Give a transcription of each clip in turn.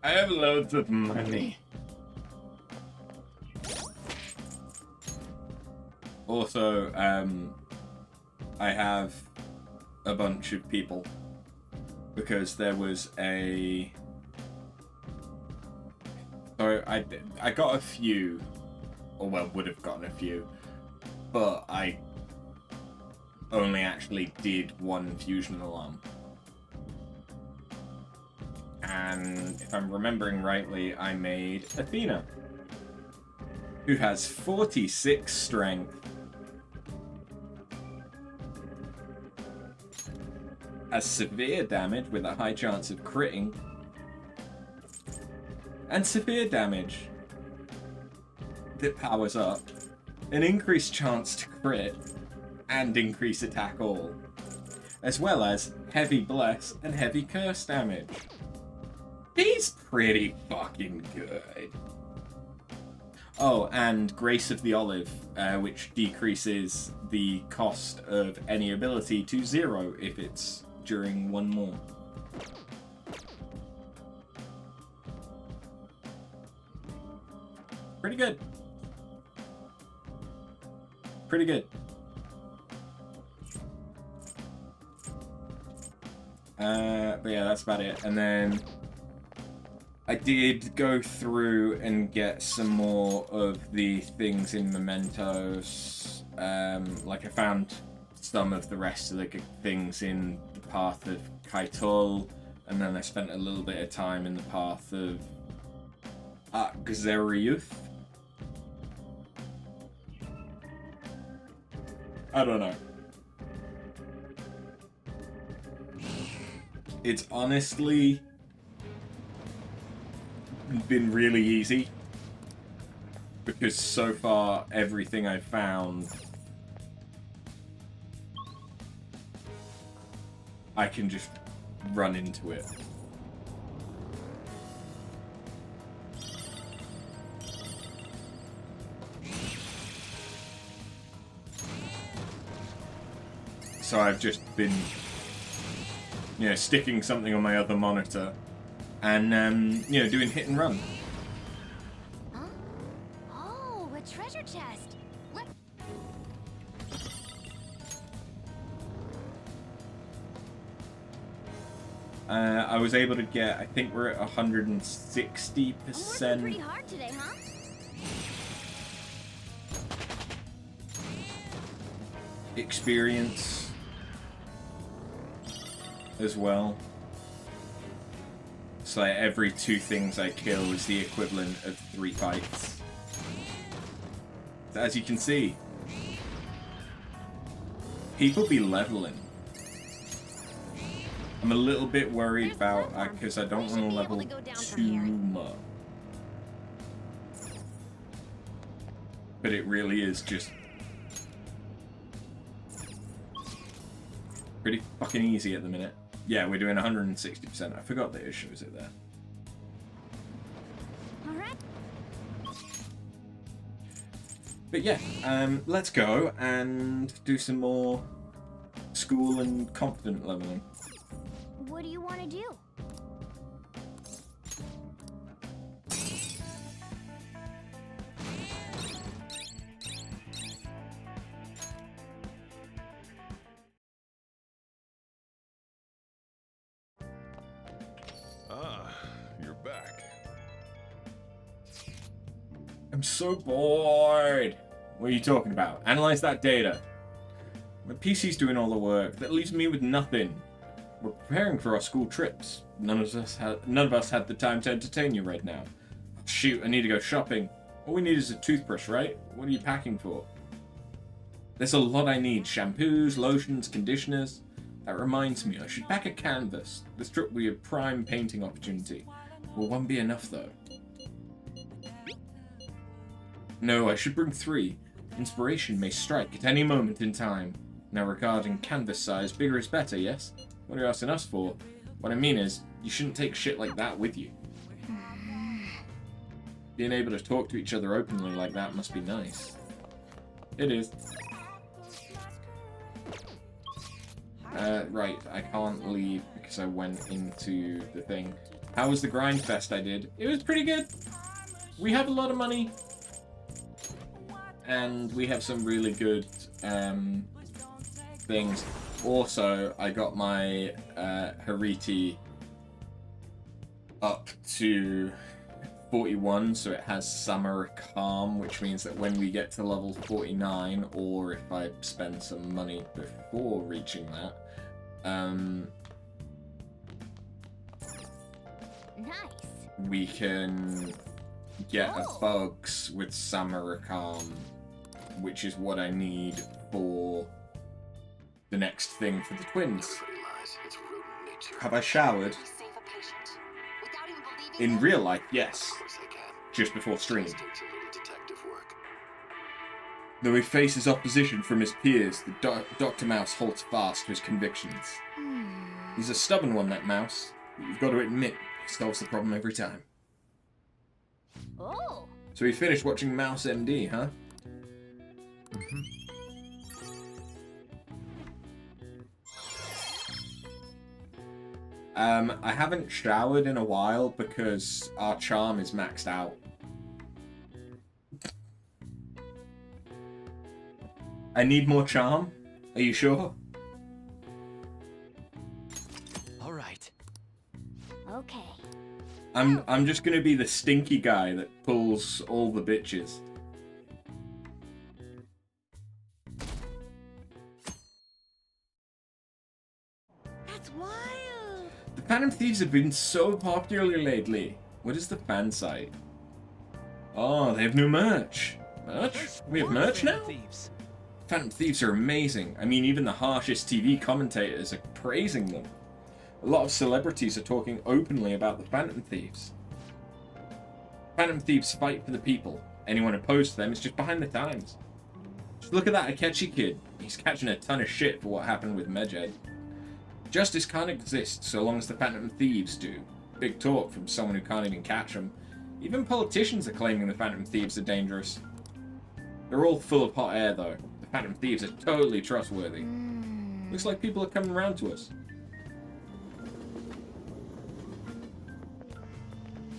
I have loads of money. Also, I have a bunch of people because there was a. So I got a few, or well, would have gotten a few, but I only actually did one fusion alarm. And if I'm remembering rightly, I made Athena, who has 46 strength. Has severe damage with a high chance of critting. And severe damage that powers up. An increased chance to crit and increase attack all. As well as heavy bless and heavy curse damage. He's pretty fucking good. Oh, and Grace of the Olive, which decreases the cost of any ability to 0 if it's during one more. Pretty good. Pretty good. But yeah, that's about it. And then I did go through and get some more of the things in Mementos. Like I found some of the rest of the things in the path of Kaitul, and then I spent a little bit of time in the path of Xeriuth. I don't know. It's honestly been really easy because so far everything I've found I can just run into it. So I've just been, you know, sticking something on my other monitor and, you know, doing hit and run. Huh? Oh, a treasure chest. What? I was able to get, I think we're at 160%. Working pretty hard today, huh? Experience as well. So like every 2 things I kill is the equivalent of 3 fights. So as you can see, people be leveling. I'm a little bit worried about because I don't want to level too much. But it really is just pretty fucking easy at the minute. Yeah, we're doing 160%. I forgot that it shows it there. Alright. But yeah, let's go and do some more school and confident leveling. What do you want to do? You're back. I'm so bored. What are you talking about? Analyze that data. My PC's doing all the work. That leaves me with nothing. We're preparing for our school trips. None of us had the time to entertain you right now. Shoot, I need to go shopping. All we need is a toothbrush, right? What are you packing for? There's a lot I need. Shampoos, lotions, conditioners. That reminds me, I should pack a canvas. This trip will be a prime painting opportunity. Will one be enough, though? No, I should bring 3. Inspiration may strike at any moment in time. Now regarding canvas size, bigger is better, yes? What are you asking us for? What I mean is, you shouldn't take shit like that with you. Being able to talk to each other openly like that must be nice. It is. Right, I can't leave because I went into the thing. How was the grind fest I did? It was pretty good. We have a lot of money. And we have some really good things. Also, I got my Hariti up to 41, so it has Summer Calm, which means that when we get to level 49, or if I spend some money before reaching that, Nice. we can get a bugs with Summer Calm, which is what I need for the next thing for the twins. Have I showered? In real life, yes. Just before stream. Though he faces opposition from his peers, the Dr. Mouse holds fast to his convictions. He's a stubborn one, that mouse. But you've got to admit, he solves the problem every time. Oh. So we finished watching Mouse MD, huh? I haven't showered in a while because our charm is maxed out. I need more charm? Are you sure? All right. Okay. I'm just gonna be the stinky guy that pulls all the bitches. That's wild. The Phantom Thieves have been so popular lately. What is the fan site? Oh, they have new merch. Merch? We have merch now? Thieves. Phantom Thieves are amazing. I mean, even the harshest TV commentators are praising them. A lot of celebrities are talking openly about the Phantom Thieves. Phantom Thieves fight for the people. Anyone opposed to them is just behind the times. Just look at that Akechi kid. He's catching a ton of shit for what happened with Medjed. Justice can't exist so long as the Phantom Thieves do. Big talk from someone who can't even catch them. Even politicians are claiming the Phantom Thieves are dangerous. They're all full of hot air though. The Phantom Thieves are totally trustworthy. Looks like people are coming around to us.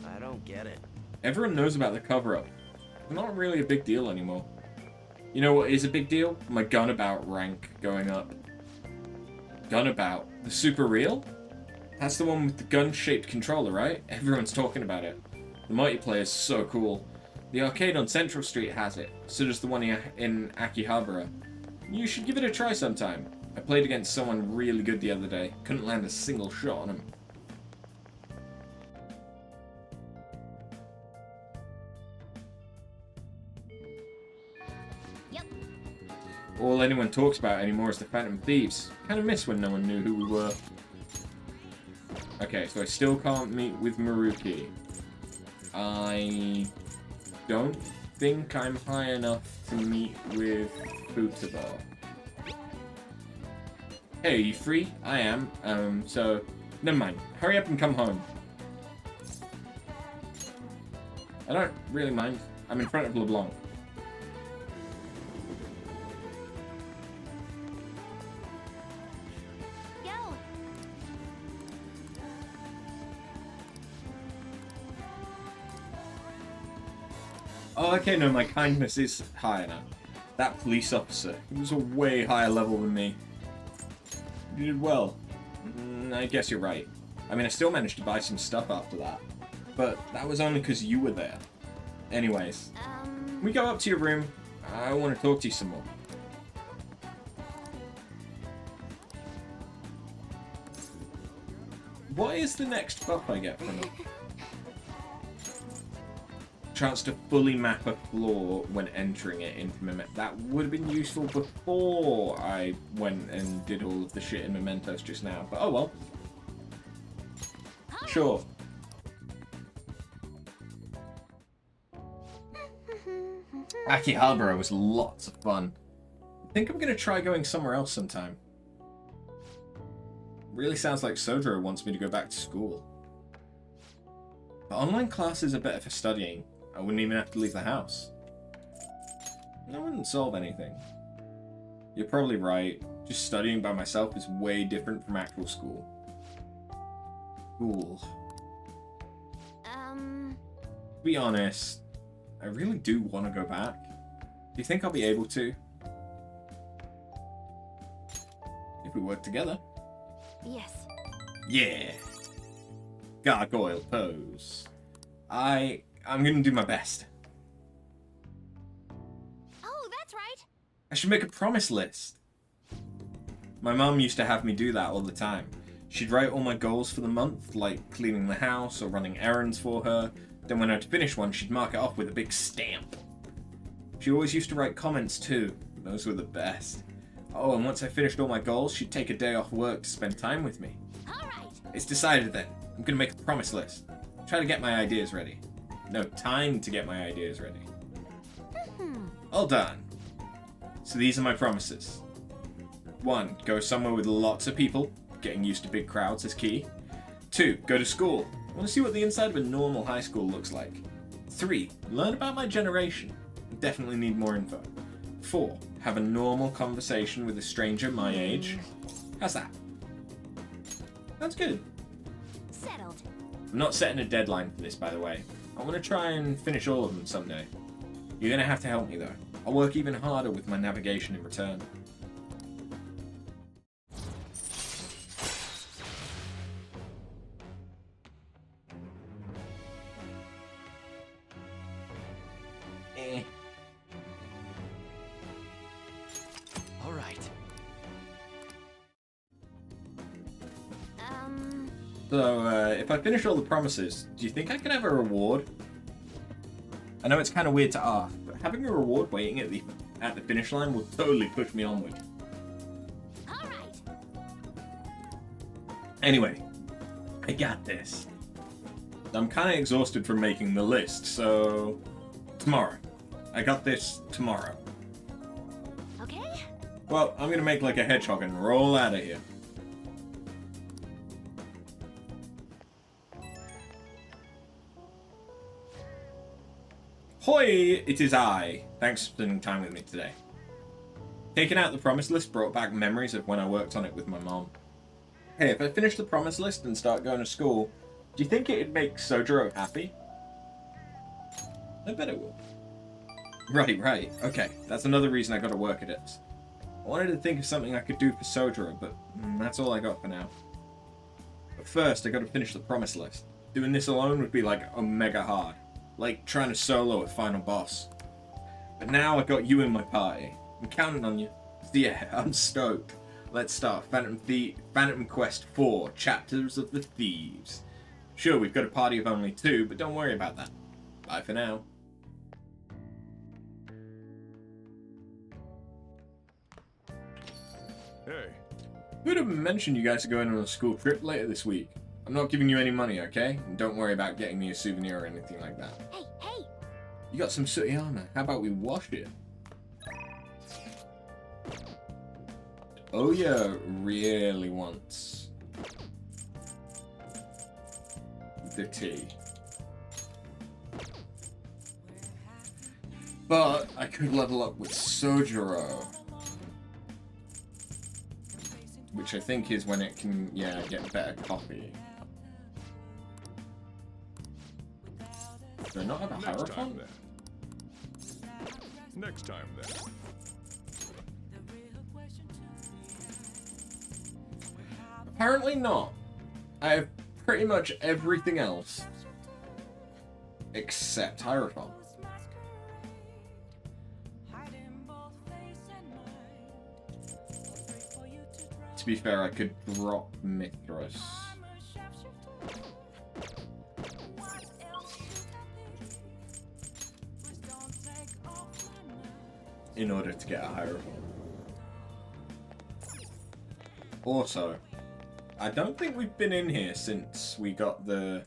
I don't get it. Everyone knows about the cover-up. It's not really a big deal anymore. You know what is a big deal? My Gunabout rank going up. Gunabout? The super real? That's the one with the gun-shaped controller, right? Everyone's talking about it. The multiplayer is so cool. The arcade on Central Street has it. So does the one in Akihabara. You should give it a try sometime. I played against someone really good the other day. Couldn't land a single shot on him. Yep. All anyone talks about anymore is the Phantom Thieves. Kind of miss when no one knew who we were. Okay, so I still can't meet with Maruki. I don't think I'm high enough to meet with Futaba. Hey, are you free? I am. So, never mind. Hurry up and come home. I don't really mind. I'm in front of LeBlanc. Go. Oh, okay, no, my kindness is high enough. That police officer, he was a way higher level than me. You did well. I guess you're right. I mean, I still managed to buy some stuff after that. But that was only because you were there. Anyways, we go up to your room. I want to talk to you some more. What is the next buff I get from it? Chance to fully map a floor when entering it into Memento. That would have been useful before I went and did all of the shit in Mementos just now. But oh well. Sure. Akihabara was lots of fun. I think I'm going to try going somewhere else sometime. Really sounds like Sodro wants me to go back to school. But online classes are better for studying. I wouldn't even have to leave the house. That wouldn't solve anything. You're probably right. Just studying by myself is way different from actual school. School. To be honest, I really do want to go back. Do you think I'll be able to? If we work together. Yes. Yeah. Gargoyle pose. I'm gonna do my best. Oh, that's right. I should make a promise list. My mum used to have me do that all the time. She'd write all my goals for the month, like cleaning the house or running errands for her. Then when I'd finish one, she'd mark it off with a big stamp. She always used to write comments too. Those were the best. Oh, and once I finished all my goals, she'd take a day off work to spend time with me. All right. It's decided then. I'm gonna make a promise list. Try to get my ideas ready. No, time to get my ideas ready. All done. So these are my promises. 1. Go somewhere with lots of people. Getting used to big crowds is key. 2. Go to school. I want to see what the inside of a normal high school looks like. 3. Learn about my generation. Definitely need more info. 4. Have a normal conversation with a stranger my age. How's that? That's good. Settled. I'm not setting a deadline for this, by the way. I want to try and finish all of them someday. You're going to have to help me, though. I'll work even harder with my navigation in return. All right. So, if I finish all the promises, do you think I can have a reward? I know it's kind of weird to ask, but having a reward waiting at the finish line will totally push me onward. All right. Anyway, I got this. I'm kind of exhausted from making the list, so tomorrow. I got this tomorrow. Okay. Well, I'm gonna make like a hedgehog and roll out of here. Hoi! It is I. Thanks for spending time with me today. Taking out the promise list brought back memories of when I worked on it with my mom. Hey, if I finish the promise list and start going to school, do you think it'd make Sojiro happy? I bet it will. Right. Okay, that's another reason I gotta work at it. I wanted to think of something I could do for Sojiro, but that's all I got for now. But first, I gotta finish the promise list. Doing this alone would be like omega hard. Like trying to solo a final boss. But now I got you in my party. I'm counting on you. So yeah, I'm stoked. Let's start Phantom Quest 4, Chapters of the Thieves. Sure, we've got a party of only 2, but don't worry about that. Bye for now. Hey, Who'd have mentioned you guys are going on a school trip later this week? I'm not giving you any money, okay? And don't worry about getting me a souvenir or anything like that. Hey. You got some sooty armor. How about we wash it? Oh yeah, really wants the tea. But I could level up with Sojiro. Which I think is when it can, yeah, get better coffee. Do I not have a Hierophant? Next time then. Apparently not. I have pretty much everything else. Except Hierophant. To be fair, I could drop Mithras. In order to get a Hierophant. Also, I don't think we've been in here since we got the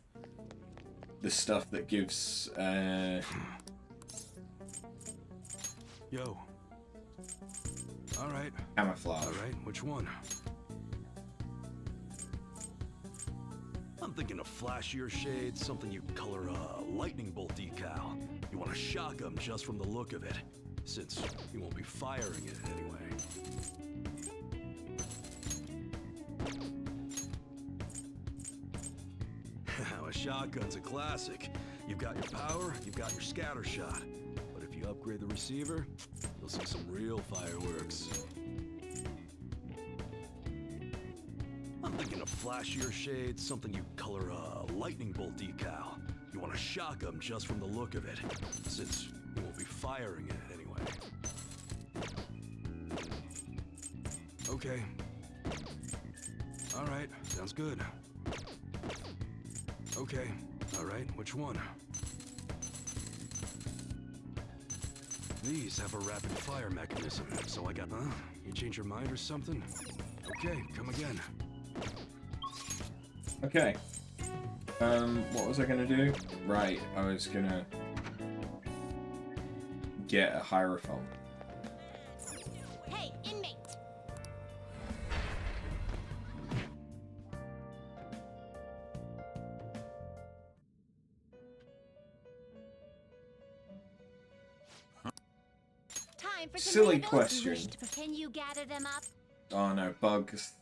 stuff that gives Yo. Alright. camouflage. Alright, which one? I'm thinking a flashier shade, something you color a lightning bolt decal. You want to shock 'em just from the look of it, since you won't be firing it anyway. a shotgun's a classic. You've got your power, you've got your scatter shot. But if you upgrade the receiver, you'll see some real fireworks. I'm thinking of flashier shades, something you color a lightning bolt decal. You want to shock 'em just from the look of it, since you won't be firing it anyway. Okay. All right, sounds good. Okay, all right, which one? These have a rapid fire mechanism, so I got, You change your mind or something? Okay, come again. Okay. What was I gonna do? Right, I was gonna get a Hierophant. Hey, inmate. Time for some Silly riddles. question. Can you gather them up? Oh no, bugs.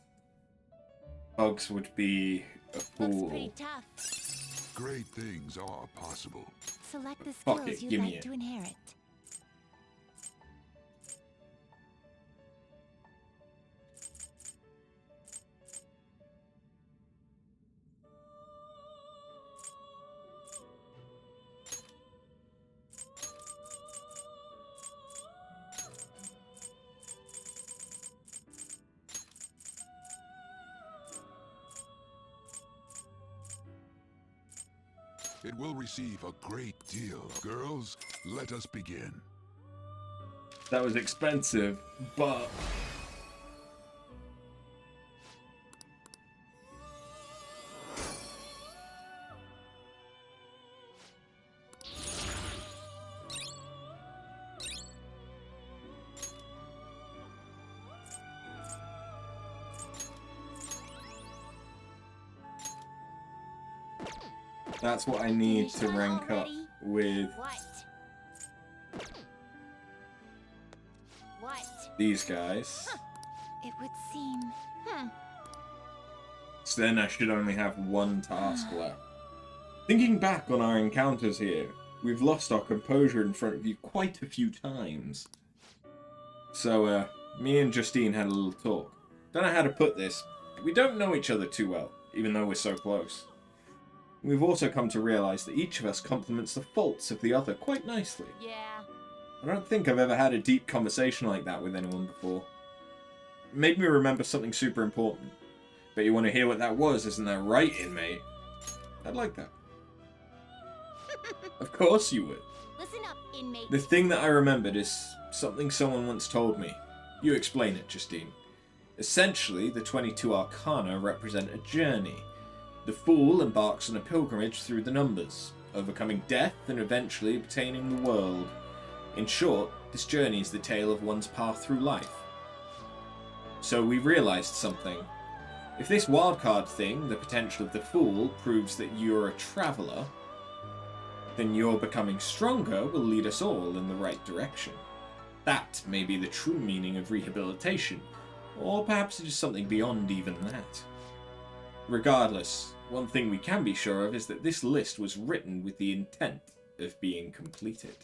Bugs would be a Looks fool. pretty tough. Great things are possible. Select the Fuck skills it, you'd give me like it. to inherit. It will receive a great deal. Girls, let us begin. That was expensive, but that's what I need to Finished rank up already? with What? What? these guys. It would seem. So then I should only have one task left. Thinking back on our encounters here, we've lost our composure in front of you quite a few times. So, me and Justine had a little talk. Don't know how to put this. We don't know each other too well, even though we're so close. We've also come to realise that each of us complements the faults of the other quite nicely. Yeah. I don't think I've ever had a deep conversation like that with anyone before. It made me remember something super important. Bet you want to hear what that was, isn't that right, inmate? I'd like that. Of course you would. Listen up, inmate. The thing that I remembered is something someone once told me. You explain it, Justine. Essentially, the 22 Arcana represent a journey. The Fool embarks on a pilgrimage through the numbers, overcoming death and eventually obtaining the world. In short, this journey is the tale of one's path through life. So we realised something. If this wildcard thing, the potential of the Fool, proves that you're a traveller, then your becoming stronger will lead us all in the right direction. That may be the true meaning of rehabilitation, or perhaps it is something beyond even that. Regardless, one thing we can be sure of is that this list was written with the intent of being completed.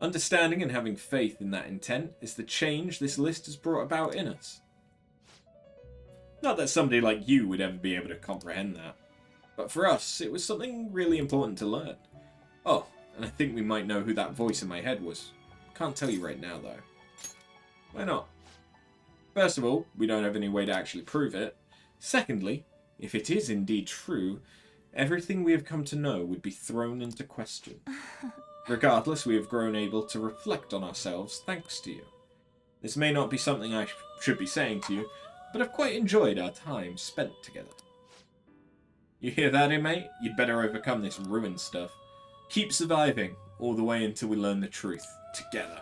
Understanding and having faith in that intent is the change this list has brought about in us. Not that somebody like you would ever be able to comprehend that, but for us, it was something really important to learn. Oh, and I think we might know who that voice in my head was. Can't tell you right now, though. Why not? First of all, we don't have any way to actually prove it. Secondly, if it is indeed true, everything we have come to know would be thrown into question. Regardless, we have grown able to reflect on ourselves thanks to you. This may not be something I should be saying to you, but I've quite enjoyed our time spent together. You hear that, inmate? You'd better overcome this ruined stuff. Keep surviving, all the way until we learn the truth, together.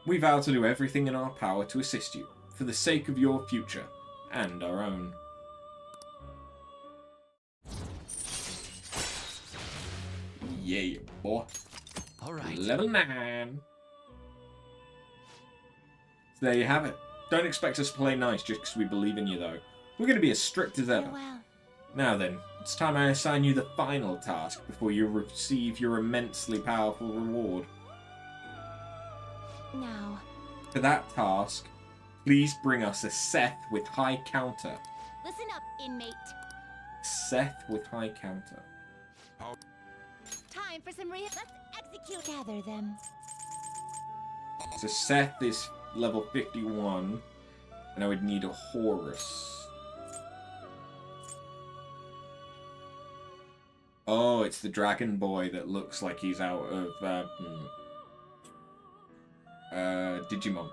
We vow to do everything in our power to assist you, for the sake of your future, and our own. Yeah, boy. All right. Level 9. So there you have it. Don't expect us to play nice just because we believe in you, though. We're going to be as strict as ever. Farewell. Now then, It's time I assign you the final task before you receive your immensely powerful reward. Now, For that task, please bring us a Seth with high counter. listen up, inmate. Seth with high counter. Time for some Let's execute. Gather them. So Seth is level 51, and I would need a Horus. Oh, it's the dragon boy that looks like he's out of Digimon.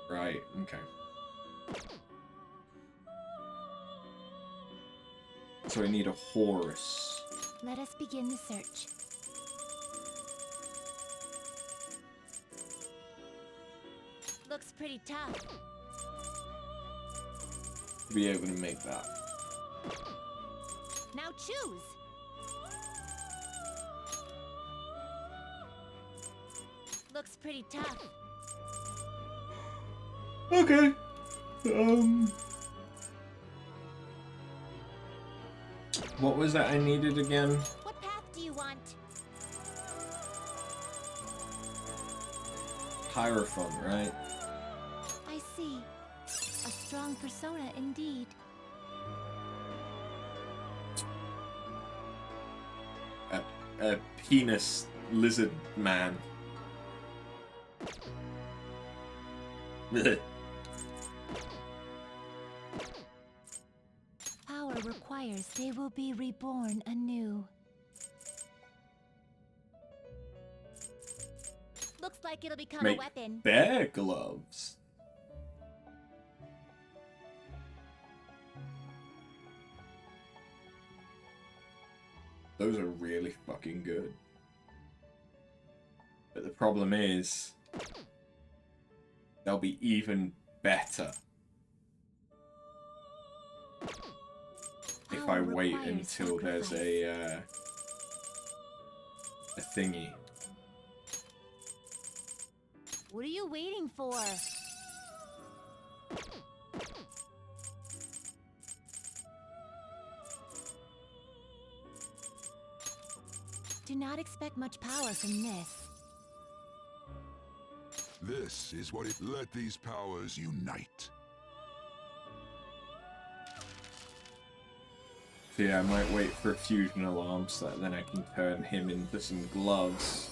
Right, okay. So I need a Horus. Let us begin the search. Looks pretty tough. To be able to make that. Now choose. Looks pretty tough. Okay. What was that I needed again? What path do you want? Hierophant, right? I see. A strong persona indeed. A penis lizard man. Blech. Power requires they will be reborn anew. Looks like it'll become a Make weapon. bear gloves. Those are really fucking good. But the problem is, they'll be even better if I Power wait requires until there's a thingy. What are you waiting for? Do not expect much power from this. This is what it. Let these powers unite. So yeah, I might wait for a fusion alarm so that then I can turn him into some gloves.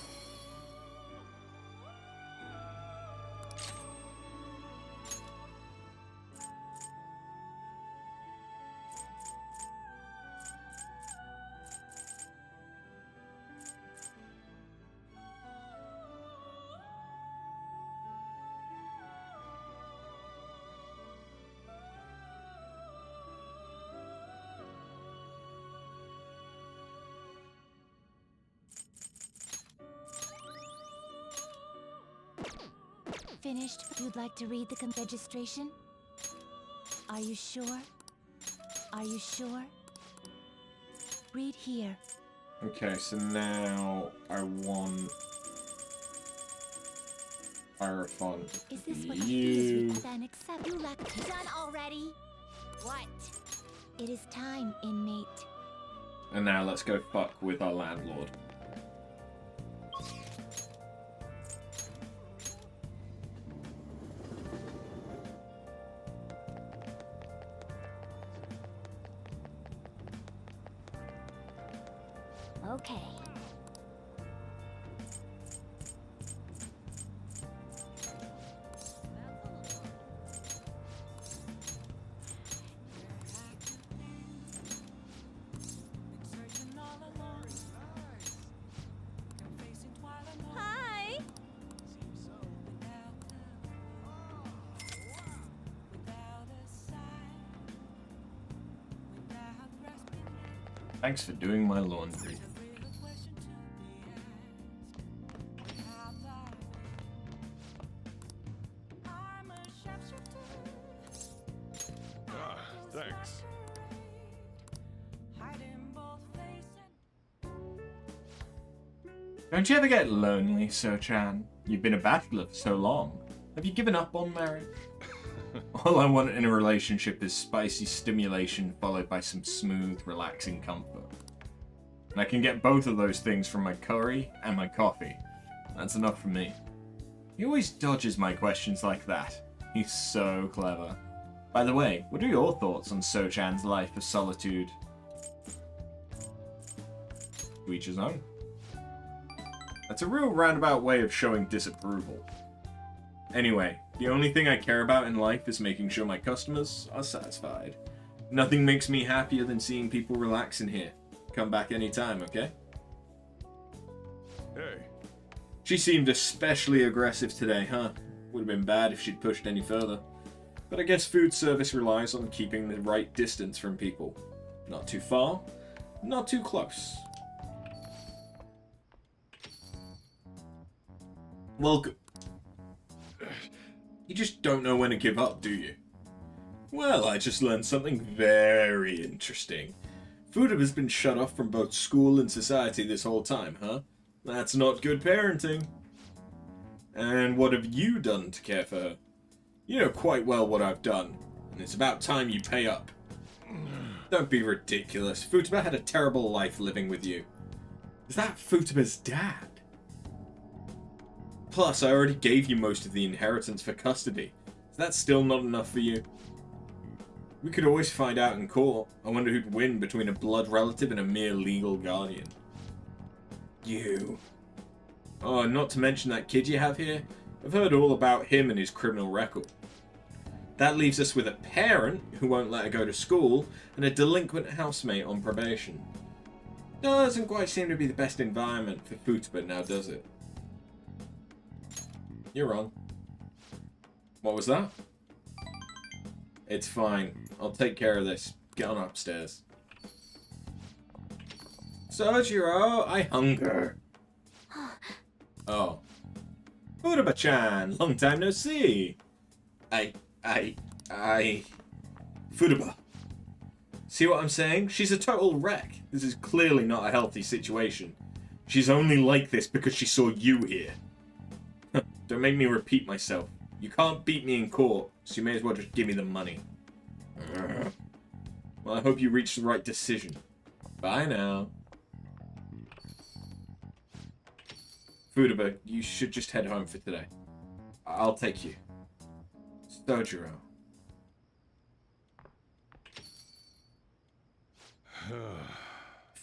Finished? You'd like to read the registration? Are you sure? Are you sure? Read here. Okay, so now I want Hierophant. Is this what You. is then accept you lack done already? What? It is time, inmate. And now let's go fuck with our landlord. Okay. Hi. Thanks for doing my laundry. Thanks. Don't you ever get lonely, Sir Chan? You've been a bachelor for so long. Have you given up on marriage? All I want in a relationship is spicy stimulation followed by some smooth, relaxing comfort. And I can get both of those things from my curry and my coffee. That's enough for me. He always dodges my questions like that. He's so clever. By the way, what are your thoughts on So-chan's life of solitude? To each his own. That's a real roundabout way of showing disapproval. Anyway, the only thing I care about in life is making sure my customers are satisfied. Nothing makes me happier than seeing people relax in here. Come back anytime, okay? Hey, She seemed especially aggressive today, huh? Would have been bad if she'd pushed any further. But I guess food service relies on keeping the right distance from people. Not too far, not too close. Welcome. You just don't know when to give up, do you? Well, I just learned something very interesting. Fuda has been shut off from both school and society this whole time, huh? That's not good parenting. And what have you done to care for her? You know quite well what I've done, and it's about time you pay up. Don't be ridiculous. Futaba had a terrible life living with you. Is that Futaba's dad? Plus, I already gave you most of the inheritance for custody. Is that still not enough for you? We could always find out in court. I wonder who'd win between a blood relative and a mere legal guardian. You. Oh, not to mention that kid you have here. I've heard all about him and his criminal record. That leaves us with a parent who won't let her go to school and a delinquent housemate on probation. Doesn't quite seem to be the best environment for Futaba now, does it? You're wrong. What was that? It's fine. I'll take care of this. Get on upstairs. Sojiro, I hunger. Oh. Futaba-chan, long time no see. Futaba. See what I'm saying? She's a total wreck. This is clearly not a healthy situation. She's only like this because she saw you here. Don't make me repeat myself. You can't beat me in court, so you may as well just give me the money. Well, I hope you reach the right decision. Bye now. Futaba, you should just head home for today. I'll take you. Sojiro.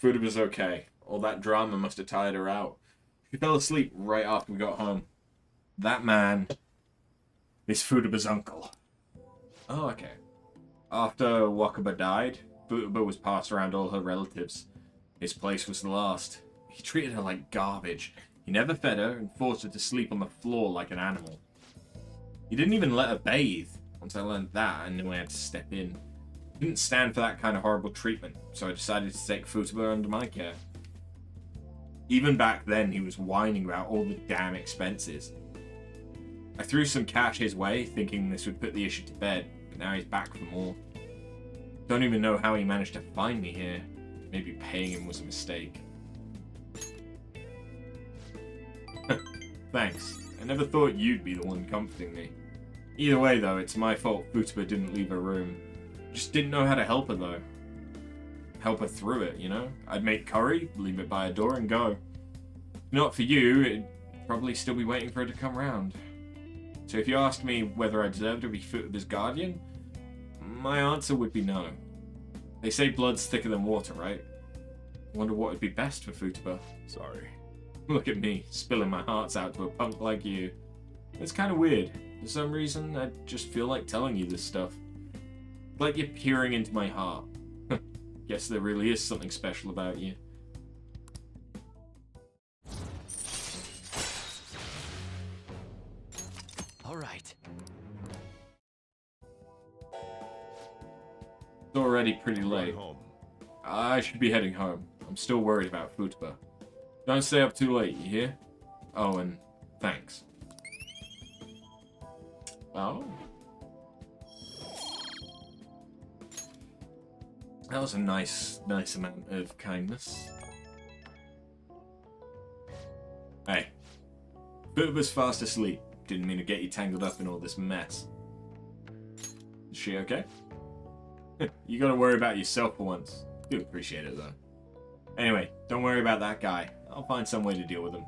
Futaba's okay. All that drama must have tired her out. She fell asleep right after we got home. That man is Futaba's uncle. Oh, okay. After Wakaba died, Futaba was passed around all her relatives. His place was the last. He treated her like garbage. He never fed her and forced her to sleep on the floor like an animal. He didn't even let her bathe. Once I learned that, I knew I had to step in. I didn't stand for that kind of horrible treatment, so I decided to take Futaba under my care. Even back then, he was whining about all the damn expenses. I threw some cash his way, thinking this would put the issue to bed, but now he's back for more. Don't even know how he managed to find me here. Maybe paying him was a mistake. Thanks. I never thought you'd be the one comforting me. Either way, though, it's my fault Futaba didn't leave her room. Just didn't know how to help her, though. Help her through it, you know? I'd make curry, leave it by her door, and go. If not for you, it'd probably still be waiting for her to come round. So if you asked me whether I deserve to be Futaba's guardian, my answer would be no. They say blood's thicker than water, right? I wonder what would be best for Futaba. sorry. Look at me, spilling my hearts out to a punk like you. It's kind of weird. For some reason, I just feel like telling you this stuff. Like you're peering into my heart. Guess there really is something special about you. All right. It's already pretty late. Home. I should be heading home. I'm still worried about Futaba. Don't stay up too late, you hear? Oh, and thanks. Oh. That was a nice amount of kindness. Hey. Futaba's fast asleep. Didn't mean to get you tangled up in all this mess. Is she okay? You gotta worry about yourself for once. Do appreciate it, though. Anyway, don't worry about that guy. I'll find some way to deal with him.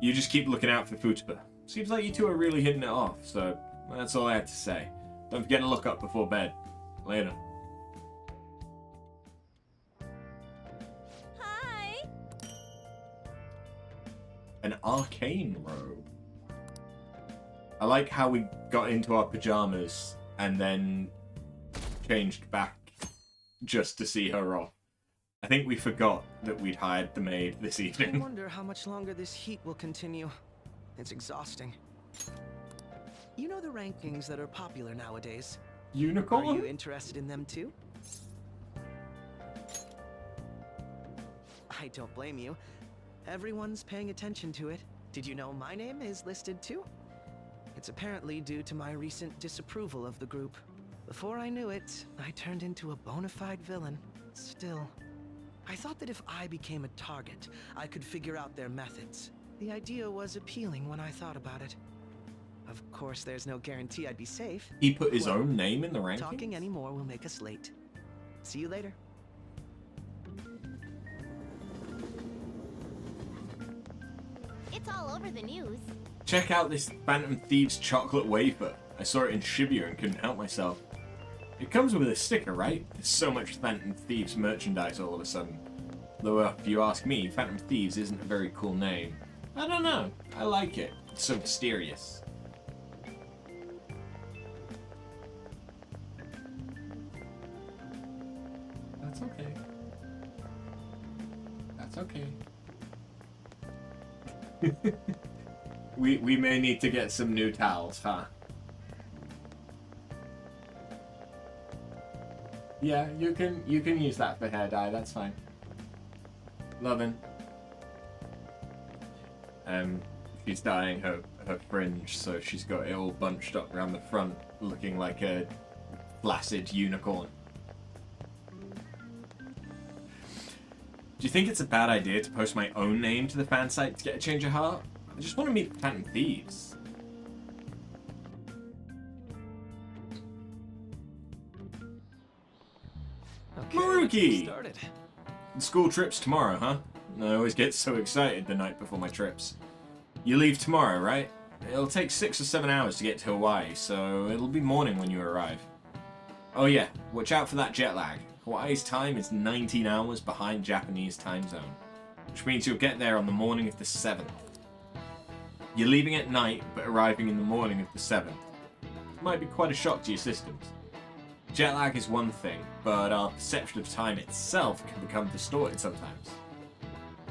You just keep looking out for Futaba. Seems like you two are really hitting it off, so that's all I had to say. Don't forget to look up before bed. Later. Hi! An arcane robe. I like how we got into our pajamas and then changed back just to see her off. I think we forgot that we'd hired the maid this I evening. wonder how much longer this heat will continue. It's exhausting. You know the rankings that are popular nowadays? Are Unicorn? you interested in them too? I don't blame you. Everyone's paying attention to it. Did you know my name is listed too? It's apparently due to my recent disapproval of the group. Before I knew it, I turned into a bona fide villain. Still, I thought that if I became a target, I could figure out their methods. The idea was appealing when I thought about it. Of course, there's no guarantee I'd be safe. He put his Well, own name in the rankings? Talking anymore will make us late. See you later. It's all over the news. Check out this Phantom Thieves chocolate wafer. I saw it in Shibuya and couldn't help myself. It comes with a sticker, right? There's so much Phantom Thieves merchandise all of a sudden. Though if you ask me, Phantom Thieves isn't a very cool name. I don't know. I like it. It's so mysterious. That's okay. That's okay. We may need to get some new towels, huh? Yeah, you can use that for hair dye, that's fine. Lovin'. She's dyeing her fringe, so she's got it all bunched up around the front, looking like a flaccid unicorn. Do you think it's a bad idea to post my own name to the fan site to get a change of heart? I just want to meet the Phantom Thieves. Okay, Maruki! let's get started. The school trip's tomorrow, huh? I always get so excited the night before my trips. You leave tomorrow, right? It'll take 6 or 7 hours to get to Hawaii, so it'll be morning when you arrive. Oh yeah, watch out for that jet lag. Hawaii's time is 19 hours behind Japanese time zone, which means you'll get there on the morning of the 7th. You're leaving at night, but arriving in the morning of the 7th. It might be quite a shock to your systems. Jet lag is one thing, but our perception of time itself can become distorted sometimes.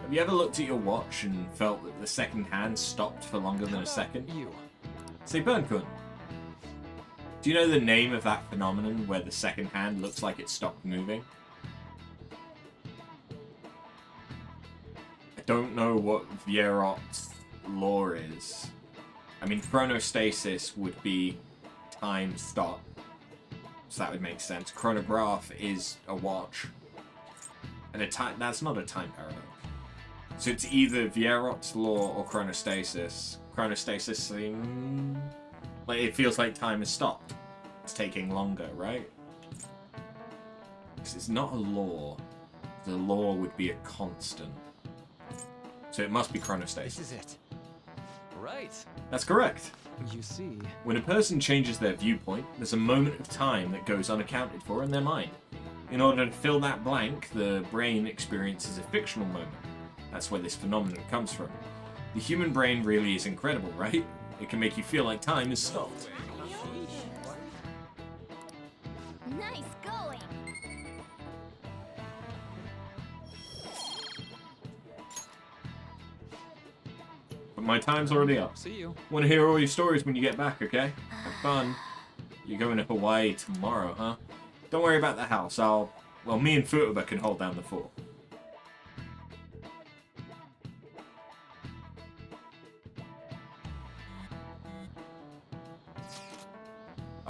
Have you ever looked at your watch and felt that the second hand stopped for longer than a second? You. Say, Burnkun, do you know the name of that phenomenon where the second hand looks like it stopped moving? I don't know what Vierot's law is. I mean, chronostasis would be time stop, so that would make sense. Chronograph is a watch, and that's not a time paradox. So it's either Vierot's law or chronostasis. Chronostasis, like it feels like time has stopped. It's taking longer, right? Because it's not a law. The law would be a constant. So it must be chronostasis. This is it. Right. That's correct. You see. When a person changes their viewpoint, there's a moment of time that goes unaccounted for in their mind. In order to fill that blank, the brain experiences a fictional moment. That's where this phenomenon comes from. The human brain really is incredible, right? It can make you feel like time is stopped. Nice going. But my time's already up. See you. Want to hear all your stories when you get back, okay? Have fun. You're going to Hawaii tomorrow, huh? Don't worry about the house. Me and Futaba can hold down the fort.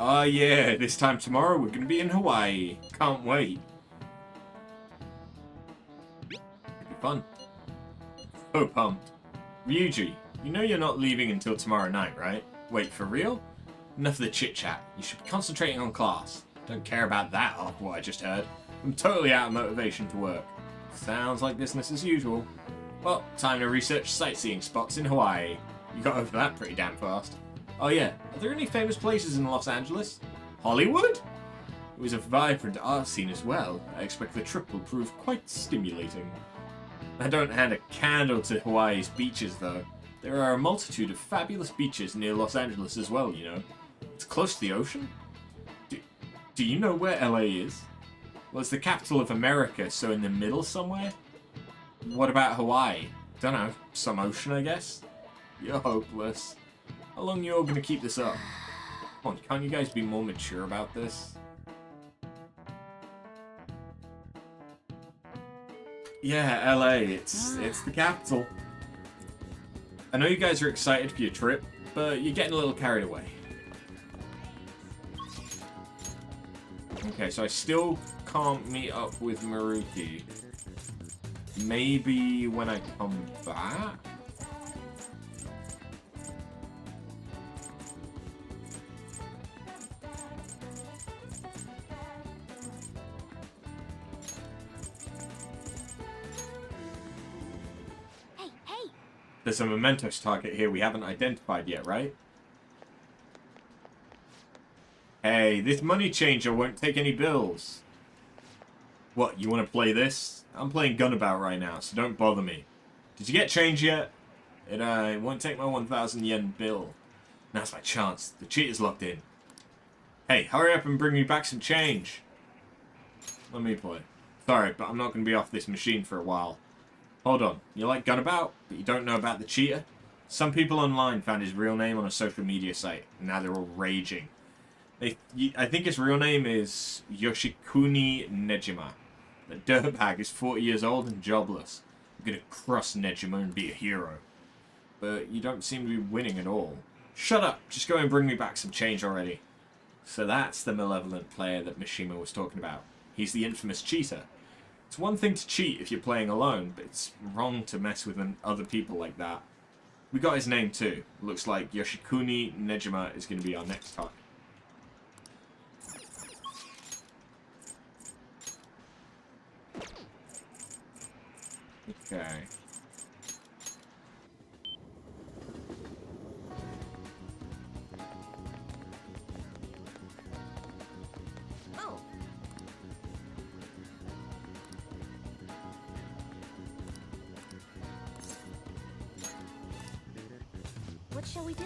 Ah, yeah, this time tomorrow we're gonna be in Hawaii. Can't wait. It'll be fun. So pumped. Ryuji, you know you're not leaving until tomorrow night, right? Wait, for real? Enough of the chit-chat. You should be concentrating on class. Don't care about that after what I just heard. I'm totally out of motivation to work. Sounds like business as usual. Well, time to research sightseeing spots in Hawaii. You got over that pretty damn fast. Oh yeah, are there any famous places in Los Angeles? Hollywood? It was a vibrant art scene as well. I expect the trip will prove quite stimulating. I don't hand a candle to Hawaii's beaches though. There are a multitude of fabulous beaches near Los Angeles as well, you know. It's close to the ocean. Do you know where LA is? Well, it's the capital of America, so in the middle somewhere? What about Hawaii? Don't know, some ocean I guess? You're hopeless. How long are you all gonna keep this up? Come on, can't you guys be more mature about this? Yeah, LA, it's the capital. I know you guys are excited for your trip, but you're getting a little carried away. Okay, so I still can't meet up with Maruki. Maybe when I come back? Hey! There's a Mementos target here we haven't identified yet, right? Hey, this money changer won't take any bills. What, you want to play this? I'm playing Gunabout right now, so don't bother me. Did you get change yet? It won't take my 1,000 yen bill. Now's my chance. The cheater's locked in. Hey, hurry up and bring me back some change. Let me play. Sorry, but I'm not going to be off this machine for a while. Hold on. You like Gunabout, but you don't know about the cheater? Some people online found his real name on a social media site, and now they're all raging. I think his real name is Yoshikuni Nejima. The dirtbag is 40 years old and jobless. I'm gonna crush Nejima and be a hero. But you don't seem to be winning at all. Shut up! Just go and bring me back some change already. So that's the malevolent player that Mishima was talking about. He's the infamous cheater. It's one thing to cheat if you're playing alone, but it's wrong to mess with other people like that. We got his name too. Looks like Yoshikuni Nejima is going to be our next target. Okay. Oh. What shall we do?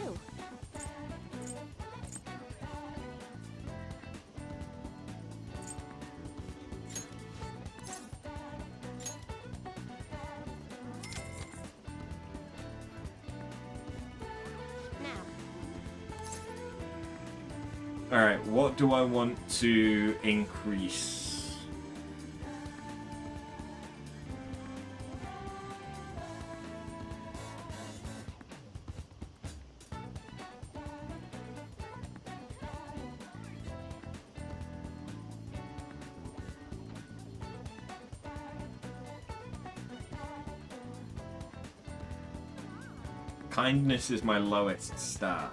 Alright, what do I want to increase? Kindness is my lowest stat.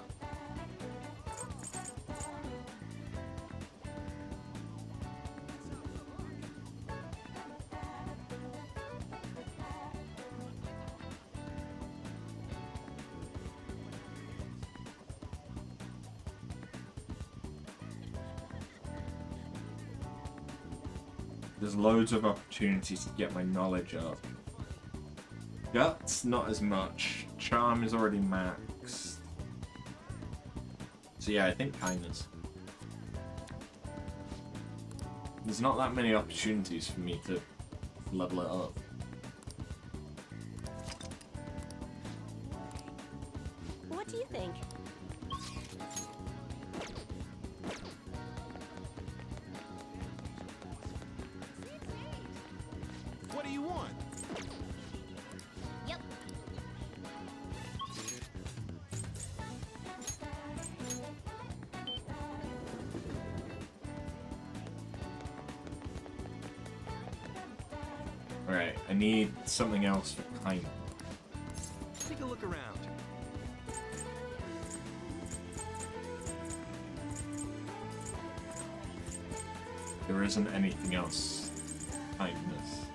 There's loads of opportunities to get my knowledge up. Guts, not as much. Charm is already maxed. So yeah, I think kindness. There's not that many opportunities for me to level it up. What do you think? What do you want? Yep. Alright, I need something else for kindness. Take a look around. There isn't anything else. Kindness.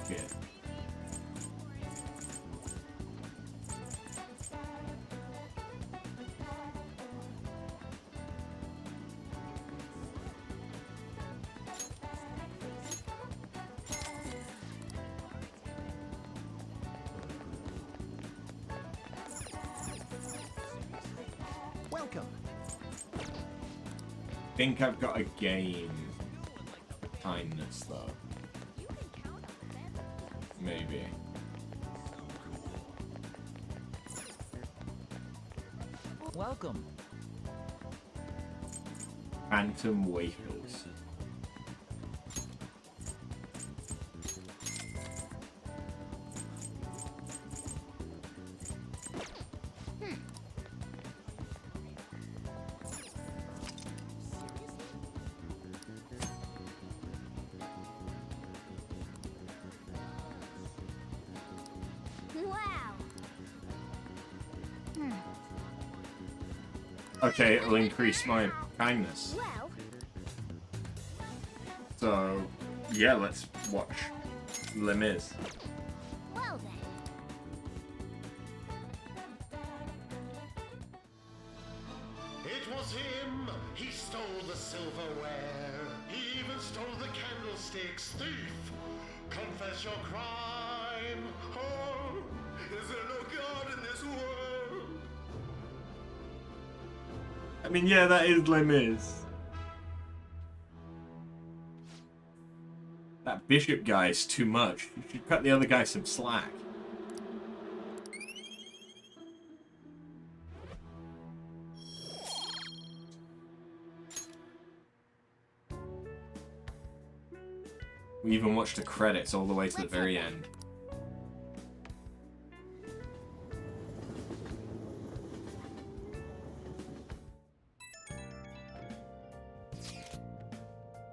Yeah. Welcome. I think I've got a game for kindness though. Maybe. Welcome. Phantom Wafers. Wow. Okay, it'll increase my kindness. Well, So, yeah, let's watch Les Mis. well then. It was him. He stole the silverware. He even stole the candlesticks. Thief, confess your crime. Oh, is there no God in this world? I mean, yeah, that is Les Mis. That bishop guy is too much. You should cut the other guy some slack. We even watched the credits all the way to the very end.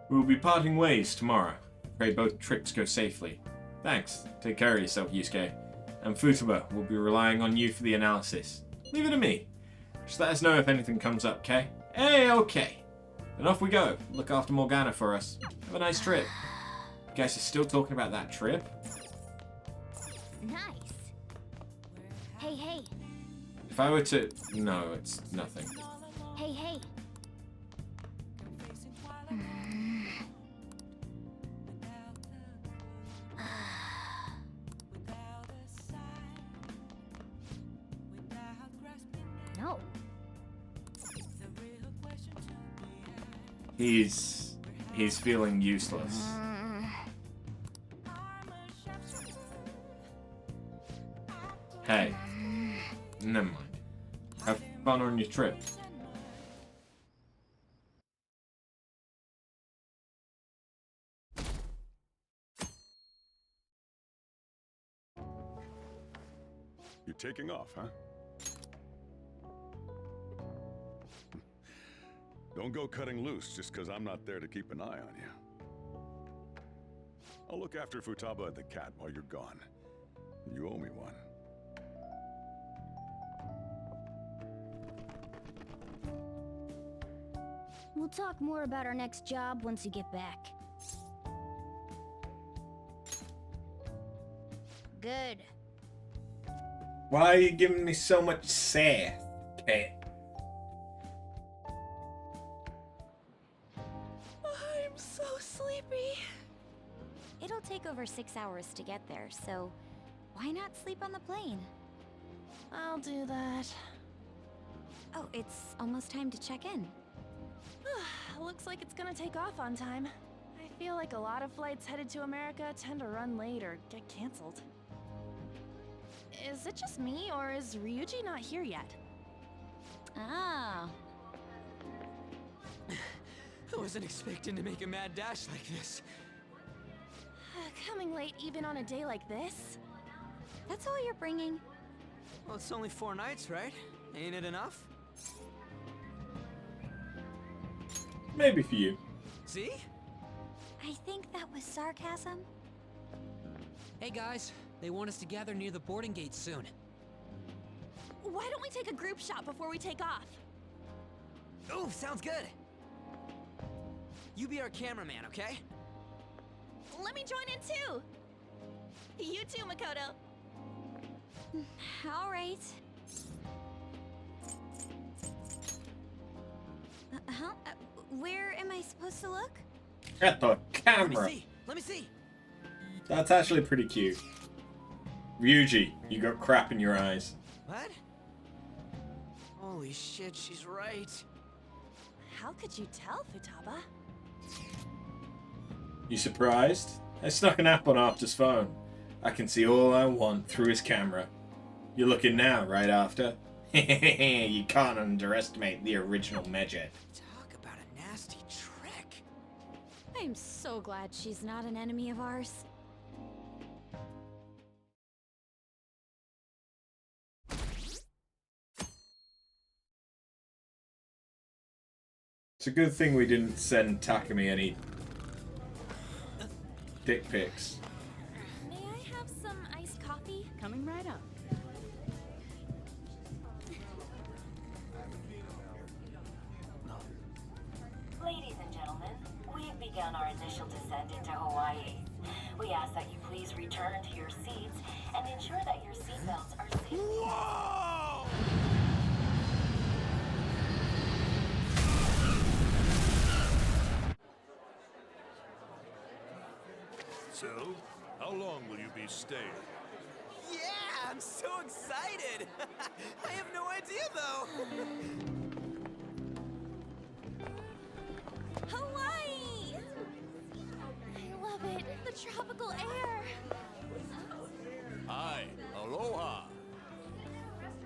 We'll be parting ways tomorrow. Pray both trips go safely. Thanks. Take care of yourself, Yusuke. And Futaba will be relying on you for the analysis. Leave it to me. Just let us know if anything comes up, okay? Hey, okay. Then off we go. Look after Morgana for us. Have a nice trip. You guys are still talking about that trip? Nice. Hey, hey. If I were to... No, it's nothing. Hey, hey. No. He's feeling useless. Hey. Never mind. Have fun on your trip. You're taking off, huh? Don't go cutting loose just because I'm not there to keep an eye on you. I'll look after Futaba and the cat while you're gone. You owe me one. We'll talk more about our next job once you get back. Good. Why are you giving me so much sass, Kate? I'm so sleepy. It'll take over 6 hours to get there, so why not sleep on the plane? I'll do that. Oh, it's almost time to check in. Looks like it's gonna take off on time. I feel like a lot of flights headed to America tend to run late or get canceled. Is it just me, or is Ryuji not here yet? Ah. I wasn't expecting to make a mad dash like this. Coming late even on a day like this? That's all you're bringing? Well, it's only 4 nights, right? Ain't it enough? Maybe for you. See? I think that was sarcasm. Hey guys, They want us to gather near the boarding gate soon. Why don't we take a group shot before we take off? Oh, sounds good. You be our cameraman, okay? Let me join in too. You too, Makoto. All right. Where am I supposed to look? At the Let me camera. see. Let me see. That's actually pretty cute. Ryuji, you got crap in your eyes. What? Holy shit, she's right. How could you tell, Futaba? You surprised? I snuck an app on After's phone. I can see all I want through his camera. You're looking now, right, After? You can't underestimate the original Medjet. Talk about a nasty trick. I'm so glad she's not an enemy of ours. It's a good thing we didn't send Takumi any dick pics. May I have some iced coffee? Coming right up. Ladies and gentlemen, we've begun our initial descent into Hawaii. We ask that you please return to your seats and ensure that your seatbelts are safely... Whoa! So, how long will you be staying? Yeah, I'm so excited. I have no idea though. Hawaii! I love it. The tropical air. Hi, aloha.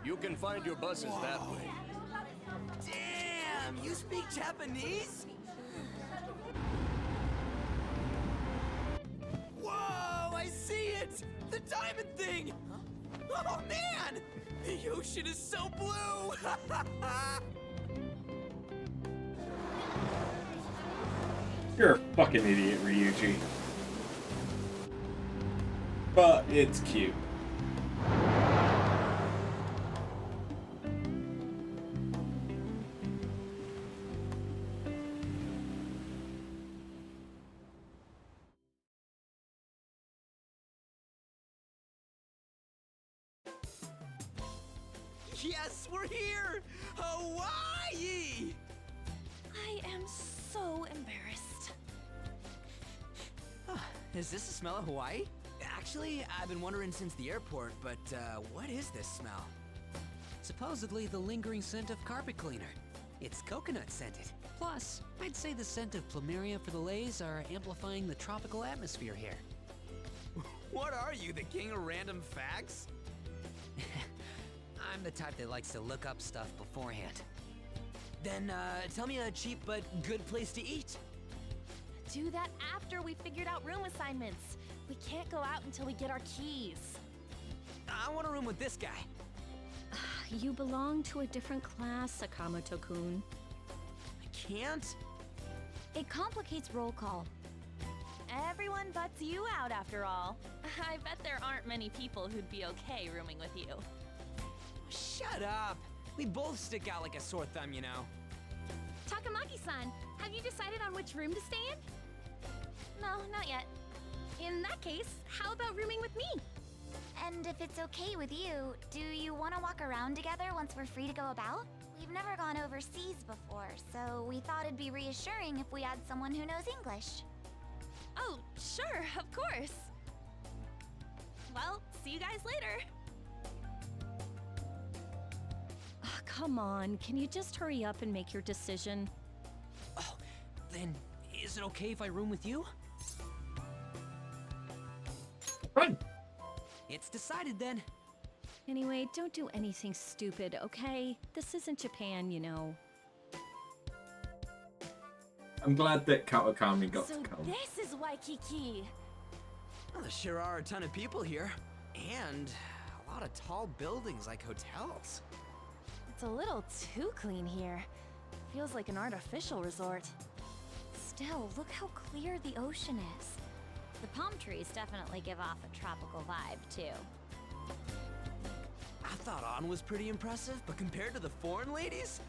You can find your buses that way. Damn, you speak Japanese? Whoa, I see it! The diamond thing! Oh man! The ocean is so blue! You're a fucking idiot, Ryuji. But it's cute. Yes, we're here! Hawaii! I am so embarrassed. Is this the smell of Hawaii? Actually, I've been wondering since the airport, but what is this smell? Supposedly the lingering scent of carpet cleaner. It's coconut scented. Plus, I'd say the scent of plumeria for the lays are amplifying the tropical atmosphere here. What are you, the king of random facts? I'm the type that likes to look up stuff beforehand. Then, tell me a cheap but good place to eat. Do that after we figured out room assignments. We can't go out until we get our keys. I want a room with this guy. You belong to a different class, Sakamoto-kun. I can't? It complicates roll call. Everyone butts you out after all. I bet there aren't many people who'd be okay rooming with you. Shut up! We both stick out like a sore thumb, you know. Takamaki-san, have you decided on which room to stay in? No, not yet. In that case, how about rooming with me? And if it's okay with you, do you want to walk around together once we're free to go about? We've never gone overseas before, so we thought it'd be reassuring if we had someone who knows English. Oh, sure, of course. Well, see you guys later. Oh, come on, can you just hurry up and make your decision? Oh, then is it okay if I room with you? Run! It's decided then. Anyway, don't do anything stupid, okay? This isn't Japan, you know. I'm glad that Kawakami got So to come. this is Waikiki. Well, there sure are a ton of people here. And a lot of tall buildings like hotels. It's a little too clean here. Feels like an artificial resort. Still, look how clear the ocean is. The palm trees definitely give off a tropical vibe, too. I thought An was pretty impressive, but compared to the foreign ladies?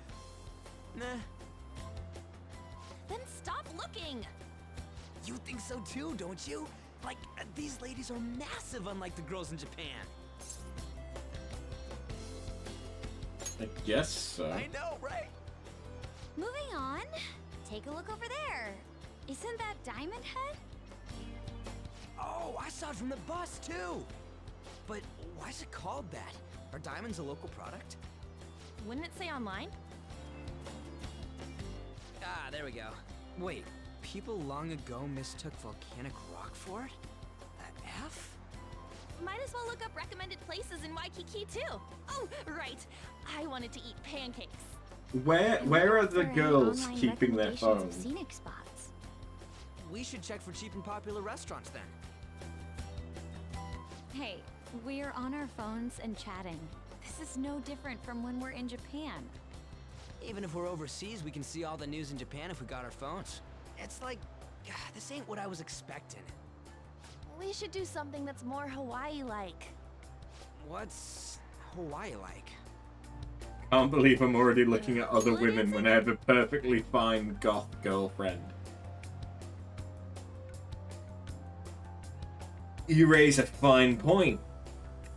Nah. Then stop looking! You think so too, don't you? Like, these ladies are massive unlike the girls in Japan. I guess so. I know, right? Moving on. Take a look over there. Isn't that Diamond Head? Oh, I saw it from the bus too! But why is it called that? Are diamonds a local product? Wouldn't it say online? Ah, there we go. Wait, people long ago mistook volcanic rock for it? A F? Might as well look up recommended places in Waikiki too. Oh, right. I wanted to eat pancakes. Where are the For any girls online keeping their recommendations of phones? scenic spots. We should check for cheap and popular restaurants then. Hey, we're on our phones and chatting. This is no different from when we're in Japan. Even if we're overseas, we can see all the news in Japan if we got our phones. It's like, this ain't what I was expecting. We should do something that's more Hawaii-like. What's Hawaii like? Can't believe I'm already looking at other women when I have a perfectly fine goth girlfriend. You raise a fine point,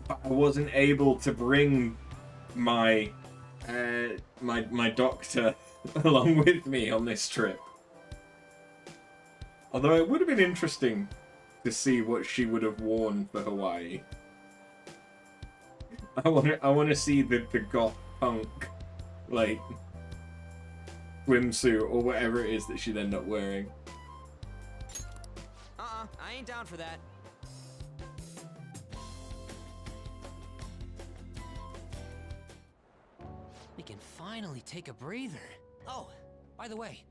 but I wasn't able to bring my my doctor along with me on this trip. Although it would have been interesting to see what she would have worn for Hawaii. I want to see the goth punk like swimsuit or whatever it is that she'd end up wearing. I ain't down for that. We can finally take a breather. Oh, by the way,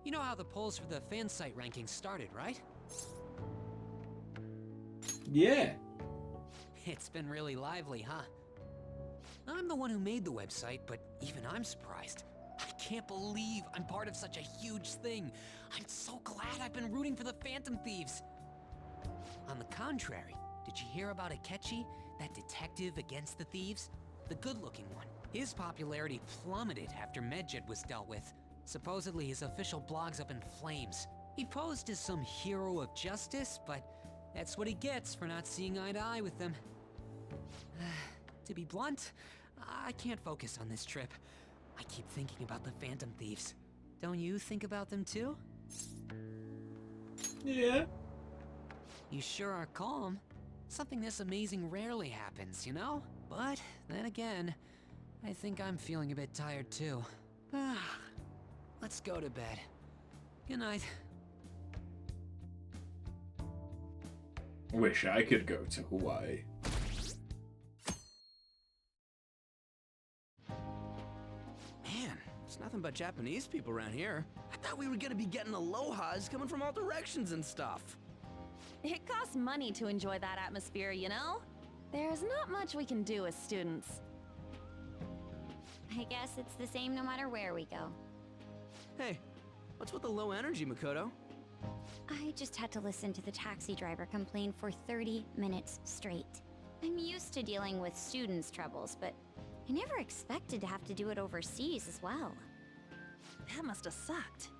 you know how the polls for the fan site rankings started, right? Yeah. It's been really lively, huh? I'm the one who made the website, but even I'm surprised. I can't believe I'm part of such a huge thing. I'm so glad I've been rooting for the Phantom Thieves. On the contrary, did you hear about Akechi, that detective against the thieves? The good-looking one. His popularity plummeted after Medjed was dealt with. Supposedly his official blog's up in flames. He posed as some hero of justice, but that's what he gets for not seeing eye to eye with them. To be blunt, I can't focus on this trip. I keep thinking about the Phantom Thieves. Don't you think about them too? Yeah. You sure are calm. Something this amazing rarely happens, you know? But then again, I think I'm feeling a bit tired too. Let's go to bed. Good night. Wish I could go to Hawaii. Man, it's nothing but Japanese people around here. I thought we were gonna be getting alohas coming from all directions and stuff. It costs money to enjoy that atmosphere, you know? There's not much we can do as students. I guess it's the same no matter where we go. Hey, what's with the low energy, Makoto? I just had to listen to the taxi driver complain for 30 minutes straight. I'm used to dealing with students' troubles, but I never expected to have to do it overseas as well. That must have sucked.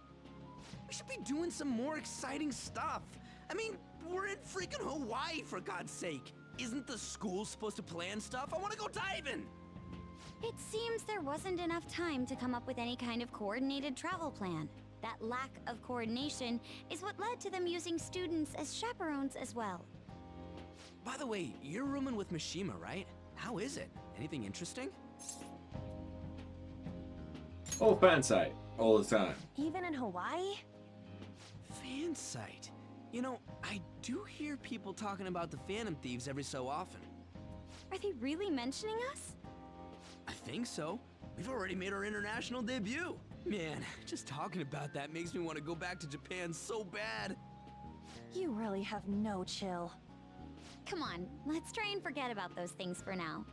We should be doing some more exciting stuff. I mean, we're in freaking Hawaii, for God's sake. Isn't the school supposed to plan stuff? I want to go diving! It seems there wasn't enough time to come up with any kind of coordinated travel plan. That lack of coordination is what led to them using students as chaperones as well. By the way, you're rooming with Mishima, right? How is it? Anything interesting? All fan site, all the time. Even in Hawaii? Fan site. You know, I do hear people talking about the Phantom Thieves every so often. Are they really mentioning us? I think so. We've already made our international debut. Man, just talking about that makes me want to go back to Japan so bad. You really have no chill. Come on, let's try and forget about those things for now.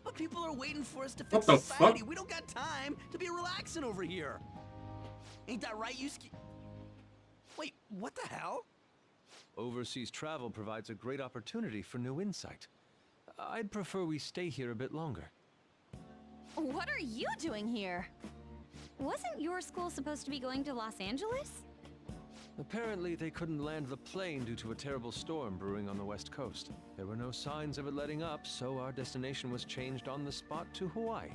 But people are waiting for us to fix What the society. fuck? We don't got time to be relaxing over here. Ain't that right, Yusuke? Wait, what the hell? Overseas travel provides a great opportunity for new insight. I'd prefer we stay here a bit longer. What are you doing here? Wasn't your school supposed to be going to Los Angeles? Apparently, they couldn't land the plane due to a terrible storm brewing on the west coast. There were no signs of it letting up, so our destination was changed on the spot to Hawaii.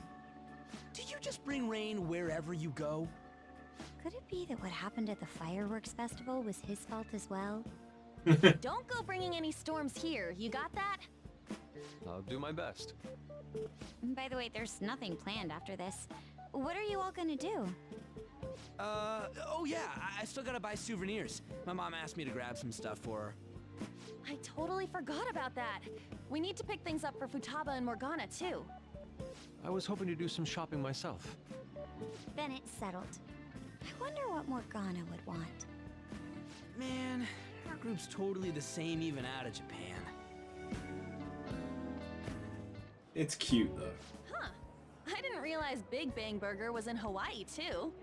Do you just bring rain wherever you go? Could it be that what happened at the fireworks festival was his fault as well? Don't go bringing any storms here, you got that? I'll do my best. By the way, there's nothing planned after this. What are you all gonna do? Oh yeah, I still gotta buy souvenirs. My mom asked me to grab some stuff for her. I totally forgot about that. We need to pick things up for Futaba and Morgana, too. I was hoping to do some shopping myself. Then it's settled. I wonder what Morgana would want. Man, our group's totally the same even out of Japan. It's cute, though. Huh. I didn't realize Big Bang Burger was in Hawaii, too.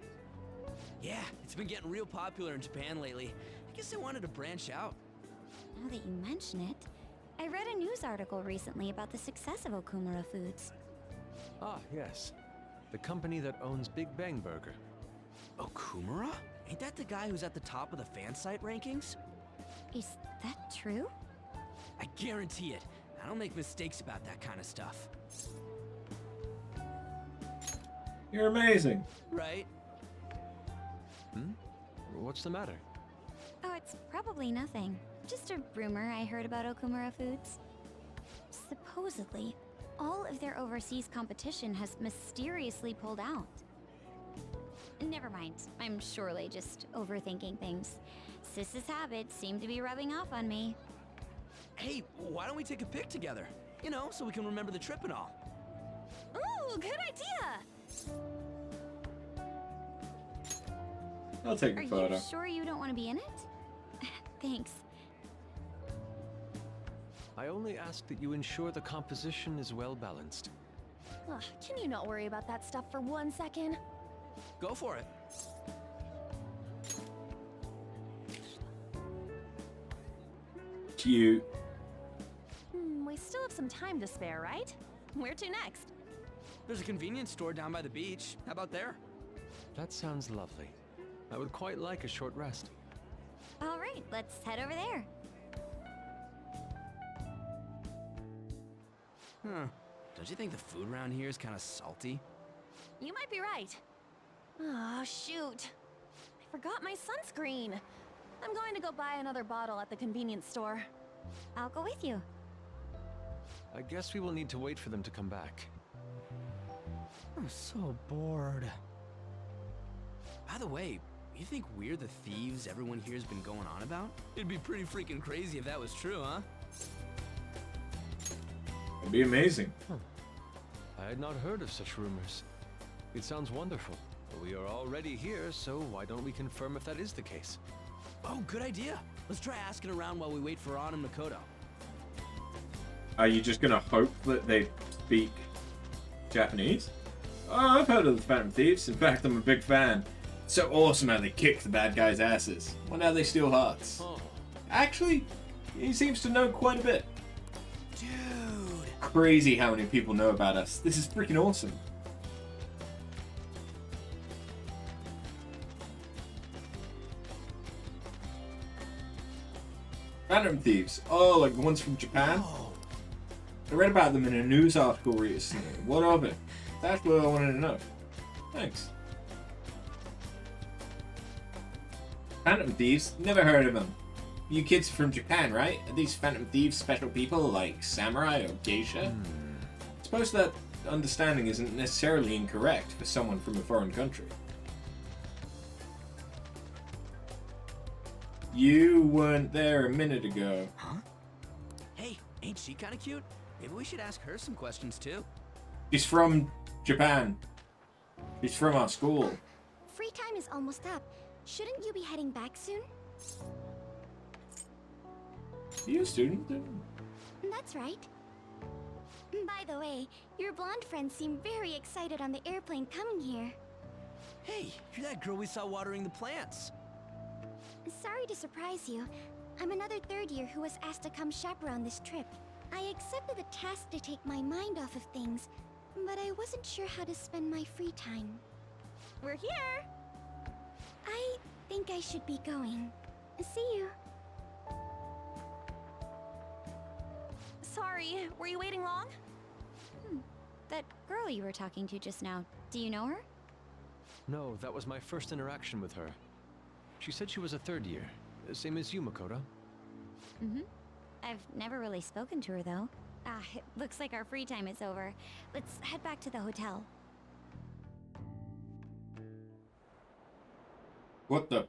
Yeah, it's been getting real popular in Japan lately. I guess I wanted to branch out. Now that you mention it, I read a news article recently about the success of Okumura Foods. Ah, yes. The company that owns Big Bang Burger. Okumura? Ain't that the guy who's at the top of the fan site rankings? Is that true? I guarantee it. I don't make mistakes about that kind of stuff. You're amazing. Right? What's the matter? Oh, it's probably nothing. Just a rumor I heard about Okumura Foods. Supposedly, all of their overseas competition has mysteriously pulled out. Never mind, I'm surely just overthinking things. Sis's habits seem to be rubbing off on me. Hey, why don't we take a pic together? You know, so we can remember the trip and all. Ooh, good idea! I'll take a photo. Are you sure you don't want to be in it? Thanks. I only ask that you ensure the composition is well balanced. Ugh, can you not worry about that stuff for 1 second? Go for it. Cute. We still have some time to spare, right? Where to next? There's a convenience store down by the beach. How about there? That sounds lovely. I would quite like a short rest. All right, let's head over there. Huh. Don't you think the food around here is kind of salty? You might be right. Oh, shoot. I forgot my sunscreen. I'm going to go buy another bottle at the convenience store. I'll go with you. I guess we will need to wait for them to come back. I'm so bored. By the way, you think we're the thieves everyone here's been going on about? It'd be pretty freaking crazy if that was true, huh? It'd be amazing. I had not heard of such rumors. It sounds wonderful. But we are already here, so why don't we confirm if that is the case? Oh, good idea. Let's try asking around while we wait for An and Makoto. Are you just gonna hope that they speak Japanese? Oh, I've heard of the Phantom Thieves. In fact, I'm a big fan. It's so awesome how they kick the bad guys' asses. Wonder how they steal hearts. Oh. Actually, he seems to know quite a bit. Dude. Crazy how many people know about us. This is freaking awesome. Phantom Thieves. Oh, like the ones from Japan? Oh. I read about them in a news article recently. What of it? That's what I wanted to know. Thanks. Phantom Thieves? Never heard of them. You kids are from Japan, right? Are these Phantom Thieves special people like samurai or geisha? Suppose that understanding isn't necessarily incorrect for someone from a foreign country. You weren't there a minute ago. Huh? Hey, ain't she kind of cute? Maybe we should ask her some questions too. She's from Japan. She's from our school. Free time is almost up. Shouldn't you be heading back soon? Are you a student? That's right. By the way, your blonde friends seem very excited on the airplane coming here. Hey, you're that girl we saw watering the plants. Sorry to surprise you, I'm another third year who was asked to come chaperone this trip. I accepted the task to take my mind off of things, but I wasn't sure how to spend my free time. We're here! I think I should be going. See you. Sorry, were you waiting long? That girl you were talking to just now, do you know her? No, that was my first interaction with her. She said she was a third year, same as you, Makoto. I've never really spoken to her, though. It looks like our free time is over. Let's head back to the hotel. What the?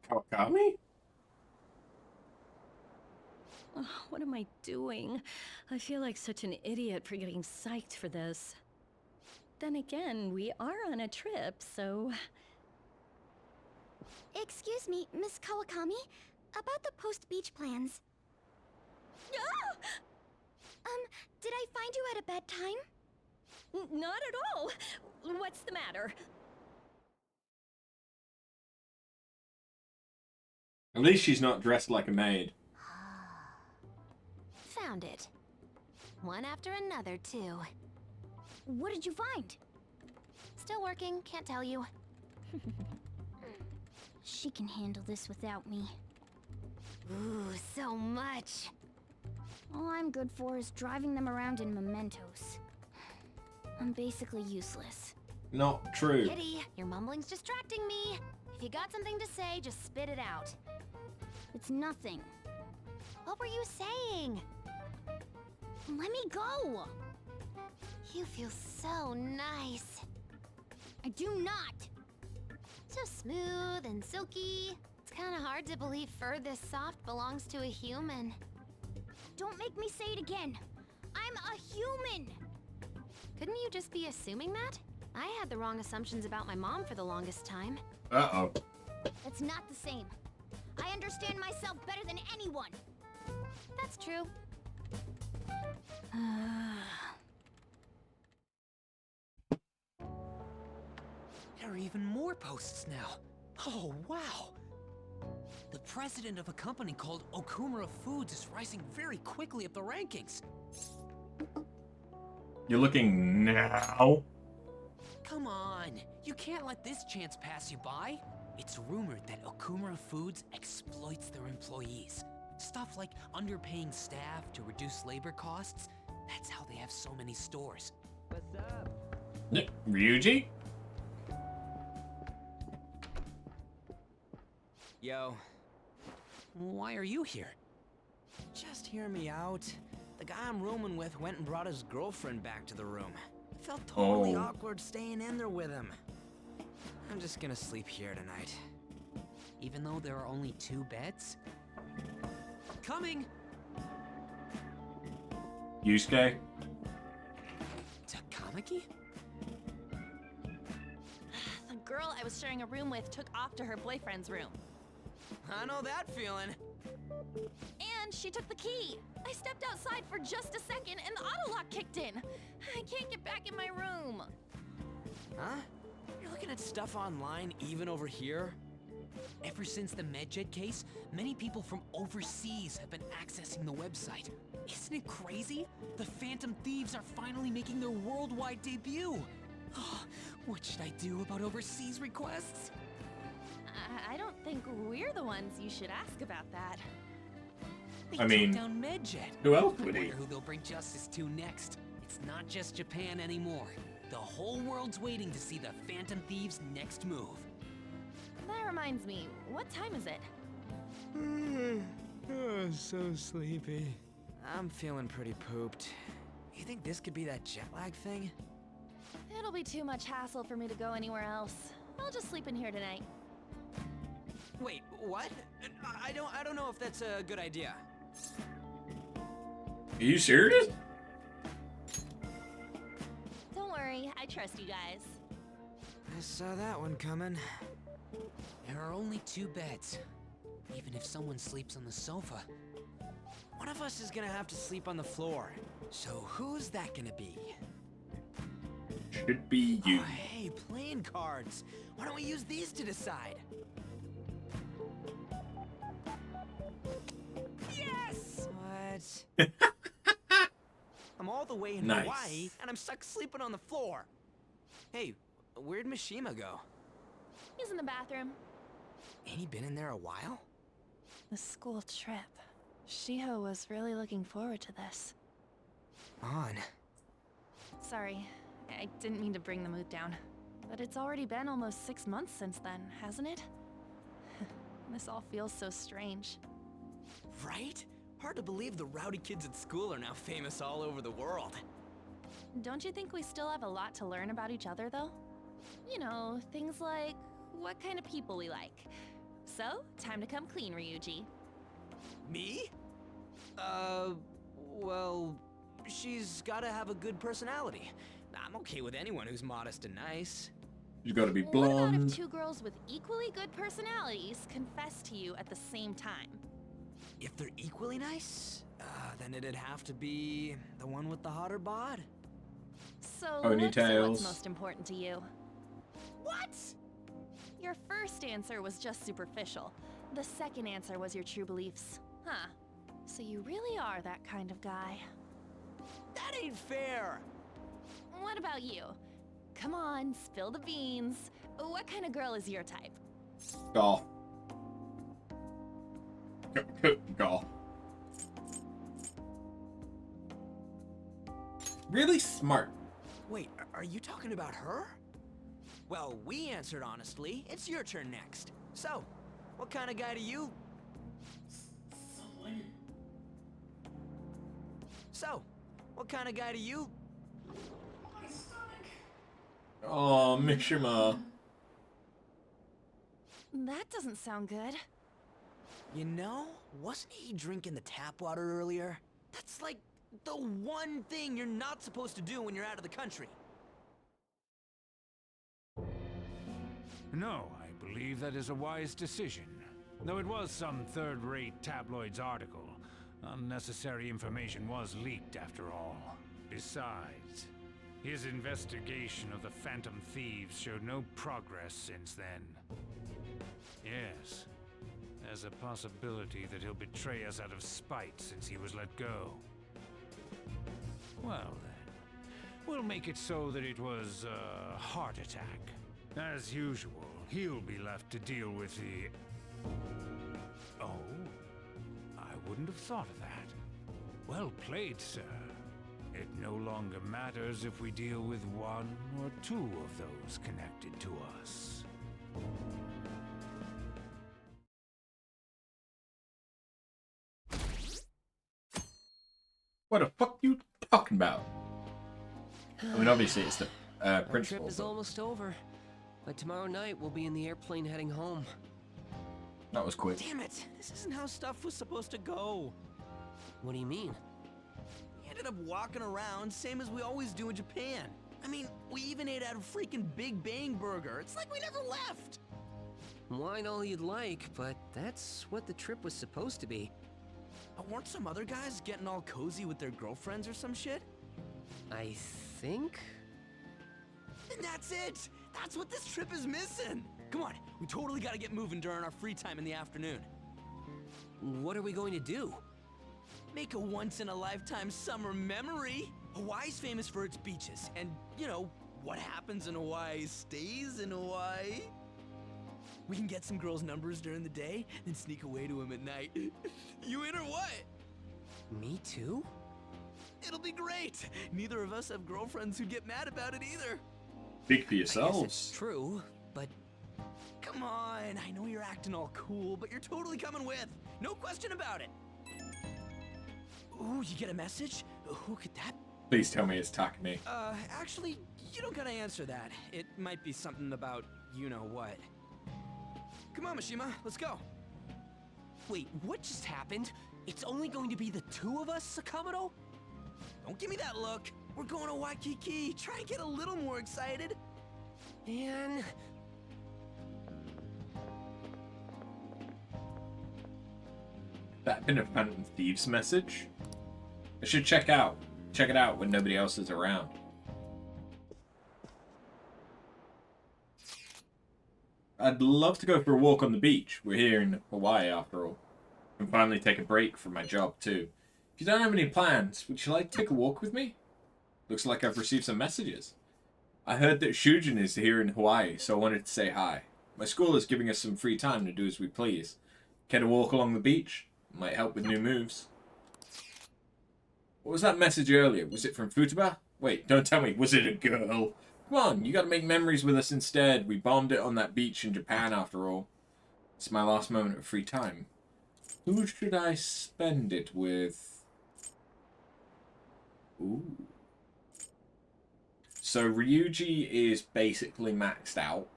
Kawakami? What am I doing? I feel like such an idiot for getting psyched for this. Then again, we are on a trip, so... Excuse me, Miss Kawakami? About the post-beach plans. Did I find you at a bad time? Not at all! What's the matter? At least she's not dressed like a maid. Found it. One after another, too. What did you find? Still working, can't tell you. She can handle this without me. Ooh, so much. All I'm good for is driving them around in mementos. I'm basically useless. Not true. Kitty, your mumbling's distracting me. If you got something to say, just spit it out. It's nothing. What were you saying? Let me go! You feel so nice. I do not! So smooth and silky. It's kind of hard to believe fur this soft belongs to a human. Don't make me say it again! I'm a human! Couldn't you just be assuming that? I had the wrong assumptions about my mom for the longest time. Uh-oh. That's not the same. I understand myself better than anyone! That's true. There are even more posts now. Oh, wow. The president of a company called Okumura Foods is rising very quickly up the rankings. You're looking now? Come on, you can't let this chance pass you by. It's rumored that Okumura Foods exploits their employees. Stuff like underpaying staff to reduce labor costs. That's how they have so many stores. What's up? Ryuji? Yo. Why are you here? Just hear me out. The guy I'm rooming with went and brought his girlfriend back to the room. Felt totally awkward staying in there with him. I'm just gonna sleep here tonight. Even though there are only 2 beds? Coming! Yusuke? Takanagi? The girl I was sharing a room with took off to her boyfriend's room. I know that feeling. And she took the key. I stepped outside for just a second and the auto lock kicked in. I can't get back in my room. Huh? You're looking at stuff online even over here? Ever since the MedJet case, many people from overseas have been accessing the website. Isn't it crazy? The Phantom Thieves are finally making their worldwide debut. What should I do about overseas requests? I don't think we're the ones you should ask about that. They I mean, took down MedJet. who else would I he? wonder who they'll bring justice to next. It's not just Japan anymore. The whole world's waiting to see the Phantom Thieves' next move. That reminds me, what time is it? Oh, so sleepy. I'm feeling pretty pooped. You think this could be that jet lag thing? It'll be too much hassle for me to go anywhere else. I'll just sleep in here tonight. Wait, what? I don't know if that's a good idea. Are you serious? Don't worry, I trust you guys. I saw that one coming. There are only 2 beds. Even if someone sleeps on the sofa. One of us is gonna have to sleep on the floor. So who's that gonna be? Should be you. Oh, hey, playing cards. Why don't we use these to decide? beds. I'm all the way in Nice. Hawaii, and I'm stuck sleeping on the floor. Hey, where'd Mishima go? He's in the bathroom. Ain't he been in there a while? The school trip. Shiho was really looking forward to this. On. Sorry, I didn't mean to bring the mood down. But it's already been almost 6 months since then, hasn't it? This all feels so strange. Right? Hard to believe the rowdy kids at school are now famous all over the world. Don't you think we still have a lot to learn about each other, though? You know, things like what kind of people we like. So, time to come clean, Ryuji. Me? Well, she's gotta have a good personality. I'm okay with anyone who's modest and nice. You gotta be What about blonde. if two girls with equally good personalities confess to you at the same time? If they're equally nice, then it'd have to be the one with the hotter bod. So, let's see Ponytails. what's most important to you. What? Your first answer was just superficial. The second answer was your true beliefs. Huh. So you really are that kind of guy. That ain't fair! What about you? Come on, spill the beans. What kind of girl is your type? Golf. Golf. Really smart. Wait, are you talking about her? Well, we answered honestly. It's your turn next. So, what kind of guy do you... So, what kind of guy do you... Oh, Mishima. That doesn't sound good. You know, wasn't he drinking the tap water earlier? That's like the one thing you're not supposed to do when you're out of the country. No, I believe that is a wise decision. Though it was some third-rate tabloid's article, unnecessary information was leaked after all. Besides, his investigation of the Phantom Thieves showed no progress since then. Yes, there's a possibility that he'll betray us out of spite since he was let go. Well then, we'll make it so that it was a heart attack. As usual, he'll be left to deal with the... Oh, I wouldn't have thought of that. Well played, sir. It no longer matters if we deal with one or two of those connected to us. What the fuck you talking about? I mean, obviously it's the Our principal. trip is but almost over. By tomorrow night, we'll be in the airplane heading home. that was quick. Damn it! This isn't how stuff was supposed to go. What do you mean? We ended up walking around, same as we always do in Japan. I mean, we even ate at a freaking Big Bang Burger. It's like we never left! Wine all you'd like, but that's what the trip was supposed to be. Weren't some other guys getting all cozy with their girlfriends or some shit? I think? And that's it! That's what this trip is missing! Come on, we totally gotta get moving during our free time in the afternoon. What are we going to do? Make a once-in-a-lifetime summer memory! Hawaii's famous for its beaches, and, you know, what happens in Hawaii stays in Hawaii. We can get some girls' numbers during the day, then sneak away to them at night. You in or what? Me too? It'll be great! Neither of us have girlfriends who get mad about it either. Speak for I guess yourselves. it's true, but... Come on, I know you're acting all cool, but you're totally coming with. No question about it. Ooh, you get a message? Who could that be? Please tell me it's Takumi. Actually, you don't gotta answer that. It might be something about you-know-what. Come on, Mishima, let's go. Wait, what just happened? It's only going to be the two of us, Sakamoto? Don't give me that look. We're going to Waikiki. Try and get a little more excited. And... That been a Phantom Thieves message? I should check it out when nobody else is around. I'd love to go for a walk on the beach. We're here in Hawaii after all. And finally take a break from my job too. If you don't have any plans, would you like to take a walk with me? Looks like I've received some messages. I heard that Shujin is here in Hawaii, so I wanted to say hi. My school is giving us some free time to do as we please. Care to walk along the beach? Might help with new moves. What was that message earlier? Was it from Futaba? Wait, don't tell me. Was it a girl? Come on, you gotta make memories with us instead. We bombed it on that beach in Japan after all. It's my last moment of free time. Who should I spend it with? Ooh. So Ryuji is basically maxed out.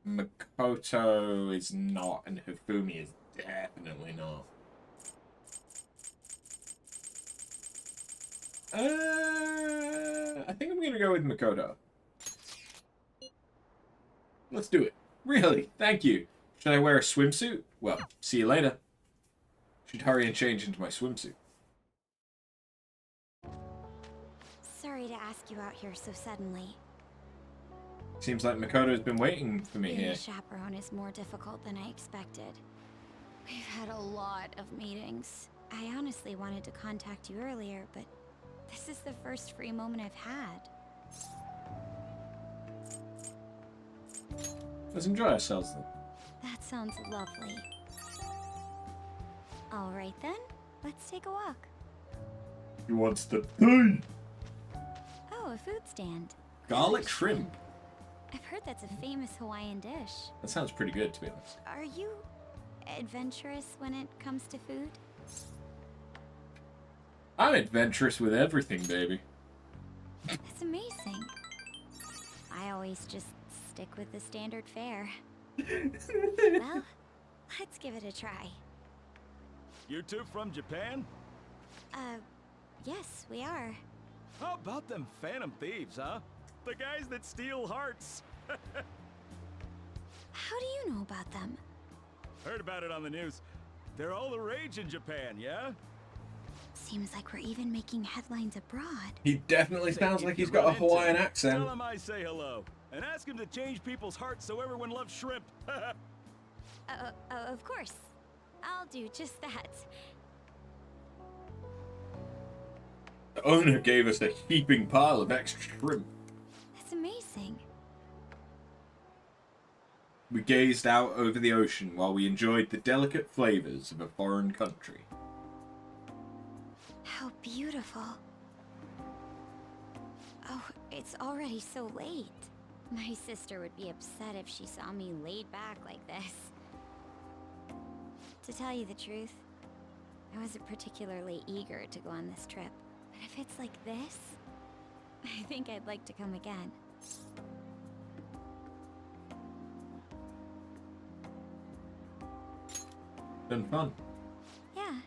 Makoto is not, and Hifumi is definitely not. I think I'm gonna go with Makoto. Let's do it. Really? Thank you. Should I wear a swimsuit? Well, see you later. Should hurry and change into my swimsuit. Sorry to ask you out here so suddenly. Seems like Makoto's been waiting for me Being here. a chaperone is more difficult than I expected. We've had a lot of meetings. I honestly wanted to contact you earlier, but this is the first free moment I've had. Let's enjoy ourselves then. That sounds lovely. Alright then, let's take a walk. He wants the tea. Oh, a food stand. Garlic shrimp. I've heard that's a famous Hawaiian dish. That sounds pretty good, to be honest. Are you adventurous when it comes to food? I'm adventurous with everything, baby. That's amazing. I always just stick with the standard fare. Well, let's give it a try. You two from Japan? Yes, we are. How about them Phantom Thieves, huh? The guys that steal hearts. How do you know about them? Heard about it on the news. They're all the rage in Japan, yeah? Seems like we're even making headlines abroad. He definitely sounds like he's got a Hawaiian accent. Tell him I say hello. And ask him to change people's hearts so everyone loves shrimp. Of course. I'll do just that. The owner gave us a heaping pile of extra shrimp. That's amazing. We gazed out over the ocean while we enjoyed the delicate flavors of a foreign country. How beautiful. Oh, it's already so late. My sister would be upset if she saw me laid back like this. To tell you the truth, I wasn't particularly eager to go on this trip. But if it's like this, I think I'd like to come again. Been fun. Yeah.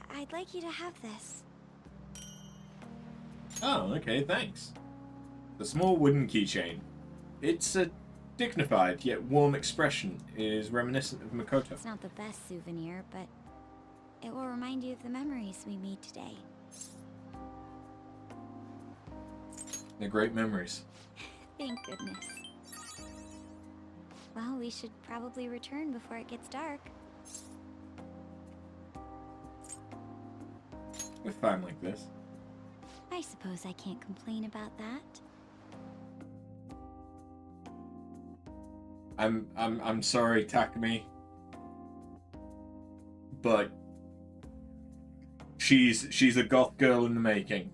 I'd like you to have this. Oh, okay, thanks. The small wooden keychain. It's a dignified yet warm expression is reminiscent of Makoto. It's not the best souvenir, but it will remind you of the memories we made today. They're great memories. Thank goodness. Well, we should probably return before it gets dark. We're fine like this. I suppose I can't complain about that. I'm sorry, Takumi. But she's a goth girl in the making.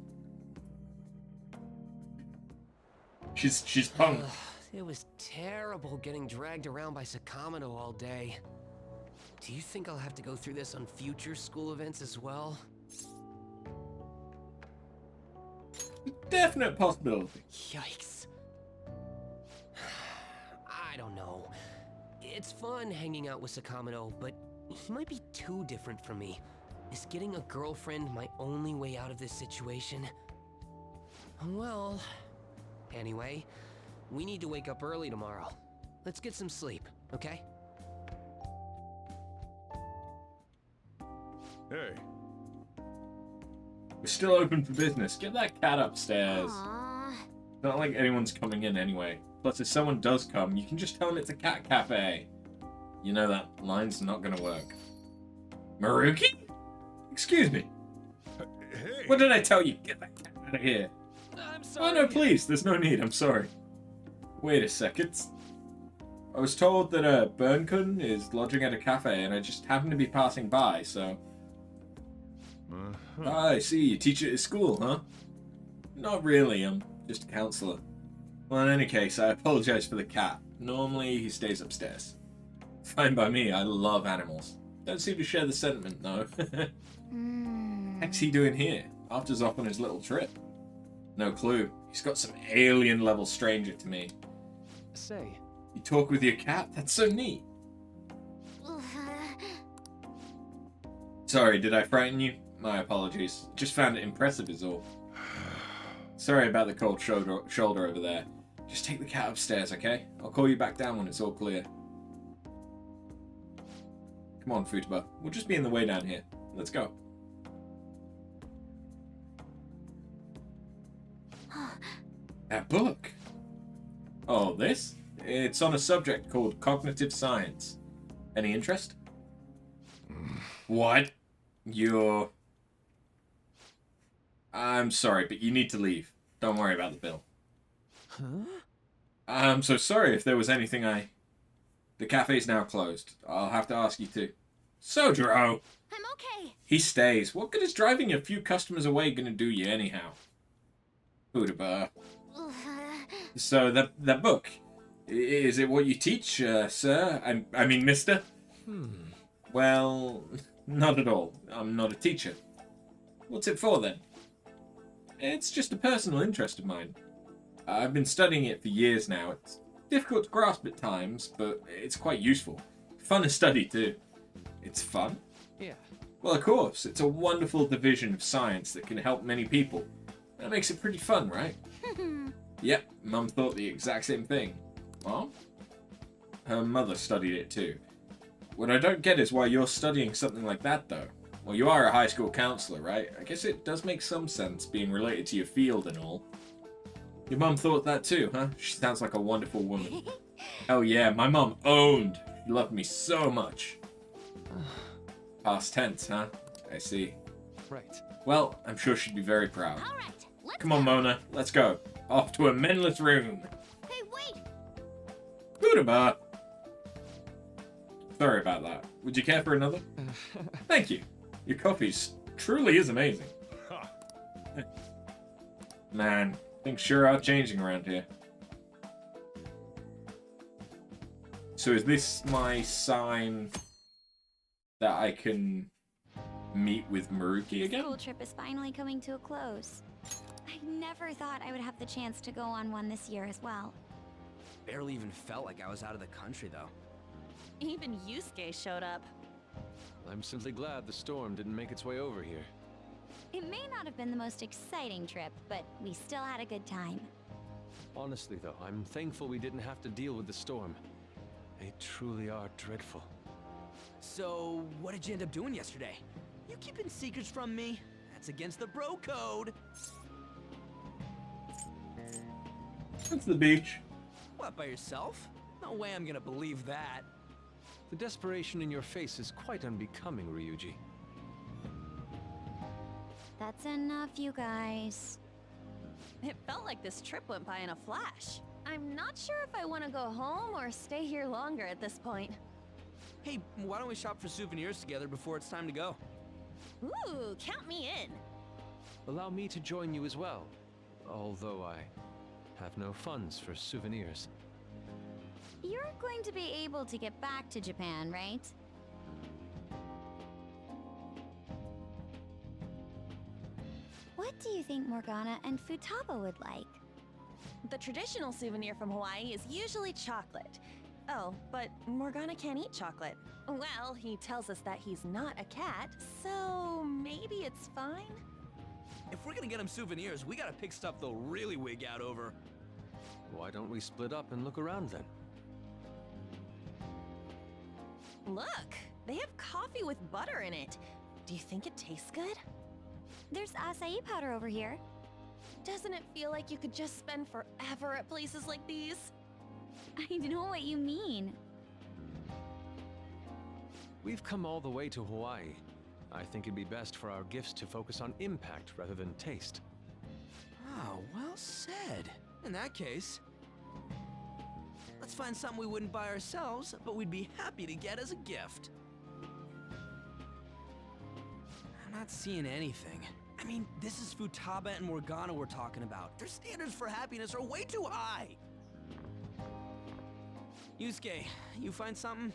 She's punk. It was terrible getting dragged around by Sakamoto all day. Do you think I'll have to go through this on future school events as well? Definite possibility. Yikes. I don't know. It's fun hanging out with Sakamoto, but he might be too different from me. Is getting a girlfriend my only way out of this situation? Well, anyway, we need to wake up early tomorrow. Let's get some sleep, okay? Hey. We're still open for business. Get that cat upstairs. Aww. Not like anyone's coming in anyway. Plus, if someone does come, you can just tell them it's a cat cafe. You know that line's not gonna work. Maruki? Excuse me. Hey. What did I tell you? Get that cat out of here. I'm sorry. Oh no, please. There's no need. I'm sorry. Wait a second. I was told that Burn-kun is lodging at a cafe, and I just happened to be passing by, so... Ah, I see. You teach at his school, huh? Not really. I'm just a counselor. Well, in any case, I apologize for the cat. Normally, he stays upstairs. Fine by me. I love animals. Don't seem to share the sentiment, though. What's he doing here? Arthur's off on his little trip. No clue. He's got some alien-level stranger to me. Say. You talk with your cat? That's so neat. Sorry, did I frighten you? My apologies. Just found it impressive is all. Sorry about the cold shoulder over there. Just take the cat upstairs, okay? I'll call you back down when it's all clear. Come on, Futaba. We'll just be in the way down here. Let's go. That book. Oh, this? It's on a subject called cognitive science. Any interest? What? You're... I'm sorry, but you need to leave. Don't worry about the bill. Huh? I'm so sorry if there was anything The cafe's now closed. I'll have to ask you to... Sojiro! I'm okay. He stays. What good is driving a few customers away gonna do you anyhow? Futaba. So, that book... Is it what you teach, sir? I mean, mister? Well, not at all. I'm not a teacher. What's it for, then? It's just a personal interest of mine. I've been studying it for years now. It's difficult to grasp at times, but it's quite useful. Fun to study, too. It's fun? Yeah. Well, of course. It's a wonderful division of science that can help many people. That makes it pretty fun, right? Yep, Mum thought the exact same thing. Mom? Her mother studied it too. What I don't get is why you're studying something like that, though. Well, you are a high school counselor, right? I guess it does make some sense, being related to your field and all. Your mum thought that too, huh? She sounds like a wonderful woman. Oh yeah, my mum owned. She loved me so much. Past tense, huh? I see. Right. Well, I'm sure she'd be very proud. All right, let's Come on, Mona. Let's go. Off to a menless room. Hey, wait! Futaba. Sorry about that. Would you care for another? Thank you. Your coffee truly is amazing. Man, things sure are changing around here. So is this my sign that I can meet with Maruki again? The school trip is finally coming to a close. I never thought I would have the chance to go on one this year as well. Barely even felt like I was out of the country, though. Even Yusuke showed up. I'm simply glad the storm didn't make its way over here. It may not have been the most exciting trip, but we still had a good time. Honestly, though, I'm thankful we didn't have to deal with the storm. They truly are dreadful. So, what did you end up doing yesterday? You keeping secrets from me? That's against the bro code. That's the beach. What, by yourself? No way I'm gonna believe that. The desperation in your face is quite unbecoming, Ryuji. That's enough, you guys. It felt like this trip went by in a flash. I'm not sure if I want to go home or stay here longer at this point. Hey, why don't we shop for souvenirs together before it's time to go? Ooh, count me in. Allow me to join you as well, although I have no funds for souvenirs. You're going to be able to get back to Japan, right? What do you think Morgana and Futaba would like? The traditional souvenir from Hawaii is usually chocolate. Oh, but Morgana can't eat chocolate. Well, he tells us that he's not a cat, so maybe it's fine? If we're gonna get him souvenirs, we gotta pick stuff they'll really wig out over. Why don't we split up and look around then? Look, they have coffee with butter in it. Do you think it tastes good? There's acai powder over here. Doesn't it feel like you could just spend forever at places like these? I know what you mean. We've come all the way to Hawaii. I think it'd be best for our gifts to focus on impact rather than taste. Oh, well said. In that case, let's find something we wouldn't buy ourselves, but we'd be happy to get as a gift. I'm not seeing anything. I mean, this is Futaba and Morgana we're talking about. Their standards for happiness are way too high. Yusuke, you find something?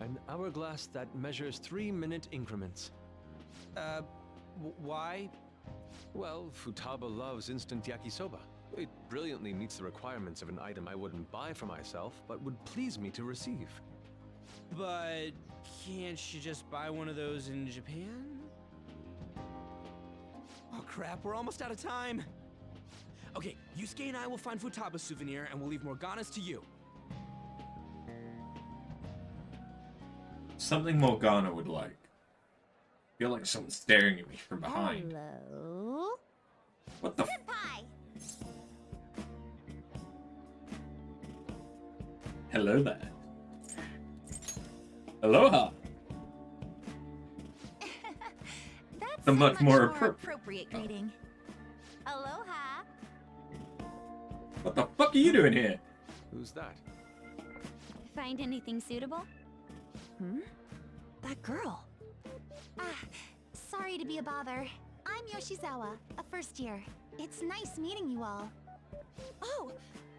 An hourglass that measures 3-minute increments. Why? Well, Futaba loves instant yakisoba. It brilliantly meets the requirements of an item I wouldn't buy for myself, but would please me to receive. But can't you just buy one of those in Japan? Oh crap, we're almost out of time. Okay, Yusuke and I will find Futaba's souvenir and we'll leave Morgana's to you. Something Morgana would like. I feel like someone's staring at me from behind. Hello? What the Senpai! Hello there. Aloha! That's The a much more appropriate greeting. Aloha! What the fuck are you doing here? Who's that? Find anything suitable? That girl. Sorry to be a bother. I'm Yoshizawa, a first year. It's nice meeting you all. Oh,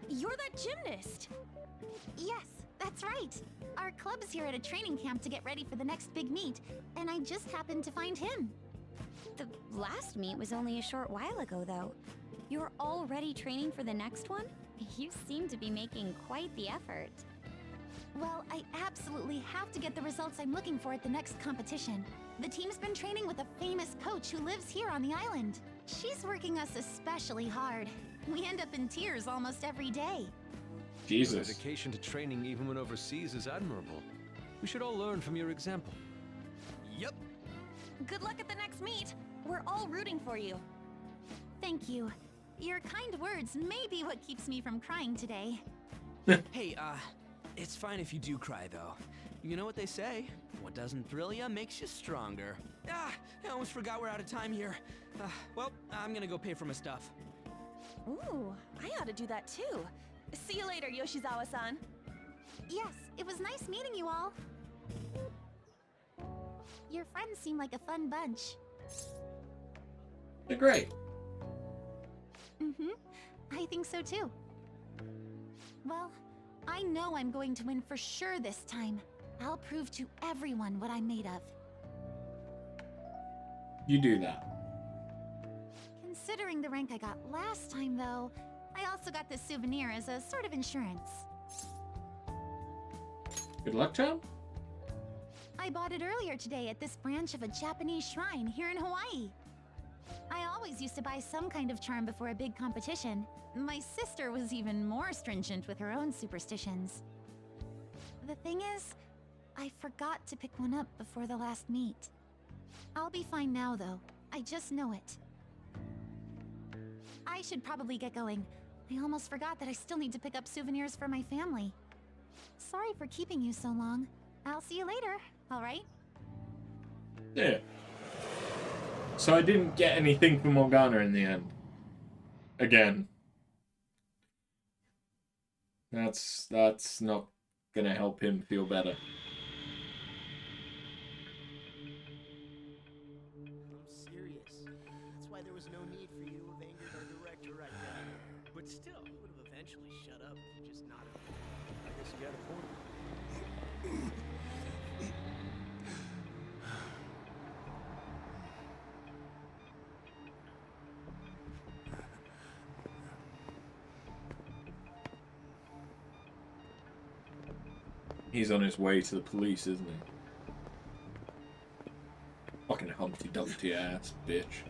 you're that gymnast. Yes, that's right. Our club's here at a training camp to get ready for the next big meet, and I just happened to find him. The last meet was only a short while ago, though. You're already training for the next one? You seem to be making quite the effort. Well, I absolutely have to get the results I'm looking for at the next competition. The team's been training with a famous coach who lives here on the island. She's working us especially hard. We end up in tears almost every day. Jesus. Your dedication to training even when overseas is admirable. We should all learn from your example. Yep. Good luck at the next meet. We're all rooting for you. Thank you. Your kind words may be what keeps me from crying today. Hey, it's fine if you do cry, though. You know what they say? What doesn't thrill you makes you stronger. I almost forgot we're out of time here. Well, I'm gonna go pay for my stuff. Ooh, I ought to do that too. See you later, Yoshizawa-san. Yes, it was nice meeting you all. Your friends seem like a fun bunch. They're great. I think so too. Well, I know I'm going to win for sure this time. I'll prove to everyone what I'm made of. You do that. Considering the rank I got last time, though, I also got this souvenir as a sort of insurance. Good luck, Tom. I bought it earlier today at this branch of a Japanese shrine here in Hawaii. I always used to buy some kind of charm before a big competition. My sister was even more stringent with her own superstitions. The thing is, I forgot to pick one up before the last meet. I'll be fine now, though. I just know it. I should probably get going. I almost forgot that I still need to pick up souvenirs for my family. Sorry for keeping you so long. I'll see you later, alright? Yeah. So I didn't get anything from Morgana in the end. Again. That's not gonna help him feel better. I'm serious. That's why there was no need for you to have angered our director right then. But still, he would have eventually shut up if you just nodded. I guess you got a point. He's on his way to the police, isn't he? Fucking Humpty Dumpty ass bitch.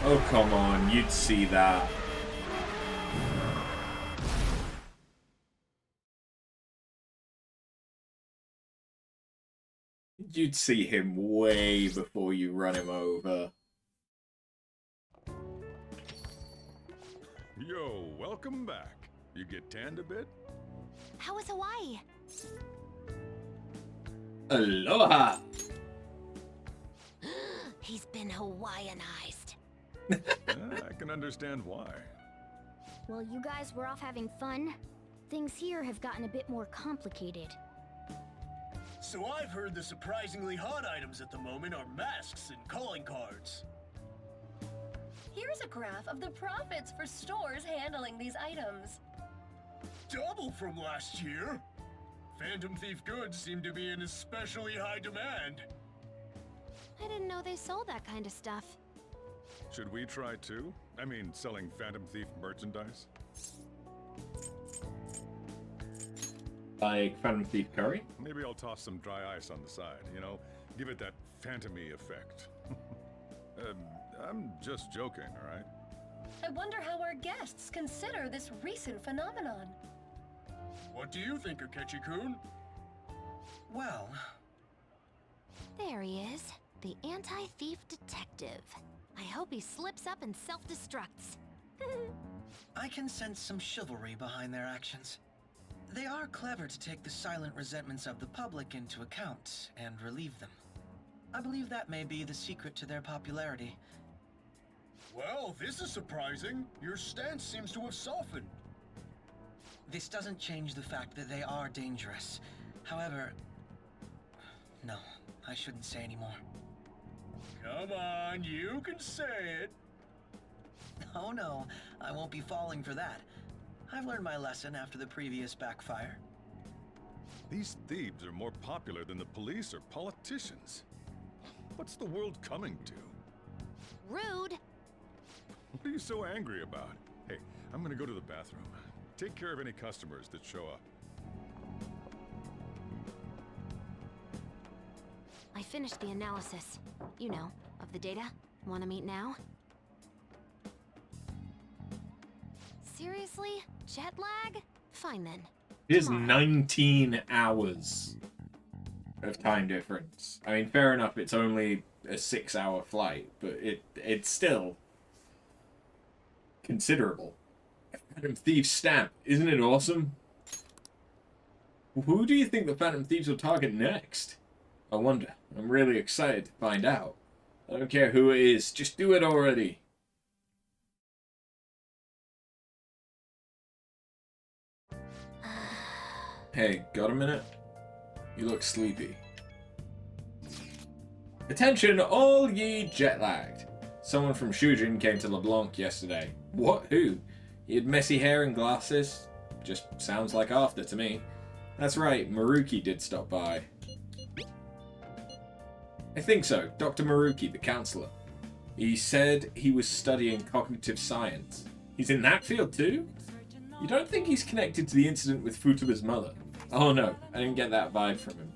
Oh, come on, you'd see that. You'd see him way before you run him over. Yo, welcome back. You get tanned a bit? How was Hawaii? Aloha! He's been Hawaiianized. I can understand why. While you guys were off having fun, things here have gotten a bit more complicated. So I've heard the surprisingly hot items at the moment are masks and calling cards. Here's a graph of the profits for stores handling these items. Double from last year! Phantom Thief goods seem to be in especially high demand. I didn't know they sold that kind of stuff. Should we try too? I mean, selling Phantom Thief merchandise? Like Phantom Thief curry? Maybe I'll toss some dry ice on the side, you know? Give it that phantom-y effect. I'm just joking, alright? I wonder how our guests consider this recent phenomenon. What do you think, Akechi-kun? Well... There he is, the anti-thief detective. I hope he slips up and self-destructs. I can sense some chivalry behind their actions. They are clever to take the silent resentments of the public into account and relieve them. I believe that may be the secret to their popularity. Well, this is surprising. Your stance seems to have softened. This doesn't change the fact that they are dangerous. However... No, I shouldn't say anymore. Come on, you can say it. Oh no, I won't be falling for that. I've learned my lesson after the previous backfire. These thieves are more popular than the police or politicians. What's the world coming to? Rude! What are you so angry about? Hey, I'm gonna go to the bathroom. Take care of any customers that show up. I finished the analysis. You know, of the data. Want to meet now? Seriously? Jet lag? Fine then. It is 19 hours of time difference. I mean, fair enough, it's only a 6-hour flight, but it's still considerable. Phantom Thieves stamp, isn't it awesome? Who do you think the Phantom Thieves will target next? I wonder. I'm really excited to find out. I don't care who it is, just do it already. Hey, got a minute? You look sleepy. Attention, all ye jet-lagged. Someone from Shujin came to LeBlanc yesterday. What? Who? He had messy hair and glasses. Just sounds like after to me. That's right, Maruki did stop by. I think so, Dr. Maruki, the counselor. He said he was studying cognitive science. He's in that field too? You don't think he's connected to the incident with Futaba's mother? Oh no, I didn't get that vibe from him.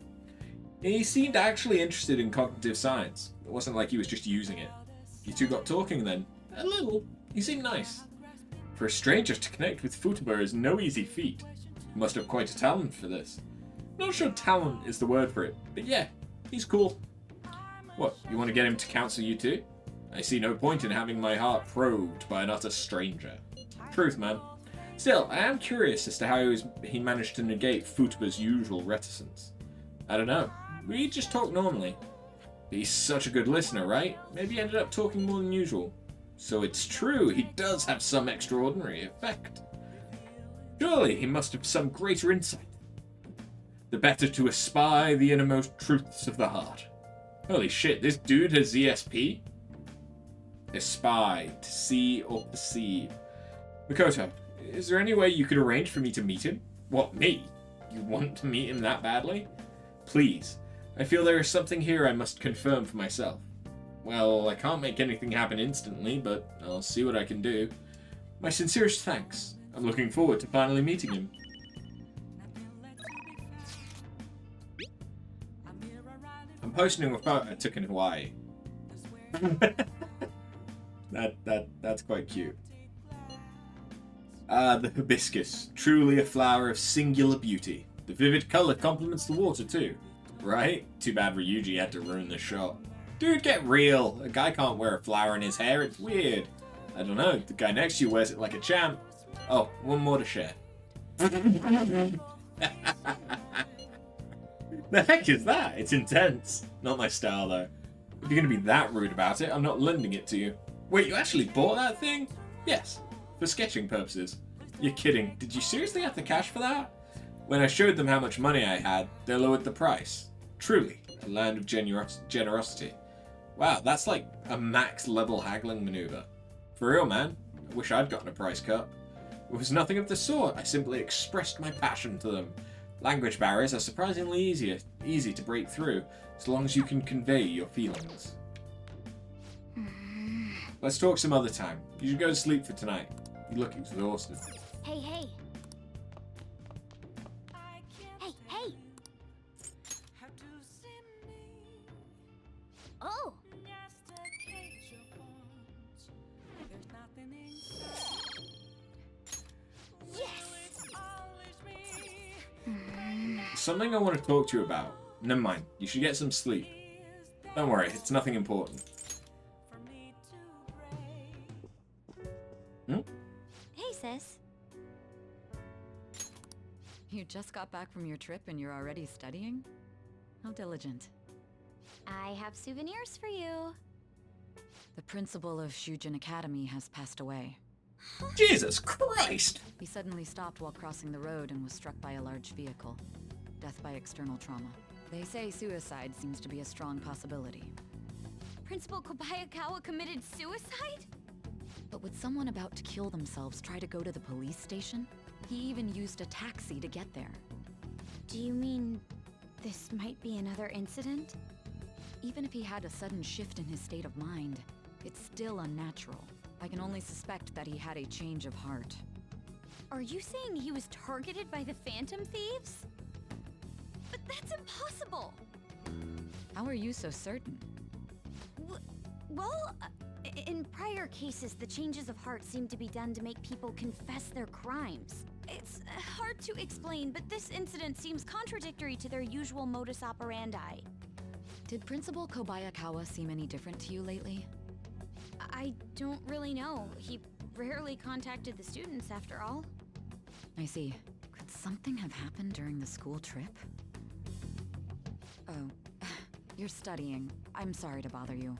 He seemed actually interested in cognitive science. It wasn't like he was just using it. You two got talking then? A little. He seemed nice. For a stranger to connect with Futaba is no easy feat. He must have quite a talent for this. Not sure talent is the word for it, but yeah, he's cool. What, you want to get him to counsel you too? I see no point in having my heart probed by an utter stranger. Truth, man. Still, I am curious as to how he managed to negate Futaba's usual reticence. I don't know. We just talk normally. He's such a good listener, right? Maybe he ended up talking more than usual. So it's true, he does have some extraordinary effect. Surely he must have some greater insight. The better to espy the innermost truths of the heart. Holy shit, this dude has ESP? Espy, to see or perceive. Makoto, is there any way you could arrange for me to meet him? What, me? You want to meet him that badly? Please. I feel there is something here I must confirm for myself. Well, I can't make anything happen instantly, but I'll see what I can do. My sincerest thanks. I'm looking forward to finally meeting him. I'm posting a photo I took in Hawaii. That's quite cute. The hibiscus, truly a flower of singular beauty. The vivid color complements the water too. Right? Too bad Ryuji had to ruin the shot. Dude, get real. A guy can't wear a flower in his hair, it's weird. I don't know, the guy next to you wears it like a champ. Oh, one more to share. The heck is that? It's intense. Not my style though. If you're gonna be that rude about it, I'm not lending it to you. Wait, you actually bought that thing? Yes, for sketching purposes. You're kidding. Did you seriously have the cash for that? When I showed them how much money I had, they lowered the price. Truly, a land of generosity. Wow, that's like a max level haggling maneuver. For real, man. I wish I'd gotten a price cut. It was nothing of the sort. I simply expressed my passion to them. Language barriers are surprisingly easy to break through, as long as you can convey your feelings. Let's talk some other time. You should go to sleep for tonight. You look exhausted. Hey, hey. Hey, hey. Oh. Something I want to talk to you about. Never mind. You should get some sleep. Don't worry, it's nothing important. Hey, sis. You just got back from your trip and you're already studying? How diligent. I have souvenirs for you. The principal of Shujin Academy has passed away. Jesus Christ! He suddenly stopped while crossing the road and was struck by a large vehicle. Death by external trauma. They say suicide seems to be a strong possibility. Principal Kobayakawa committed suicide? But would someone about to kill themselves try to go to the police station? He even used a taxi to get there. Do you mean this might be another incident? Even if he had a sudden shift in his state of mind, it's still unnatural. I can only suspect that he had a change of heart. Are you saying he was targeted by the Phantom Thieves? But that's impossible! How are you so certain? Well, in prior cases, the changes of heart seem to be done to make people confess their crimes. It's hard to explain, but this incident seems contradictory to their usual modus operandi. Did Principal Kobayakawa seem any different to you lately? I don't really know. He rarely contacted the students, after all. I see. Could something have happened during the school trip? Oh, you're studying. I'm sorry to bother you.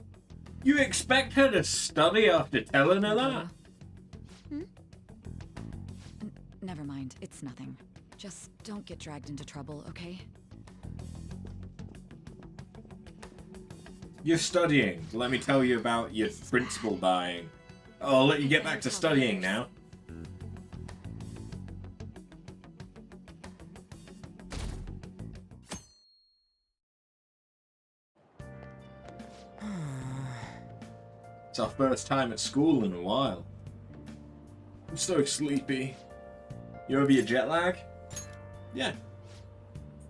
You expect her to study after telling her that? Never mind, it's nothing. Just don't get dragged into trouble, okay? You're studying. Let me tell you about your principal dying. Oh, I'll let you get back to studying now. It's our first time at school in a while. I'm so sleepy. You over your jet lag? Yeah.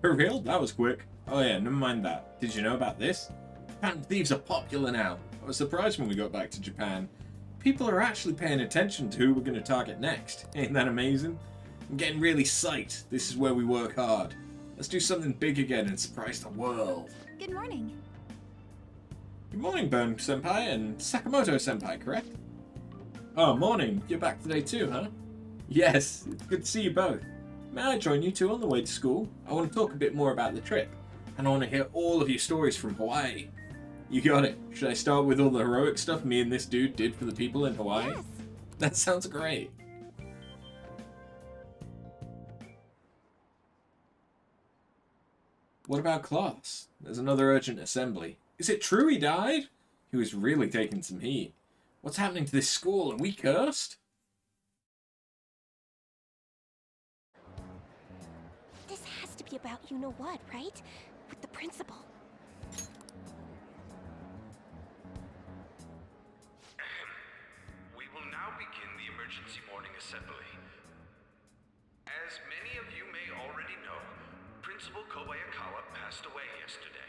For real? That was quick. Oh yeah, never mind that. Did you know about this? Phantom Thieves are popular now. I was surprised when we got back to Japan. People are actually paying attention to who we're going to target next. Ain't that amazing? I'm getting really psyched. This is where we work hard. Let's do something big again and surprise the world. Good morning. Good morning, Burn Senpai and Sakamoto Senpai, correct? Oh, morning. You're back today too, huh? Yes, it's good to see you both. May I join you two on the way to school? I want to talk a bit more about the trip, and I want to hear all of your stories from Hawaii. You got it. Should I start with all the heroic stuff me and this dude did for the people in Hawaii? Yes. That sounds great. What about class? There's another urgent assembly. Is it true he died? He was really taking some heat. What's happening to this school? Are we cursed? This has to be about you-know-what, right? With the principal. We will now begin the emergency morning assembly. As many of you may already know, Principal Kobayakawa passed away yesterday.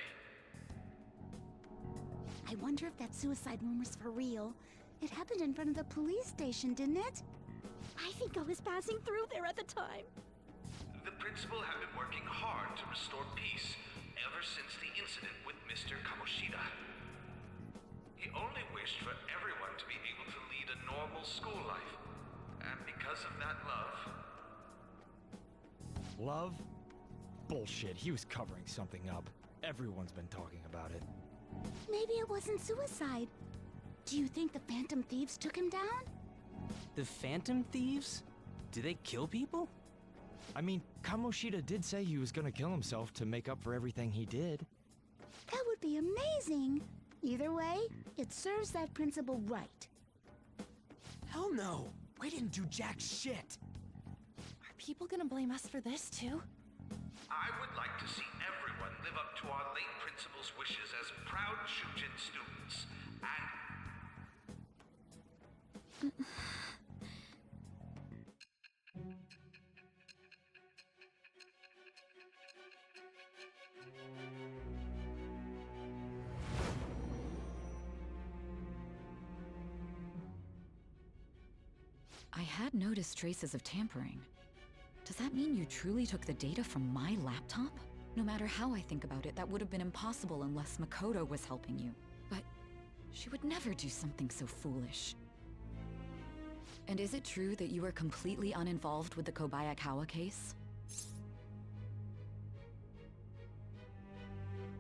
I wonder if that suicide rumor's for real. It happened in front of the police station, didn't it? I think I was passing through there at the time. The principal have been working hard to restore peace ever since the incident with Mr. Kamoshida. He only wished for everyone to be able to lead a normal school life. And because of that love... Love? Bullshit, he was covering something up. Everyone's been talking about it. Maybe it wasn't suicide. Do you think the Phantom Thieves took him down? The Phantom Thieves? Do they kill people? I mean, Kamoshida did say he was gonna kill himself to make up for everything he did. That would be amazing. Either way, it serves that principal right. Hell no! We didn't do jack shit! Are people gonna blame us for this too? I would like to see everyone live up to our late principal's wishes as proud Shujin students, and... I had noticed traces of tampering. Does that mean you truly took the data from my laptop? No matter how I think about it, that would have been impossible unless Makoto was helping you. But she would never do something so foolish. And is it true that you were completely uninvolved with the Kobayakawa case?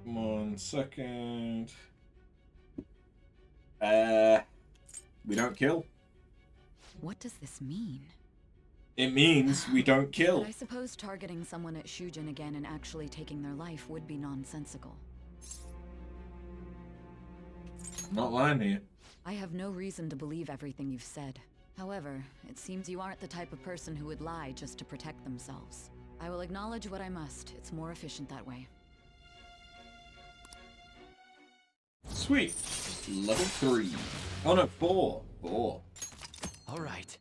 1 second. We don't kill. What does this mean? It means we don't kill. But I suppose targeting someone at Shujin again and actually taking their life would be nonsensical. Not lying to you. I have no reason to believe everything you've said. However, it seems you aren't the type of person who would lie just to protect themselves. I will acknowledge what I must. It's more efficient that way. Sweet. Level 3. Oh no, 4. 4. All right.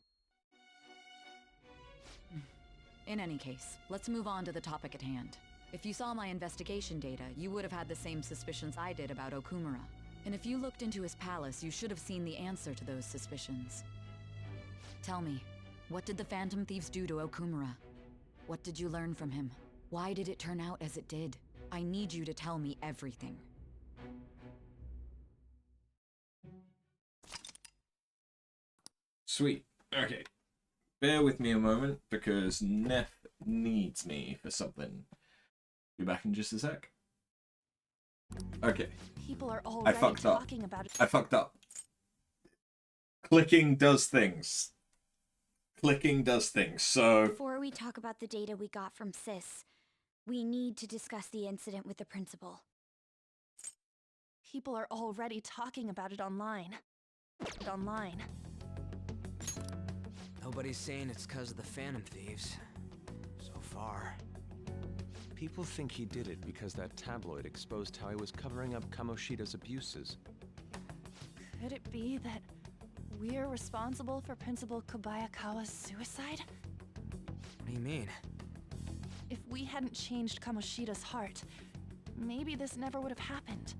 In any case, let's move on to the topic at hand. If you saw my investigation data, you would have had the same suspicions I did about Okumura. And if you looked into his palace, you should have seen the answer to those suspicions. Tell me, what did the Phantom Thieves do to Okumura? What did you learn from him? Why did it turn out as it did? I need you to tell me everything. Sweet. Okay. Bear with me a moment, because Neff needs me for something. Be back in just a sec. Okay. People are already talking about it. I fucked up. Clicking does things. Clicking does things, so... Before we talk about the data we got from Sis, we need to discuss the incident with the principal. People are already talking about it online. Nobody's saying it's because of the Phantom Thieves. So far. People think he did it because that tabloid exposed how he was covering up Kamoshida's abuses. Could it be that we're responsible for Principal Kobayakawa's suicide? What do you mean? If we hadn't changed Kamoshida's heart, maybe this never would have happened.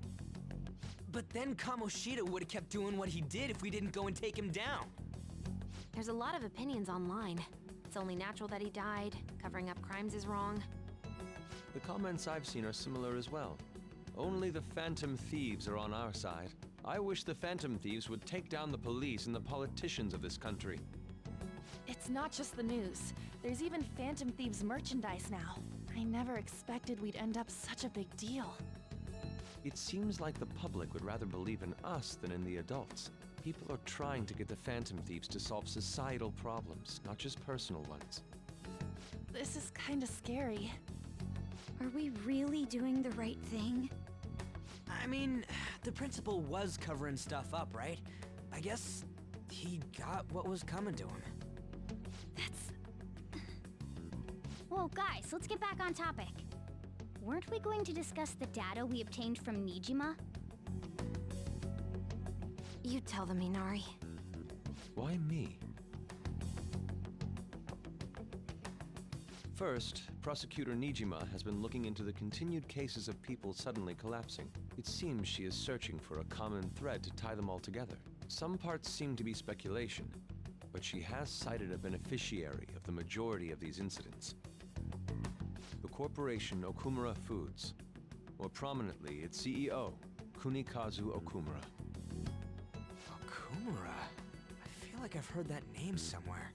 But then Kamoshida would have kept doing what he did if we didn't go and take him down. There's a lot of opinions online. It's only natural that he died. Covering up crimes is wrong. The comments I've seen are similar as well. Only the Phantom Thieves are on our side. I wish the Phantom Thieves would take down the police and the politicians of this country. It's not just the news. There's even Phantom Thieves merchandise now. I never expected we'd end up such a big deal. It seems like the public would rather believe in us than in the adults. People are trying to get the Phantom Thieves to solve societal problems, not just personal ones. This is kinda scary. Are we really doing the right thing? I mean, the principal was covering stuff up, right? I guess he got what was coming to him. Whoa, guys, let's get back on topic. Weren't we going to discuss the data we obtained from Nijima? You tell them, Inari. Why me? First, Prosecutor Nijima has been looking into the continued cases of people suddenly collapsing. It seems she is searching for a common thread to tie them all together. Some parts seem to be speculation, but she has cited a beneficiary of the majority of these incidents. The corporation Okumura Foods. More prominently, its CEO, Kunikazu Okumura. Okumura? I feel like I've heard that name somewhere.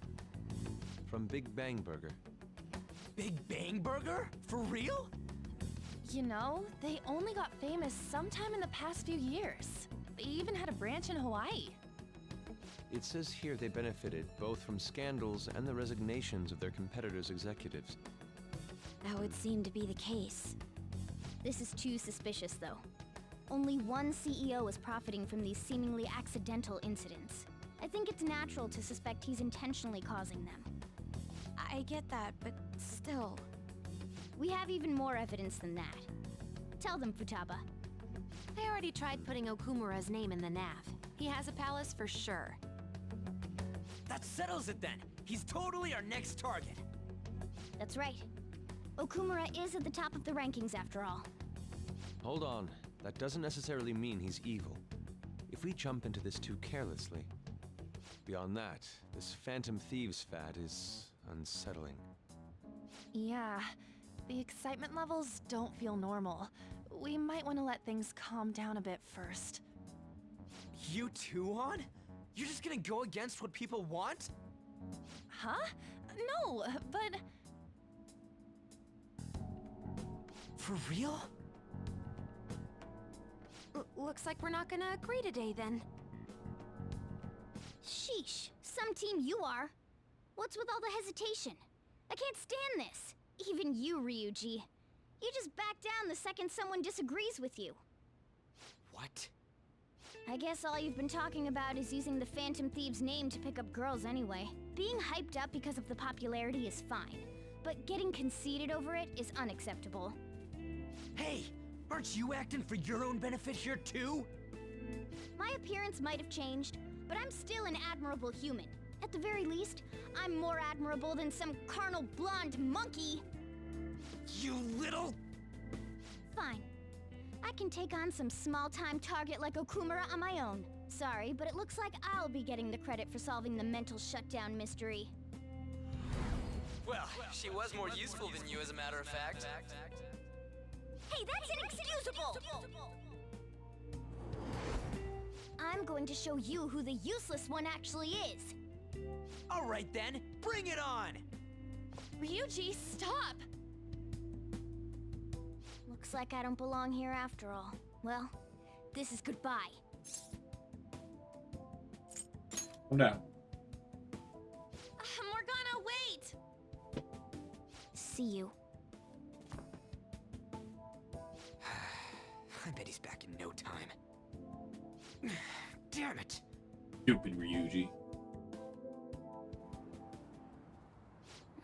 From Big Bang Burger. Big Bang Burger? For real? You know, they only got famous sometime in the past few years. They even had a branch in Hawaii. It says here they benefited both from scandals and the resignations of their competitors' executives. That would seem to be the case. This is too suspicious, though. Only one CEO is profiting from these seemingly accidental incidents. I think it's natural to suspect he's intentionally causing them. I get that, but still. We have even more evidence than that. Tell them, Futaba. I already tried putting Okumura's name in the nav. He has a palace for sure. That settles it then. He's totally our next target. That's right. Okumura is at the top of the rankings after all. Hold on. That doesn't necessarily mean he's evil. If we jump into this too carelessly. Beyond that, this Phantom Thieves fad is unsettling. Yeah, the excitement levels don't feel normal. We might want to let things calm down a bit first. You too, On? You're just gonna go against what people want? Huh? No, but... For real? Looks like we're not gonna agree today, then. Sheesh, some team you are. What's with all the hesitation? I can't stand this. Even you, Ryuji. You just back down the second someone disagrees with you. What? I guess all you've been talking about is using the Phantom Thieves name to pick up girls anyway. Being hyped up because of the popularity is fine, but getting conceited over it is unacceptable. Hey! Aren't you acting for your own benefit here too? My appearance might have changed, but I'm still an admirable human. At the very least, I'm more admirable than some carnal blonde monkey. You little... Fine. I can take on some small-time target like Okumura on my own. Sorry, but it looks like I'll be getting the credit for solving the mental shutdown mystery. Well, she was more useful than you, as a matter of fact. Hey, that's inexcusable! I'm going to show you who the useless one actually is. Alright then, bring it on! Ryuji, stop! Looks like I don't belong here after all. Well, this is goodbye. No. Morgana, wait! See you. I bet he's back in no time. Damn it! Stupid Ryuji.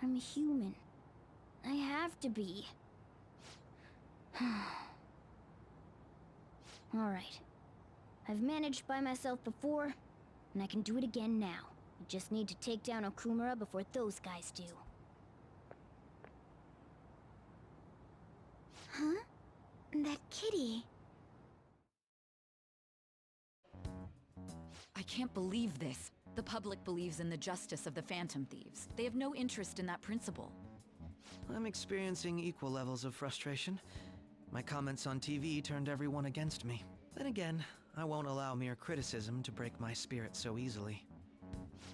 I'm human. I have to be. Alright. I've managed by myself before, and I can do it again now. I just need to take down Okumura before those guys do. Huh? That kitty. I can't believe this. The public believes in the justice of the Phantom Thieves. They have no interest in that principle. I'm experiencing equal levels of frustration. My comments on TV turned everyone against me. Then again, I won't allow mere criticism to break my spirit so easily.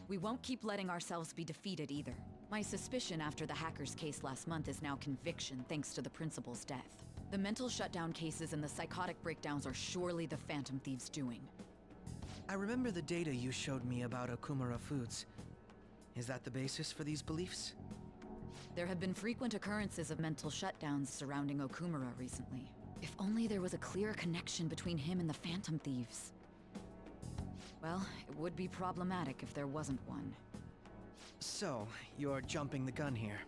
We won't keep letting ourselves be defeated either. My suspicion after the hackers case last month is now conviction thanks to the principal's death. The mental shutdown cases and the psychotic breakdowns are surely the Phantom Thieves' doing. I remember the data you showed me about Okumura Foods. Is that the basis for these beliefs? There have been frequent occurrences of mental shutdowns surrounding Okumura recently. If only there was a clear connection between him and the Phantom Thieves. Well, it would be problematic if there wasn't one. So, you're jumping the gun here.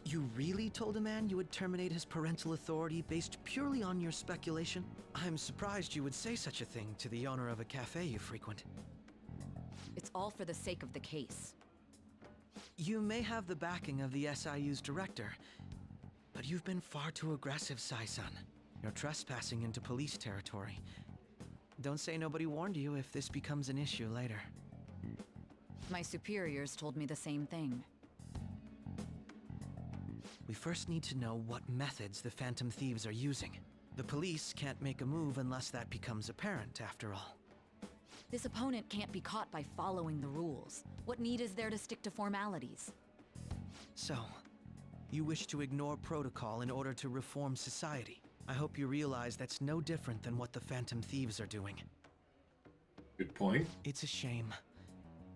You really told a man you would terminate his parental authority based purely on your speculation? I'm surprised you would say such a thing to the owner of a cafe you frequent. It's all for the sake of the case. You may have the backing of the SIU's director, but you've been far too aggressive, Sai-san. You're trespassing into police territory. don't say nobody warned you if this becomes an issue later. My superiors told me the same thing. We first need to know what methods the Phantom Thieves are using. The police can't make a move unless that becomes apparent, after all. This opponent can't be caught by following the rules. What need is there to stick to formalities? So, you wish to ignore protocol in order to reform society. I hope you realize that's no different than what the Phantom Thieves are doing. Good point. It's a shame.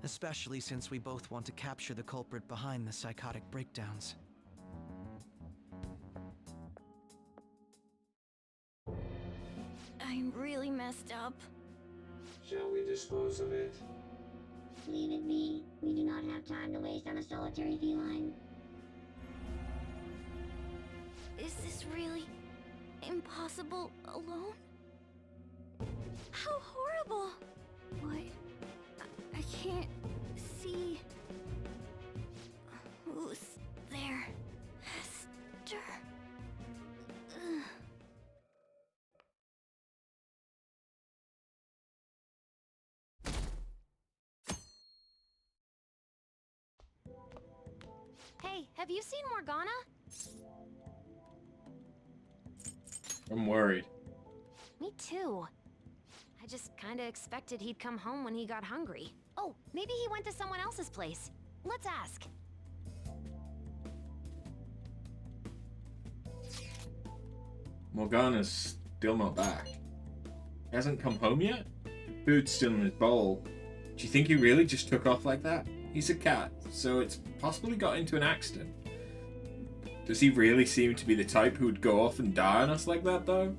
Especially since we both want to capture the culprit behind the psychotic breakdowns. I'm really messed up. Shall we dispose of it? Leave it be. We do not have time to waste on a solitary feline. Is this really impossible alone? How horrible! What? I can't see. Who's there? Hester? Ugh. Hey, have you seen Morgana? I'm worried. Me too. I just kinda expected he'd come home when he got hungry. Oh, maybe he went to someone else's place. Let's ask. Morgana's still not back. He hasn't come home yet? Food's still in his bowl. Do you think he really just took off like that? He's a cat, so it's possibly got into an accident. Does he really seem to be the type who would go off and die on us like that, though?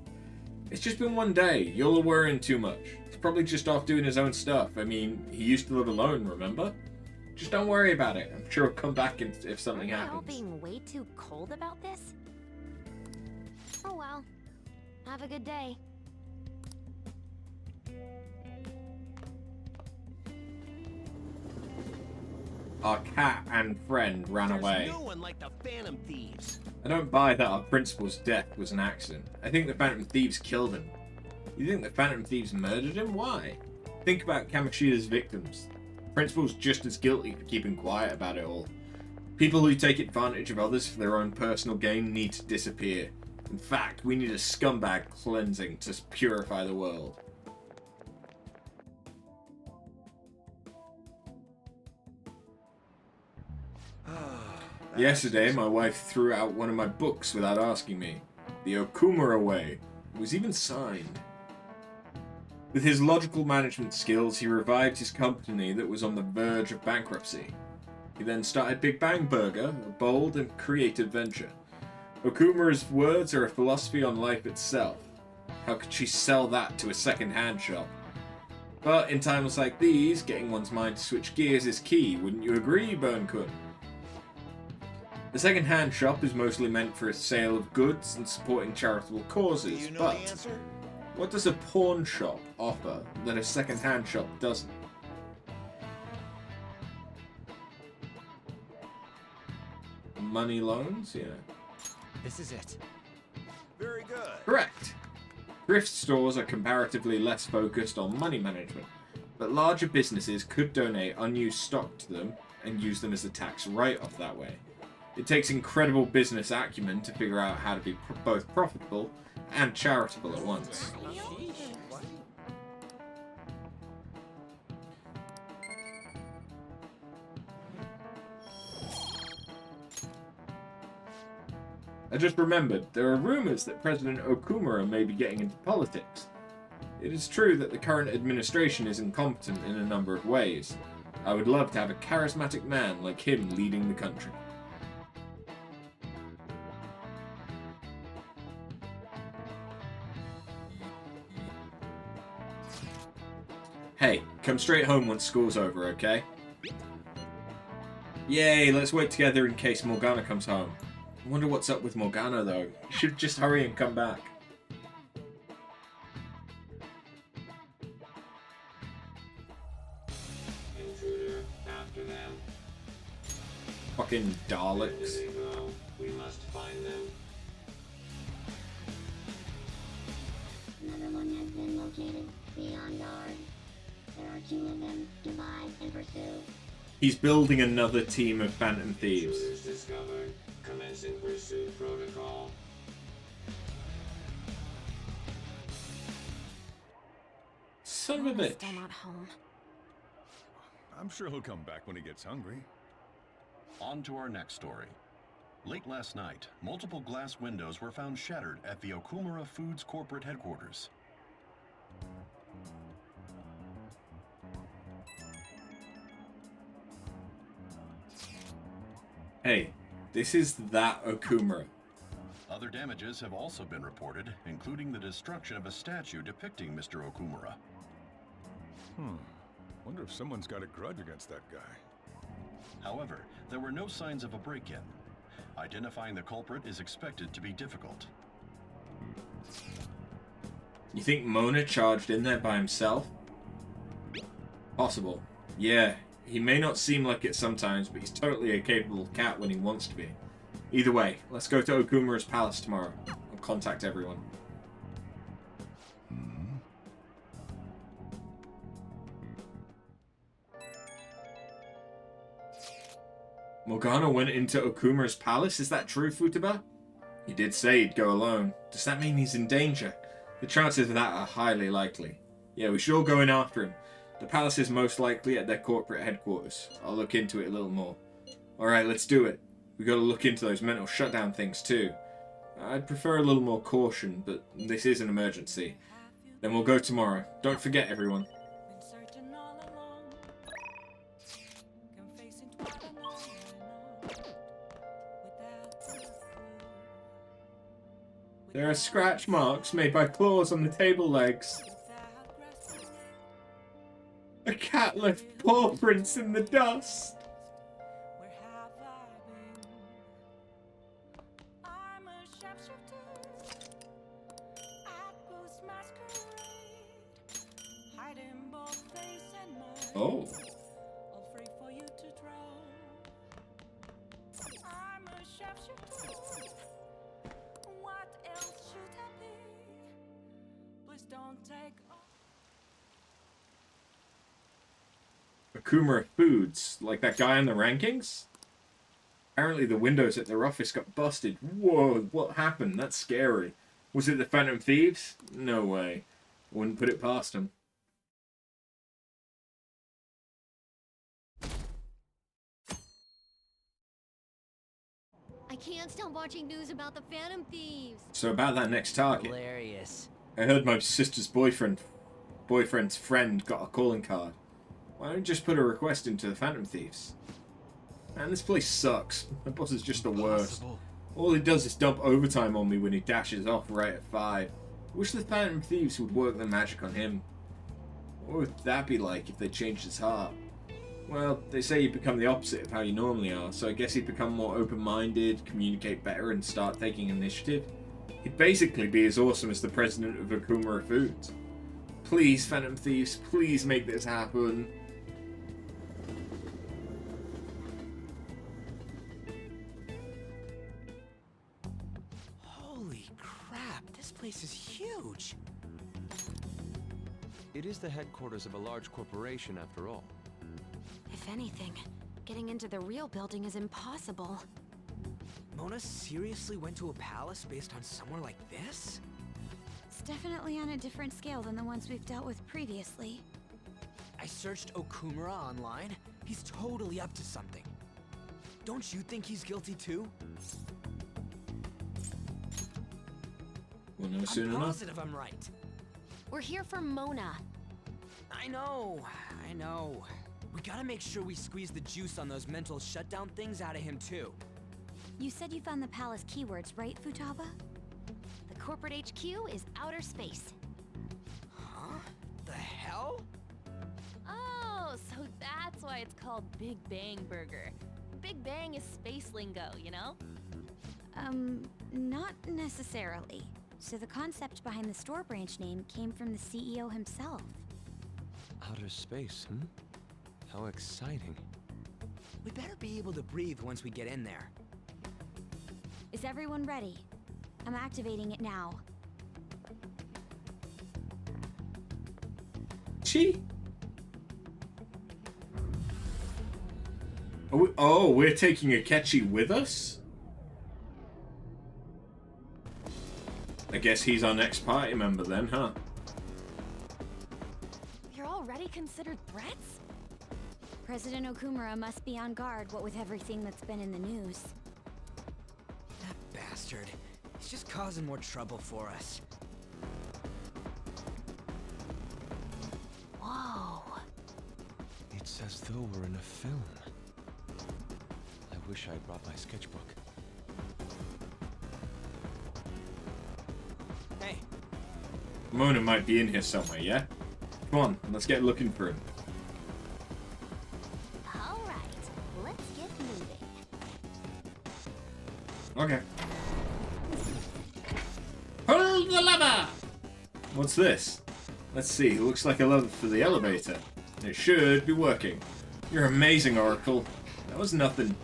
It's just been one day. You're worrying too much. He's probably just off doing his own stuff. I mean, he used to live alone, remember? Just don't worry about it. I'm sure he'll come back if something Are we all happens. being way too cold about this? Oh well. Have a good day. Our cat and friend ran away. No one like the Phantom Thieves. I don't buy that our principal's death was an accident. I think the Phantom Thieves killed him. You think the Phantom Thieves murdered him? Why? Think about Kamoshida's victims. Principal's just as guilty for keeping quiet about it all. People who take advantage of others for their own personal gain need to disappear. In fact, we need a scumbag cleansing to purify the world. Yesterday, my wife threw out one of my books without asking me. The Okumura Way. It was even signed. With his logical management skills, he revived his company that was on the verge of bankruptcy. He then started Big Bang Burger, a bold and creative venture. Okumura's words are a philosophy on life itself. How could she sell that to a second-hand shop? But in times like these, getting one's mind to switch gears is key, wouldn't you agree, Burn-kun? The second-hand shop is mostly meant for a sale of goods and supporting charitable causes, but what does a pawn shop offer that a second-hand shop doesn't? Money loans? Yeah. This is it. Very good. Correct. Thrift stores are comparatively less focused on money management, but larger businesses could donate unused stock to them and use them as a tax write-off that way. It takes incredible business acumen to figure out how to be both profitable and charitable at once. I just remembered, there are rumors that President Okumura may be getting into politics. It is true that the current administration is incompetent in a number of ways. I would love to have a charismatic man like him leading the country. Hey, come straight home once school's over, okay? Yay, let's wait together in case Morgana comes home. I wonder what's up with Morgana, though. You should just hurry and come back. Intruder, after them. Fucking Daleks. There they go. We must find them. Another one has been located. Be on guard. There are 2 of them. Divide and pursue. He's building another team of Phantom Thieves. Intruders discovered. Commencing pursuit protocol. Son of a bitch. Still not home. I'm sure he'll come back when he gets hungry. On to our next story. Late last night, multiple glass windows were found shattered at the Okumura Foods corporate headquarters. Hey, this is that Okumura. Other damages have also been reported, including the destruction of a statue depicting Mr. Okumura. Wonder if someone's got a grudge against that guy. However, there were no signs of a break-in. Identifying the culprit is expected to be difficult. You think Mona charged in there by himself? Possible. Yeah, he may not seem like it sometimes, but he's totally a capable cat when he wants to be. Either way, let's go to Okumura's palace tomorrow and contact everyone. Morgana went into Okumura's palace? Is that true, Futaba? He did say he'd go alone. Does that mean he's in danger? The chances of that are highly likely. Yeah, we should all go in after him. The palace is most likely at their corporate headquarters. I'll look into it a little more. Alright, let's do it. We gotta look into those mental shutdown things too. I'd prefer a little more caution, but this is an emergency. Then we'll go tomorrow. Don't forget, everyone. There are scratch marks made by claws on the table legs. A cat left paw prints in the dust. Oh. Okumura Foods, like that guy in the rankings? Apparently the windows at their office got busted. Whoa, what happened? That's scary. Was it the Phantom Thieves? No way. Wouldn't put it past them. I can't stop watching news about the Phantom Thieves. So about that next target. Hilarious. I heard my sister's boyfriend's friend got a calling card. Why don't you just put a request into the Phantom Thieves? Man, this place sucks. My boss is just the worst. All he does is dump overtime on me when he dashes off right at 5. I wish the Phantom Thieves would work their magic on him. What would that be like if they changed his heart? Well, they say you become the opposite of how you normally are, so I guess he'd become more open-minded, communicate better, and start taking initiative. He'd basically be as awesome as the president of Okumura Foods. Please, Phantom Thieves, please make this happen. Holy crap, this place is huge. It is the headquarters of a large corporation after all. If anything, getting into the real building is impossible. Mona seriously went to a palace based on somewhere like this? It's definitely on a different scale than the ones we've dealt with previously. I searched Okumura online. He's totally up to something. Don't you think he's guilty too? We'll know soon enough. I'm positive I'm right. We're here for Mona. I know. We gotta make sure we squeeze the juice on those mental shutdown things out of him too. You said you found the palace keywords, right, Futaba? The corporate HQ is outer space. Huh? The hell? Oh, so that's why it's called Big Bang Burger. Big Bang is space lingo, you know? Not necessarily. So the concept behind the store branch name came from the CEO himself. Outer space, hmm? How exciting. We better be able to breathe once we get in there. Is everyone ready? I'm activating it now. Kechi? Oh, we're taking a Kechi with us? I guess he's our next party member then, huh? You're already considered threats? President Okumura must be on guard, what with everything that's been in the news. That bastard. He's just causing more trouble for us. Whoa. It's as though we're in a film. I wish I'd brought my sketchbook. Hey. Mona might be in here somewhere, yeah? Come on, let's get looking for him. Alright, let's get moving. Okay. Pull the lever! What's this? Let's see, it looks like a lever for the elevator. It should be working. You're amazing, Oracle. That was nothing.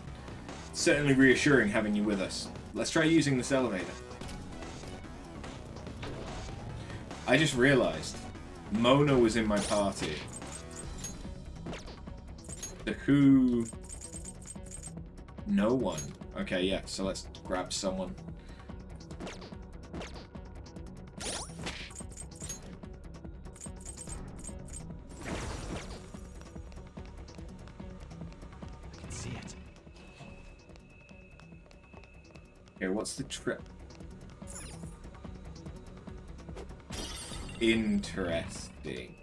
Certainly reassuring having you with us. Let's try using this elevator. I just realized Mona was in my party. The who? No one. Okay, yeah, so let's grab someone. I can see it. Okay, what's the trip? Interesting.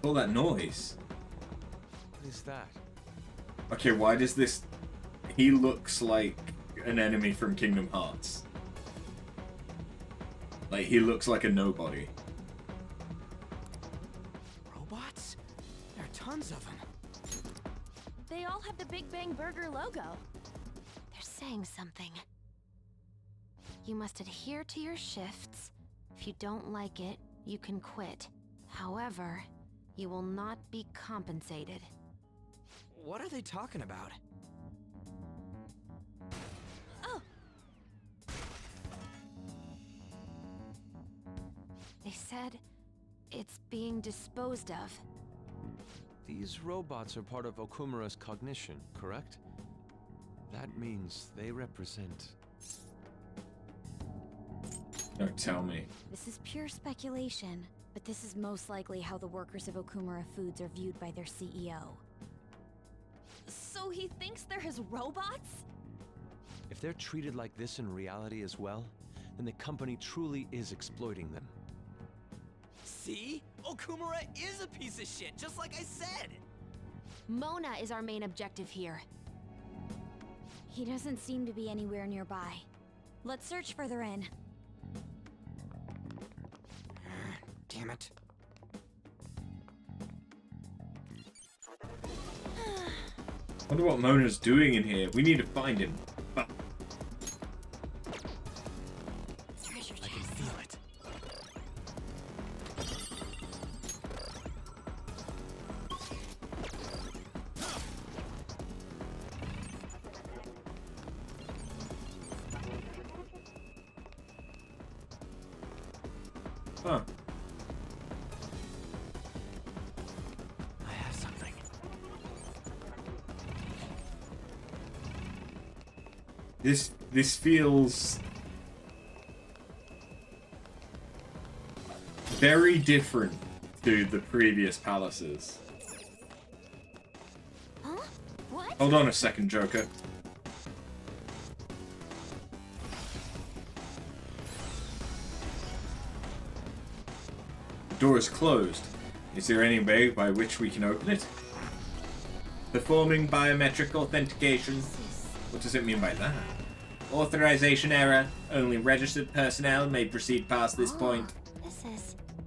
All that noise. What is that? Okay, why does this... He looks like an enemy from Kingdom Hearts. Like, he looks like a nobody. Robots? There are tons of them. They all have the Big Bang Burger logo. They're saying something. You must adhere to your shifts. If you don't like it, you can quit. However, you will not be compensated. What are they talking about? Oh! They said it's being disposed of. These robots are part of Okumura's cognition, correct? That means they represent... Don't tell me. This is pure speculation, but this is most likely how the workers of Okumura Foods are viewed by their CEO. So he thinks they're his robots? If they're treated like this in reality as well, then the company truly is exploiting them. See? Okumura is a piece of shit, just like I said! Mona is our main objective here. He doesn't seem to be anywhere nearby. Let's search further in. Damn it. Wonder what Mona's doing in here. We need to find him. I can feel it. Huh. I have something. This feels very different to the previous palaces. Huh? What? Hold on a second, Joker. The door is closed. Is there any way by which we can open it? Performing biometric authentication. What does it mean by that? Authorization error. Only registered personnel may proceed past this point.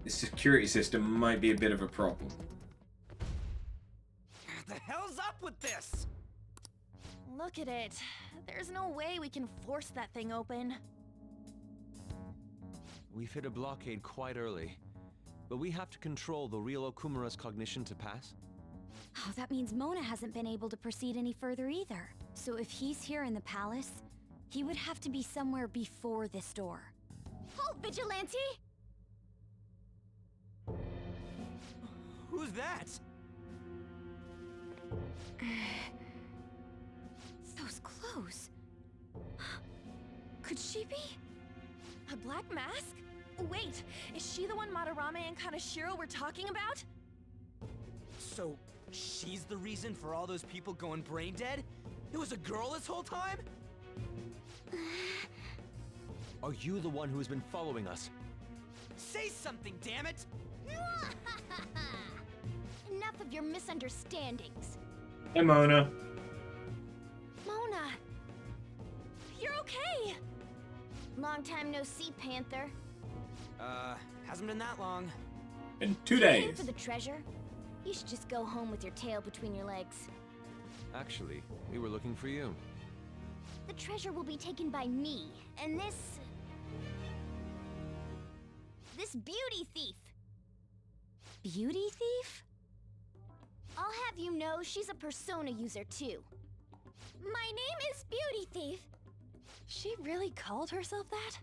This security system might be a bit of a problem. The hell's up with this? Look at it. There's no way we can force that thing open. We've hit a blockade quite early, but we have to control the real Okumura's cognition to pass. Oh, that means Mona hasn't been able to proceed any further either. So if he's here in the palace, He would have to be somewhere before this door. Halt, Vigilante! Who's that? Those clothes. Could she be? A black mask? Wait, is she the one Madarame and Kaneshiro were talking about? So, she's the reason for all those people going brain dead? It was a girl this whole time? Are you the one who has been following us? Say something, damn it! Enough of your misunderstandings. Hey, Mona. Mona! You're okay! Long time no see, Panther. Hasn't been that long. In 2 You came days. for the treasure? You should just go home with your tail between your legs. Actually, we were looking for you. The treasure will be taken by me, and this beauty thief. Beauty thief? I'll have you know she's a persona user too. My name is Beauty Thief. She really called herself that?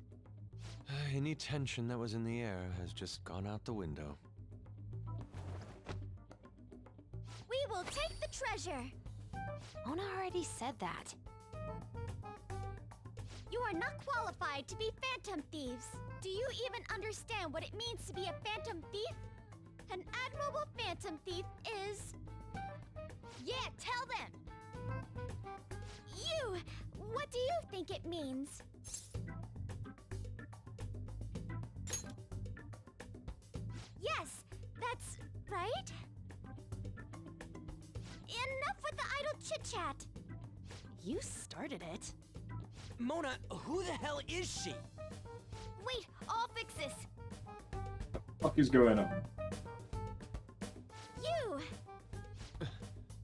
Any tension that was in the air has just gone out the window. We will take the treasure. Mona already said that. You are not qualified to be Phantom Thieves. Do you even understand what it means to be a Phantom Thief? An admirable Phantom Thief is... Yeah, tell them! You! What do you think it means? Yes, that's right. Enough with the idle chit-chat. You started it. Mona, who the hell is she? Wait, I'll fix this. What the fuck is going on? You!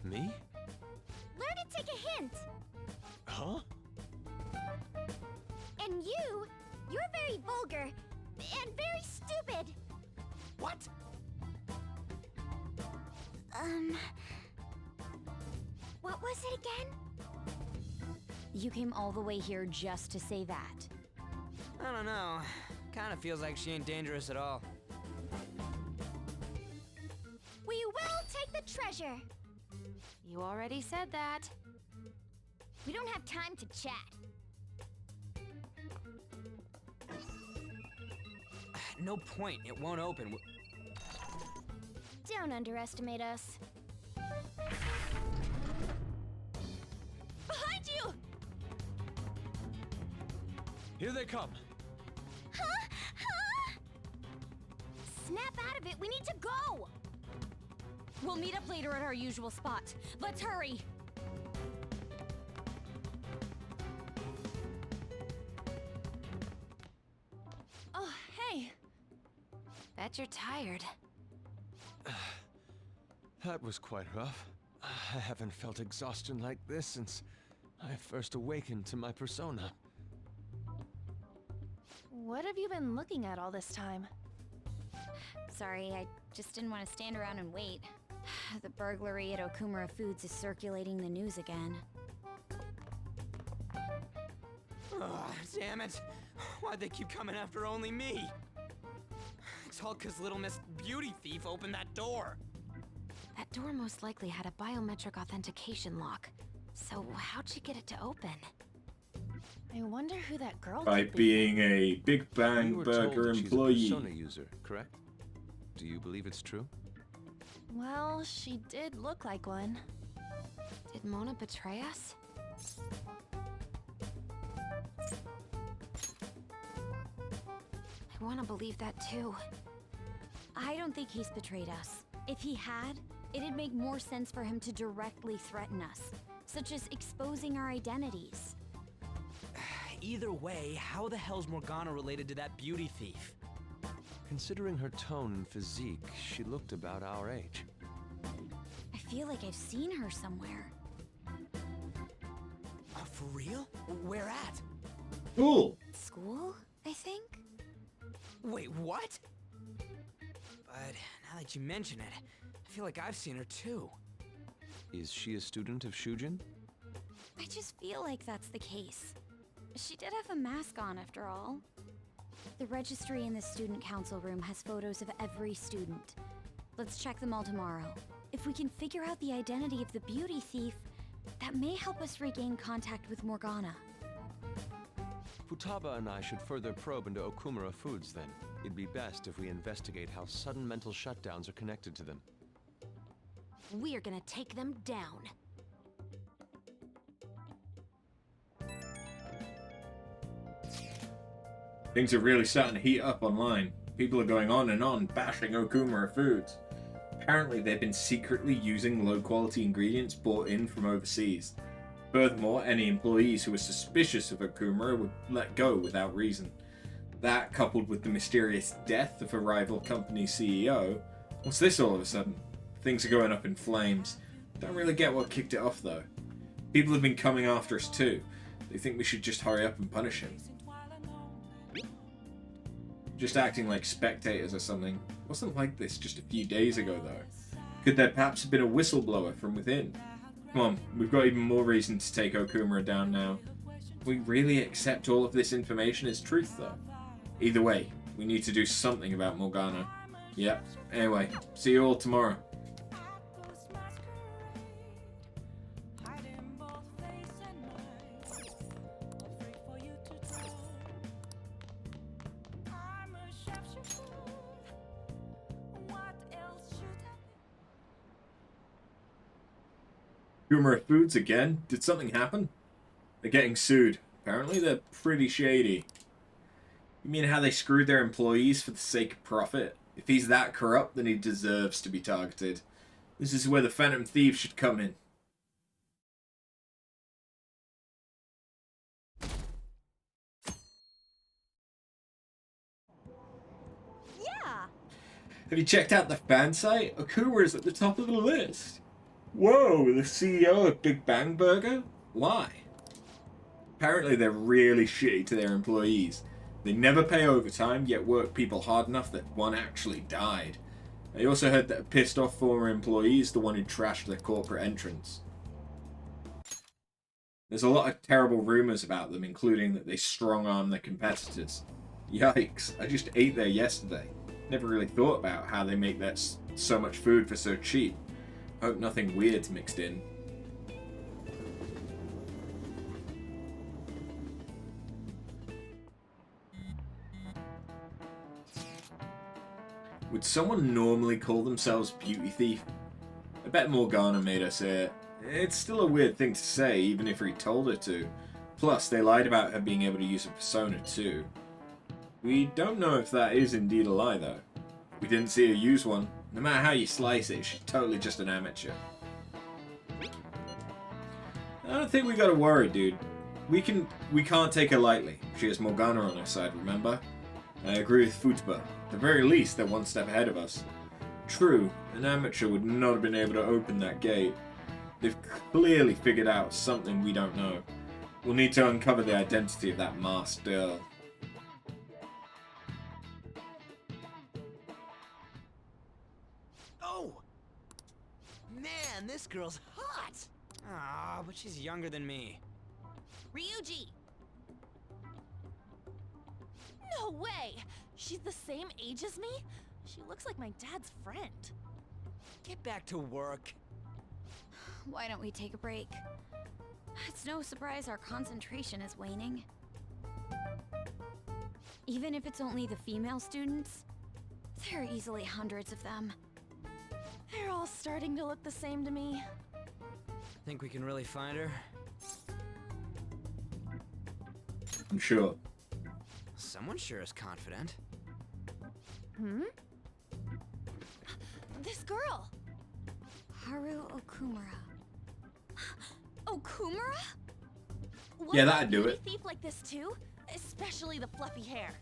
Me? Learn to take a hint. Huh? And you're very vulgar and very stupid. What? What was it again? You came all the way here just to say that. I don't know. Kinda feels like she ain't dangerous at all. We will take the treasure. You already said that. We don't have time to chat. No point. It won't open. Don't underestimate us. Behind you! Here they come. Huh? Snap out of it. We need to go. We'll meet up later at our usual spot. Let's hurry! Oh, hey. Bet you're tired. That was quite rough. I haven't felt exhaustion like this since I first awakened to my persona. What have you been looking at all this time? Sorry, I just didn't want to stand around and wait. The burglary at Okumura Foods is circulating the news again. Ugh, damn it. Why'd they keep coming after only me? It's all 'cause little Miss Beauty Thief opened that door. That door most likely had a biometric authentication lock. So how'd she get it to open? I wonder who that girl By could be. being a Big Bang You were Burger told she's employee. a persona user, correct? Do you believe it's true? Well, she did look like one. Did Mona betray us? I want to believe that too. I don't think he's betrayed us. If he had, it'd make more sense for him to directly threaten us, such as exposing our identities. Either way, how the hell's Morgana related to that beauty thief? Considering her tone and physique, she looked about our age. I feel like I've seen her somewhere. For real? Where at? Cool. School, I think? Wait, what? But now that you mention it, I feel like I've seen her too. Is she a student of Shujin? I just feel like that's the case. She did have a mask on after all. The registry in the student council room has photos of every student. Let's check them all tomorrow. If we can figure out the identity of the beauty thief, that may help us regain contact with Morgana. Futaba and I should further probe into Okumura Foods then. It'd be best if we investigate how sudden mental shutdowns are connected to them. We're gonna take them down. Things are really starting to heat up online. People are going on and on bashing Okumura Foods. Apparently they've been secretly using low-quality ingredients bought in from overseas. Furthermore, any employees who were suspicious of Okumura were let go without reason. That, coupled with the mysterious death of a rival company's CEO... What's this all of a sudden? Things are going up in flames. Don't really get what kicked it off though. People have been coming after us too. They think we should just hurry up and punish him. Just acting like spectators or something. It wasn't like this just a few days ago though. Could there perhaps have been a whistleblower from within? Come on, we've got even more reason to take Okumura down now. We really accept all of this information as truth though. Either way, we need to do something about Morgana. Yep. Anyway, see you all tomorrow. Okumura Foods again? Did something happen? They're getting sued. Apparently they're pretty shady. You mean how they screwed their employees for the sake of profit? If he's that corrupt, then he deserves to be targeted. This is where the Phantom Thieves should come in. Yeah! Have you checked out the fan site? Okumura is at the top of the list. Whoa, the CEO of Big Bang Burger? Why? Apparently they're really shitty to their employees. They never pay overtime, yet work people hard enough that one actually died. I also heard that a pissed off former employee is the one who trashed their corporate entrance. There's a lot of terrible rumours about them, including that they strong-arm their competitors. Yikes, I just ate there yesterday. Never really thought about how they make that so much food for so cheap. Hope nothing weird's mixed in. Would someone normally call themselves Beauty Thief? I bet Morgana made her say it. It's still a weird thing to say, even if he told her to. Plus, they lied about her being able to use a persona too. We don't know if that is indeed a lie though. We didn't see her use one. No matter how you slice it, she's totally just an amateur. I don't think we gotta worry, dude. We can't take her lightly. She has Morgana on her side, remember? I agree with Futaba. At the very least, they're one step ahead of us. True, an amateur would not have been able to open that gate. They've clearly figured out something we don't know. We'll need to uncover the identity of that masked girl. Oh! Man, this girl's hot! Ah, but she's younger than me. Ryuji! No way! She's the same age as me? She looks like my dad's friend. Get back to work. Why don't we take a break? It's no surprise our concentration is waning. Even if it's only the female students, there are easily hundreds of them. They're all starting to look the same to me. Think we can really find her? I'm sure. Someone sure is confident. Hmm? This girl! Haru Okumura. Okumura? Yeah, that'd do it. Thief like this too? Especially the fluffy hair.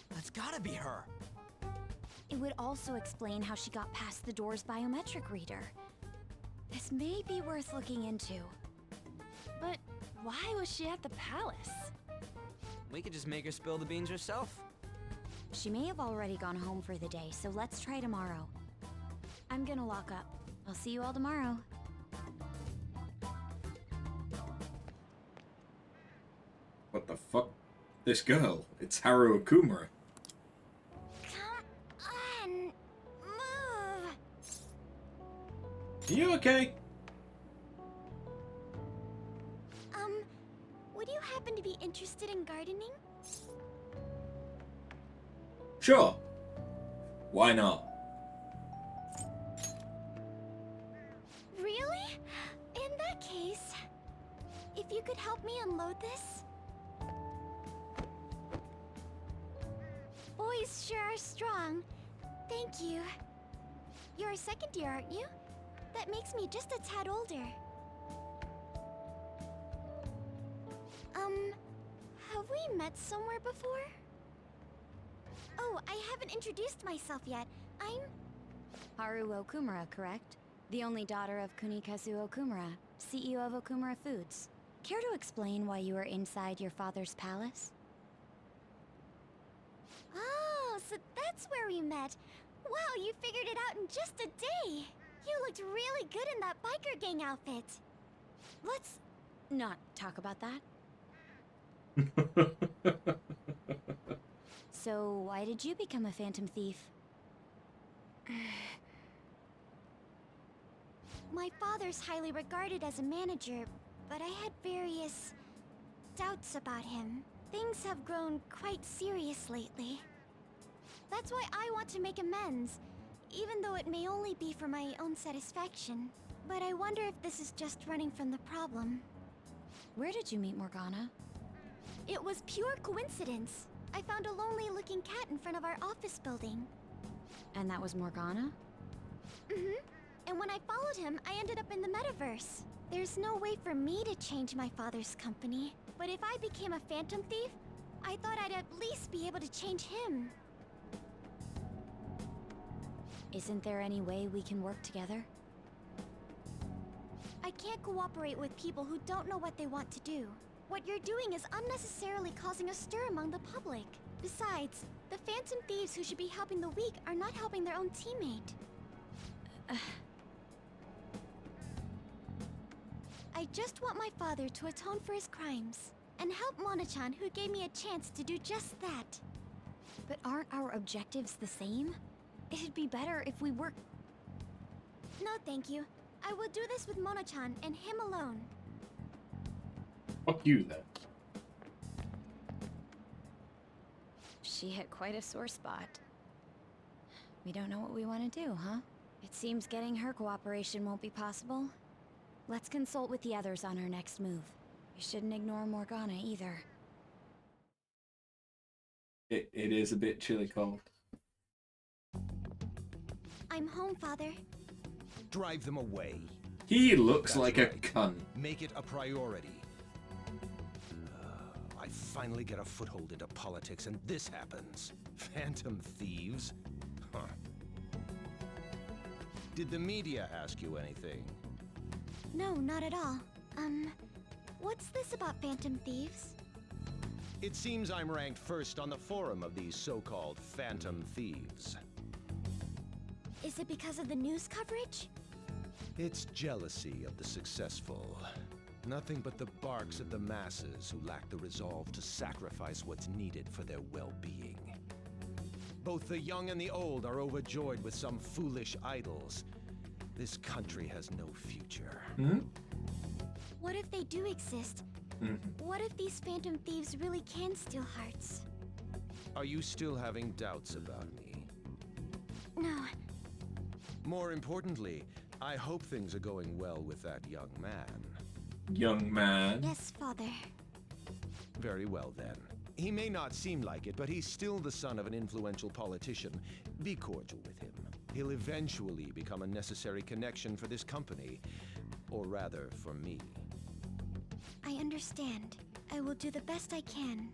That's gotta be her. It would also explain how she got past the door's biometric reader. This may be worth looking into. But why was she at the palace? We could just make her spill the beans herself. She may have already gone home for the day, so let's try tomorrow. I'm gonna lock up. I'll see you all tomorrow. What the fuck? This girl. It's Haru Okumura. Come on, move. Are you okay? Would you happen to be interested in gardening? Sure. Why not? Really? In that case, if you could help me unload this? Boys sure are strong. Thank you. You're a second year, aren't you? That makes me just a tad older. Have we met somewhere before? Oh, I haven't introduced myself yet. I'm... Haru Okumura, correct? The only daughter of Kunikazu Okumura, CEO of Okumura Foods. Care to explain why you were inside your father's palace? Oh, so that's where we met. Wow, you figured it out in just a day. You looked really good in that biker gang outfit. Let's not talk about that. So, why did you become a Phantom Thief? My father's highly regarded as a manager, but I had various doubts about him. Things have grown quite serious lately. That's why I want to make amends, even though it may only be for my own satisfaction. But I wonder if this is just running from the problem. Where did you meet Morgana? It was pure coincidence. I found a lonely-looking cat in front of our office building. And that was Morgana? Mm-hmm. And when I followed him, I ended up in the Metaverse. There's no way for me to change my father's company. But if I became a Phantom Thief, I thought I'd at least be able to change him. Isn't there any way we can work together? I can't cooperate with people who don't know what they want to do. What you're doing is unnecessarily causing a stir among the public. Besides, the Phantom Thieves who should be helping the weak are not helping their own teammate. I just want my father to atone for his crimes, and help Mona-chan who gave me a chance to do just that. But aren't our objectives the same? It'd be better if we work... No, thank you. I will do this with Mona-chan and him alone. Fuck you, then. She hit quite a sore spot. We don't know what we want to do, huh? It seems getting her cooperation won't be possible. Let's consult with the others on our next move. We shouldn't ignore Morgana either. It is a bit chilly cold. I'm home, Father. Drive them away. He looks That's like right. a cunt. Make it a priority. I finally get a foothold into politics and this happens. Phantom Thieves? Huh. Did the media ask you anything? No, not at all. What's this about Phantom Thieves? It seems I'm ranked first on the forum of these so-called Phantom Thieves. Is it because of the news coverage? It's jealousy of the successful. Nothing but the barks of the masses who lack the resolve to sacrifice what's needed for their well-being. Both the young and the old are overjoyed with some foolish idols. This country has no future. Hmm? What if they do exist? What if these Phantom Thieves really can steal hearts? Are you still having doubts about me? No. More importantly, I hope things are going well with that young man. Young man? Yes, Father. Very well then. He may not seem like it, but he's still the son of an influential politician. Be cordial with him. He'll eventually become a necessary connection for this company. Or rather, for me. I understand. I will do the best I can.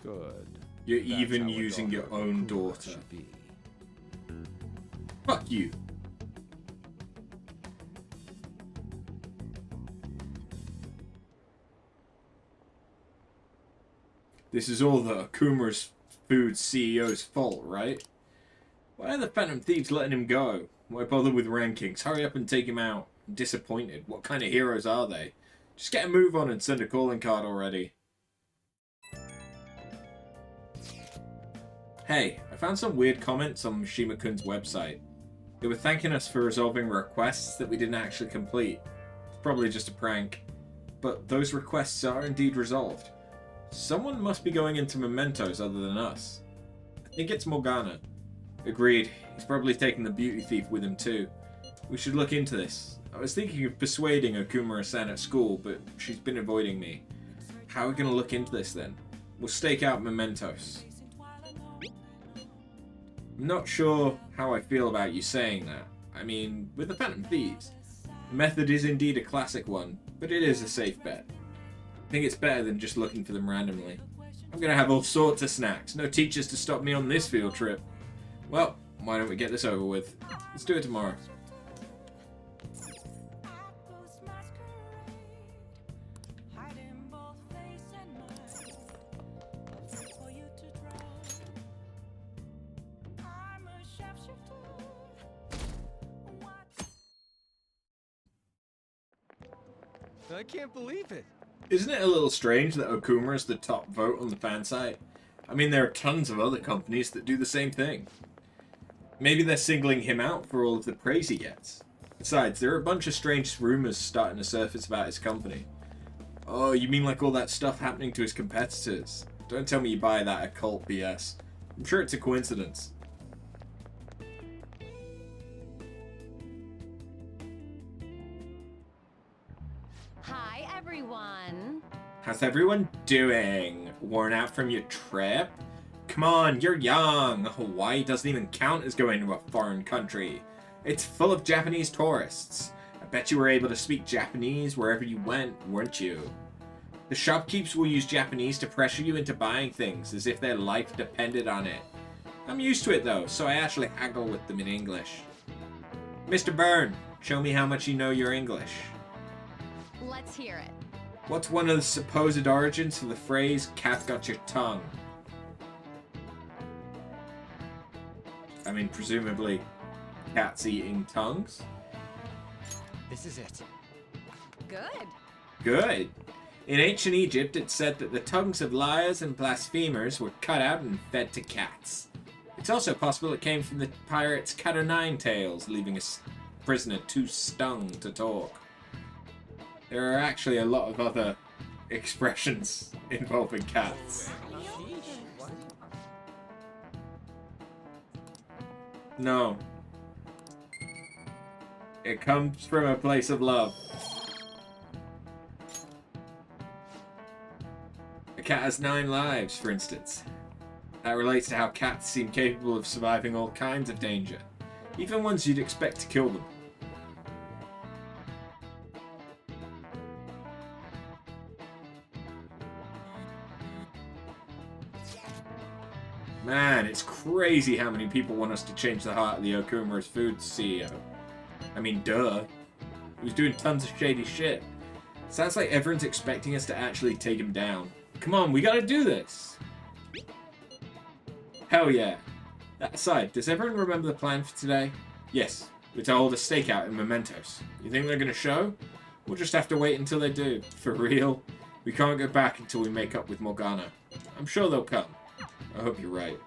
Good. You're That's even how a using your daughter of own Okumura daughter. should be. Fuck you. This is all the Okumura's Foods CEO's fault, right? Why are the Phantom Thieves letting him go? Why bother with rankings? Hurry up and take him out. I'm disappointed. What kind of heroes are they? Just get a move on and send a calling card already. Hey, I found some weird comments on Mishima-kun's website. They were thanking us for resolving requests that we didn't actually complete. It's probably just a prank. But those requests are indeed resolved. Someone must be going into mementos other than us. I think it's Morgana. Agreed. He's probably taking the beauty thief with him too. We should look into this. I was thinking of persuading Okumura-san at school, but she's been avoiding me. How are we going to look into this then? We'll stake out mementos. I'm not sure how I feel about you saying that. I mean, with the Phantom Thieves, the method is indeed a classic one, but it is a safe bet. I think it's better than just looking for them randomly. I'm going to have all sorts of snacks. No teachers to stop me on this field trip. Well, why don't we get this over with? Let's do it tomorrow. I can't believe it. Isn't it a little strange that Okumura is the top vote on the fan site? I mean, there are tons of other companies that do the same thing. Maybe they're singling him out for all of the praise he gets. Besides, there are a bunch of strange rumors starting to surface about his company. Oh, you mean like all that stuff happening to his competitors? Don't tell me you buy that occult BS. I'm sure it's a coincidence. Hi, everyone. How's everyone doing? Worn out from your trip? Come on, you're young. Hawaii doesn't even count as going to a foreign country. It's full of Japanese tourists. I bet you were able to speak Japanese wherever you went, weren't you? The shopkeepers will use Japanese to pressure you into buying things as if their life depended on it. I'm used to it though, so I actually haggle with them in English. Mr. Byrne, show me how much you know your English. Let's hear it. What's one of the supposed origins for the phrase, cat got your tongue? I mean, presumably, cats eating tongues? This is it. Good. Good. In ancient Egypt, it said that the tongues of liars and blasphemers were cut out and fed to cats. It's also possible it came from the pirates' cat o' nine tails, leaving a prisoner too stung to talk. There are actually a lot of other expressions involving cats. No. It comes from a place of love. A cat has 9 lives, for instance. That relates to how cats seem capable of surviving all kinds of danger, even ones you'd expect to kill them. Man, it's crazy how many people want us to change the heart of the Okumura's Foods CEO. I mean, duh. He was doing tons of shady shit. Sounds like everyone's expecting us to actually take him down. Come on, we gotta do this! Hell yeah. That aside, does everyone remember the plan for today? Yes, we're to hold a stakeout in mementos. You think they're gonna show? We'll just have to wait until they do. For real? We can't go back until we make up with Morgana. I'm sure they'll come. I hope you're right.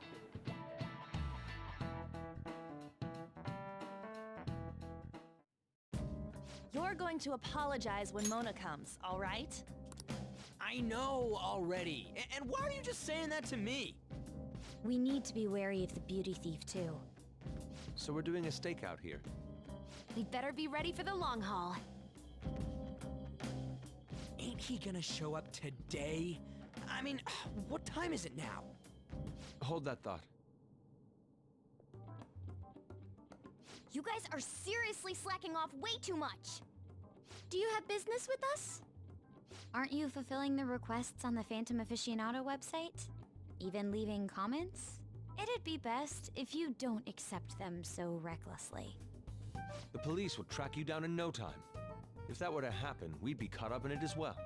You're going to apologize when Mona comes, all right? I know already. And why are you just saying that to me? We need to be wary of the beauty thief, too. So we're doing a stakeout here. We'd better be ready for the long haul. Ain't he gonna show up today? I mean, what time is it now? Hold that thought. You guys are seriously slacking off way too much. Do you have business with us? Aren't you fulfilling the requests on the Phantom Aficionado website? Even leaving comments? It'd be best if you don't accept them so recklessly. The police will track you down in no time. If that were to happen, we'd be caught up in it as well.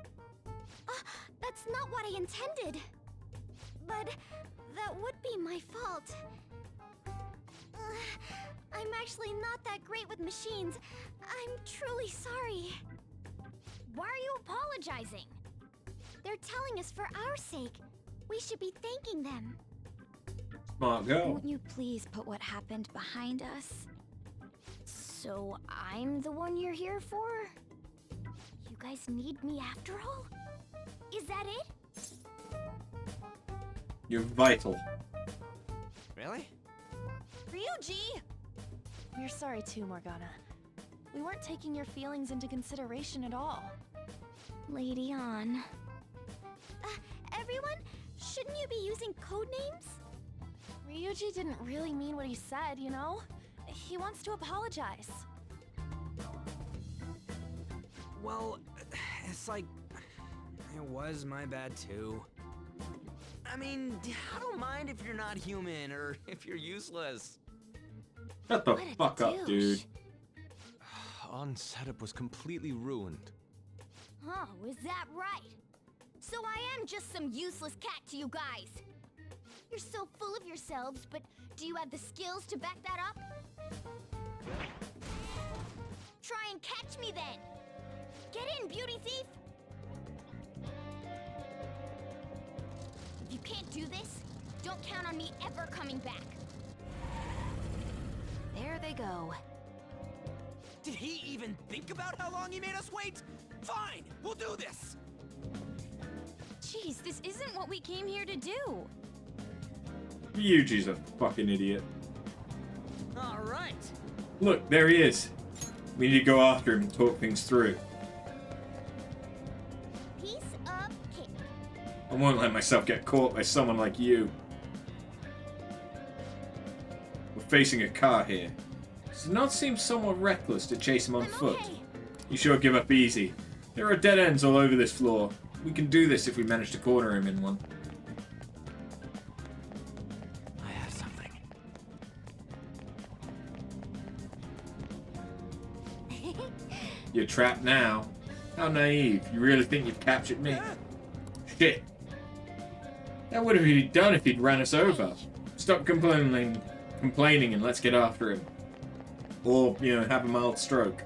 That's not what I intended. But that would be my fault. I'm actually not that great with machines. I'm truly sorry. Why are you apologizing? They're telling us for our sake. We should be thanking them. Smart girl. Won't you please put what happened behind us? So I'm the one you're here for? You guys need me after all? Is that it? You're vital. Really? Ryuji! We're sorry too, Morgana. We weren't taking your feelings into consideration at all. Lady on. Everyone, shouldn't you be using code names? Ryuji didn't really mean what he said, you know? He wants to apologize. Well, it's like... It was my bad too. I mean, I don't mind if you're not human or if you're useless. Shut the fuck up, dude. On setup was completely ruined. Oh, is that right? So I am just some useless cat to you guys. You're so full of yourselves, but do you have the skills to back that up? Try and catch me then! Get in, beauty thief! If you can't do this, don't count on me ever coming back. There they go. Did he even think about how long he made us wait? Fine, we'll do this! Jeez, this isn't what we came here to do. Ryuji's a fucking idiot. Alright. Look, there he is. We need to go after him and talk things through. Piece of cake. I won't let myself get caught by someone like you. We're facing a car here. Does it not seem somewhat reckless to chase him on foot? Okay. You sure give up easy. There are dead ends all over this floor. We can do this if we manage to corner him in one. I have something. You're trapped now. How naive. You really think you've captured me? Shit. That would have been done if he'd ran us over. Stop complaining and let's get after him. Or, you know, have a mild stroke.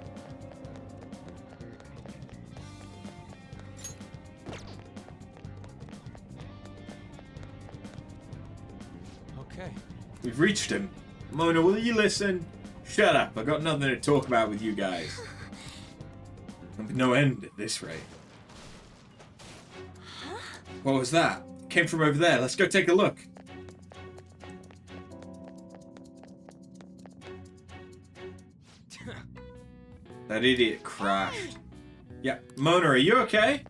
Okay. We've reached him. Mona, will you listen? Shut up. I got nothing to talk about with you guys. There'll be no end at this rate. What was that? It came from over there. Let's go take a look. That idiot crashed. Yeah. Mona, are you okay?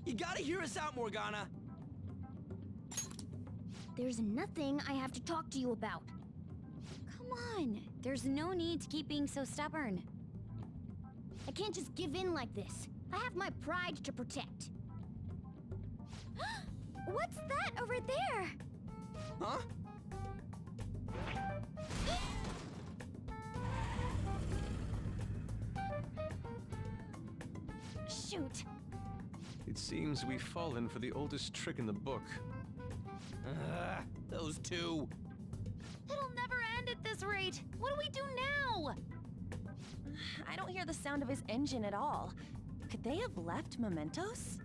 You gotta hear us out, Morgana. There's nothing I have to talk to you about. Come on, there's no need to keep being so stubborn. I can't just give in like this. I have my pride to protect. What's that over there? Huh? Shoot. It seems we've fallen for the oldest trick in the book. Those two. It'll never end at this rate. What do we do now? I don't hear the sound of his engine at all. Could they have left mementos?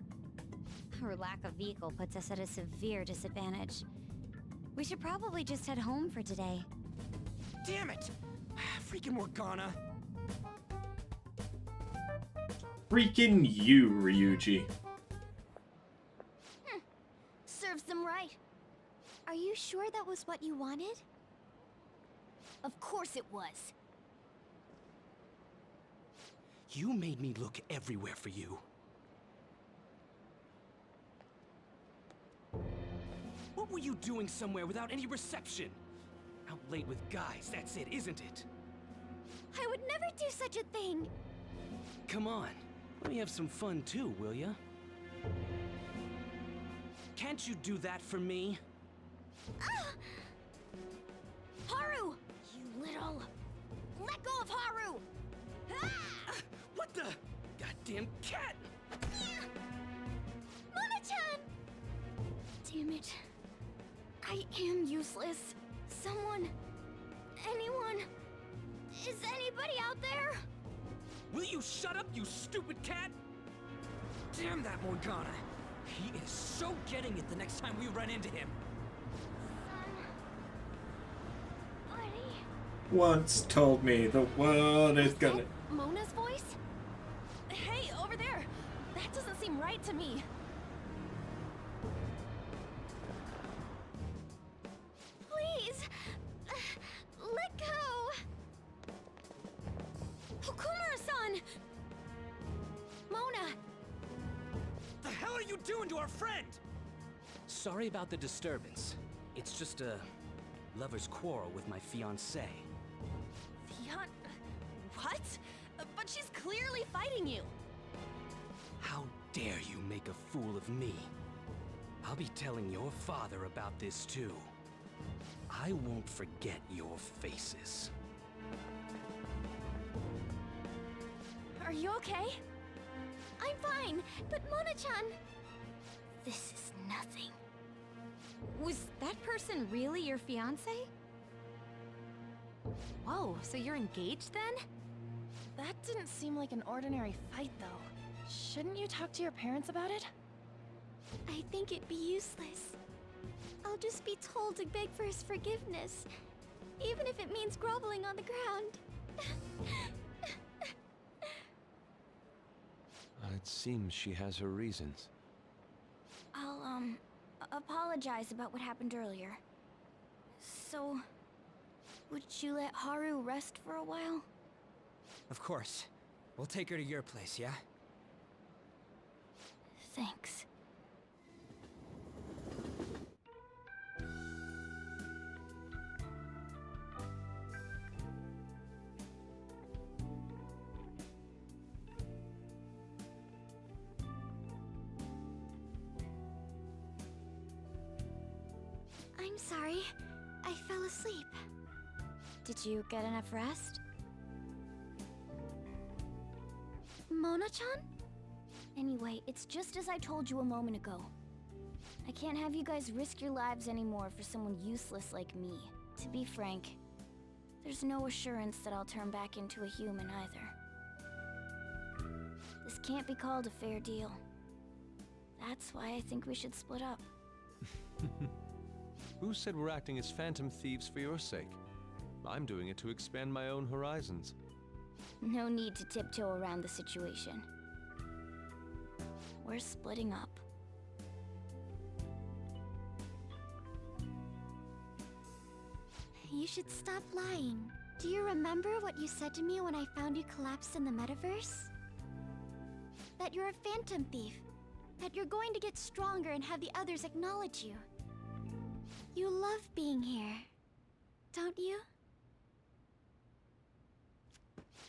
Our lack of vehicle puts us at a severe disadvantage. We should probably just head home for today. Damn it! Freaking Morgana. Freaking you, Ryuji. Serves them right. Are you sure that was what you wanted? Of course it was. You made me look everywhere for you. What were you doing somewhere without any reception? Out late with guys, that's it, isn't it? I would never do such a thing. Come on, let me have some fun too, will ya? Can't you do that for me? Haru! You little... Let go of Haru! What the... goddamn cat! Mona-chan! Damn it. I am useless. Someone... anyone... Is anybody out there? Will you shut up, you stupid cat? Damn that Morgana! He is so getting it the next time we run into him. Once told me the world is gonna... Mona's voice? Hey, over there! That doesn't seem right to me. Please! Let go! Okumura-san! Mona! The hell are you doing to our friend? Sorry about the disturbance. It's just a lover's quarrel with my fiancée. What? But she's clearly fighting you. How dare you make a fool of me? I'll be telling your father about this too. I won't forget your faces. Are you okay? I'm fine, but Mona-chan... This is nothing. Was that person really your fiancé? Whoa, so you're engaged then? That didn't seem like an ordinary fight, though. Shouldn't you talk to your parents about it? I think it'd be useless. I'll just be told to beg for his forgiveness, even if it means groveling on the ground. It seems she has her reasons. I'll, apologize about what happened earlier. So, would you let Haru rest for a while? Of course. We'll take her to your place, yeah? Thanks. I'm sorry. I fell asleep. Did you get enough rest? Mona-chan? Anyway, it's just as I told you a moment ago. I can't have you guys risk your lives anymore for someone useless like me. To be frank, there's no assurance that I'll turn back into a human either. This can't be called a fair deal. That's why I think we should split up. Who said we're acting as phantom thieves for your sake? I'm doing it to expand my own horizons. No need to tiptoe around the situation. We're splitting up. You should stop lying. Do you remember what you said to me when I found you collapsed in the Metaverse? That you're a phantom thief. That you're going to get stronger and have the others acknowledge you. You love being here, don't you?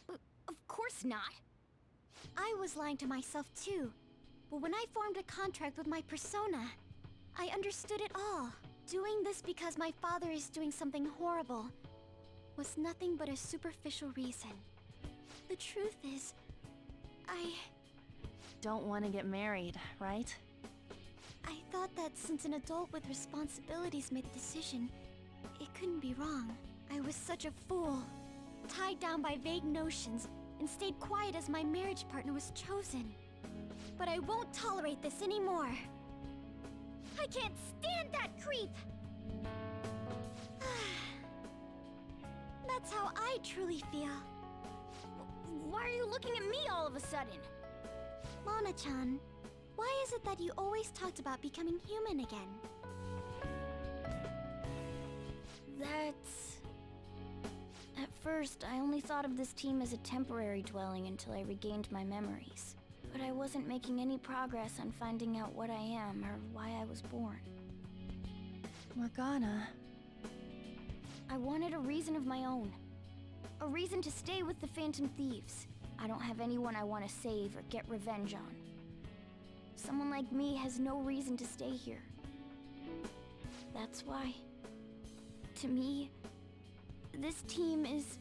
Of course not. I was lying to myself too. But when I formed a contract with my persona, I understood it all. Doing this because my father is doing something horrible was nothing but a superficial reason. The truth is, I don't want to get married, right? I thought that since an adult with responsibilities made the decision, it couldn't be wrong. I was such a fool, tied down by vague notions, and stayed quiet as my marriage partner was chosen. But I won't tolerate this anymore. I can't stand that creep! That's how I truly feel. Why are you looking at me all of a sudden? Mona-chan, why is it that you always talked about becoming human again? That's... At first, I only thought of this team as a temporary dwelling until I regained my memories. But I wasn't making any progress on finding out what I am or why I was born. Morgana... I wanted a reason of my own. A reason to stay with the Phantom Thieves. I don't have anyone I want to save or get revenge on. Someone like me has no reason to stay here. That's why, to me, this team is...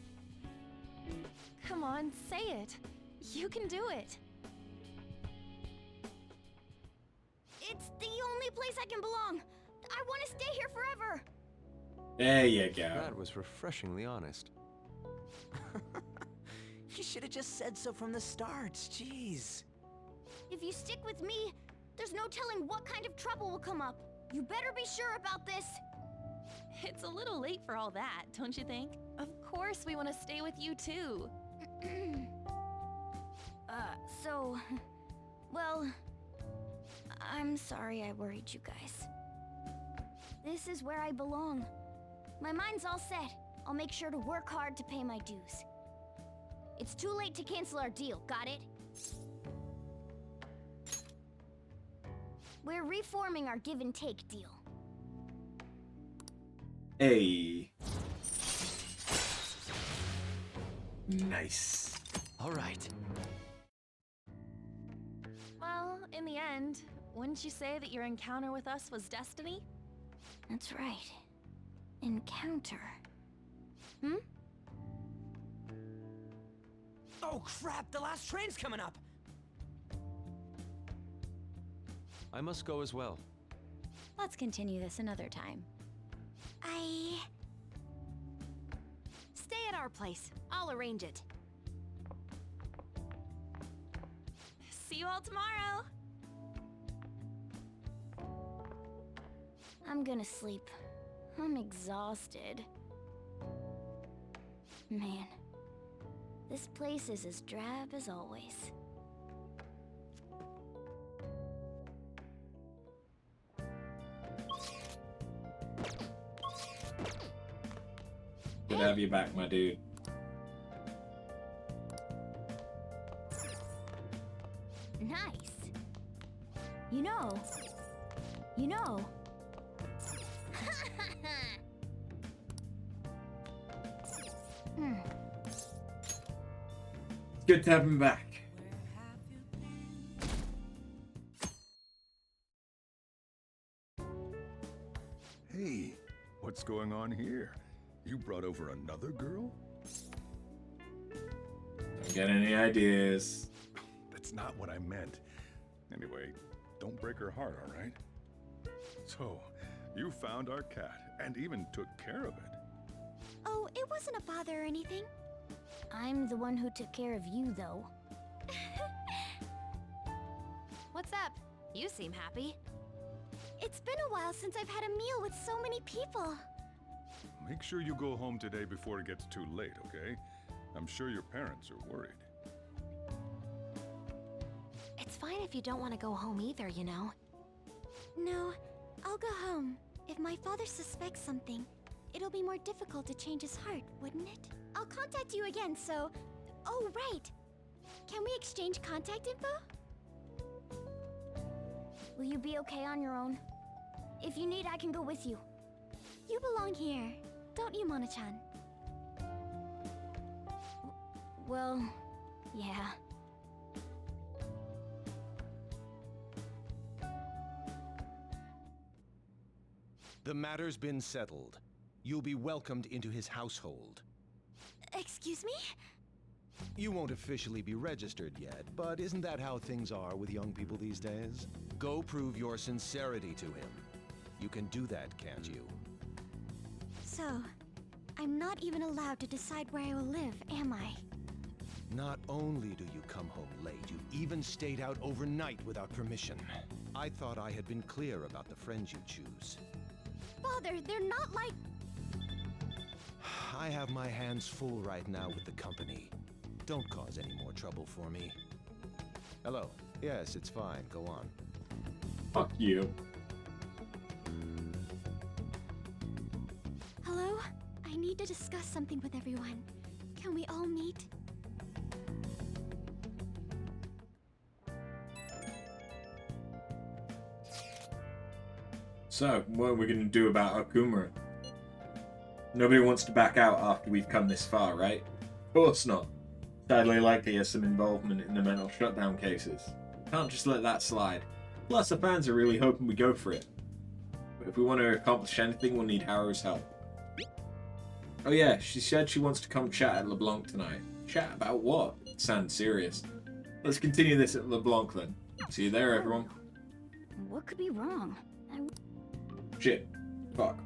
Come on, say it. You can do it. It's the only place I can belong. I want to stay here forever. There you go. That was refreshingly honest. You should have just said so from the start, jeez. If you stick with me, there's no telling what kind of trouble will come up. You better be sure about this. It's a little late for all that, don't you think? Of course we want to stay with you too. Well, I'm sorry I worried you guys. This is where I belong. My mind's all set. I'll make sure to work hard to pay my dues. It's too late to cancel our deal, got it? We're reforming our give and take deal. Hey. Nice. All right. Well, in the end, wouldn't you say that your encounter with us was destiny? That's right. Encounter. Hmm? Oh crap, the last train's coming up! I must go as well. Let's continue this another time. Stay at our place. I'll arrange it. See you all tomorrow! I'm gonna sleep. I'm exhausted. Man, this place is as drab as always. Good to have you back, my dude. Nice. You know. It's good to have him back. Hey, what's going on here? You brought over another girl? Don't get any ideas. That's not what I meant. Anyway, don't break her heart, all right? So, you found our cat and even took care of it. Oh, it wasn't a bother or anything. I'm the one who took care of you, though. What's up? You seem happy. It's been a while since I've had a meal with so many people. Make sure you go home today before it gets too late, okay? I'm sure your parents are worried. It's fine if you don't want to go home either, you know. No, I'll go home. If my father suspects something, it'll be more difficult to change his heart, wouldn't it? I'll contact you again, so... Oh, right! Can we exchange contact info? Will you be okay on your own? If you need, I can go with you. You belong here, don't you, Mona-chan? Well, yeah. The matter's been settled. You'll be welcomed into his household. Excuse me? You won't officially be registered yet, but isn't that how things are with young people these days? Go prove your sincerity to him. You can do that, can't you? So, I'm not even allowed to decide where I will live, am I? Not only do you come home late, you even stayed out overnight without permission. I thought I had been clear about the friends you choose. Father, they're not like... I have my hands full right now with the company. Don't cause any more trouble for me. Hello. Yes, it's fine. Go on. Fuck you. Hello? I need to discuss something with everyone. Can we all meet? So, what are we going to do about Okumura? Nobody wants to back out after we've come this far, right? Of course not. Sadly likely has some involvement in the mental shutdown cases. Can't just let that slide. Plus, the fans are really hoping we go for it. But if we want to accomplish anything, we'll need Haru's help. Oh yeah, she said she wants to come chat at LeBlanc tonight. Chat about what? Sounds serious. Let's continue this at LeBlanc then. See you there, everyone. What could be wrong? Shit. Fuck.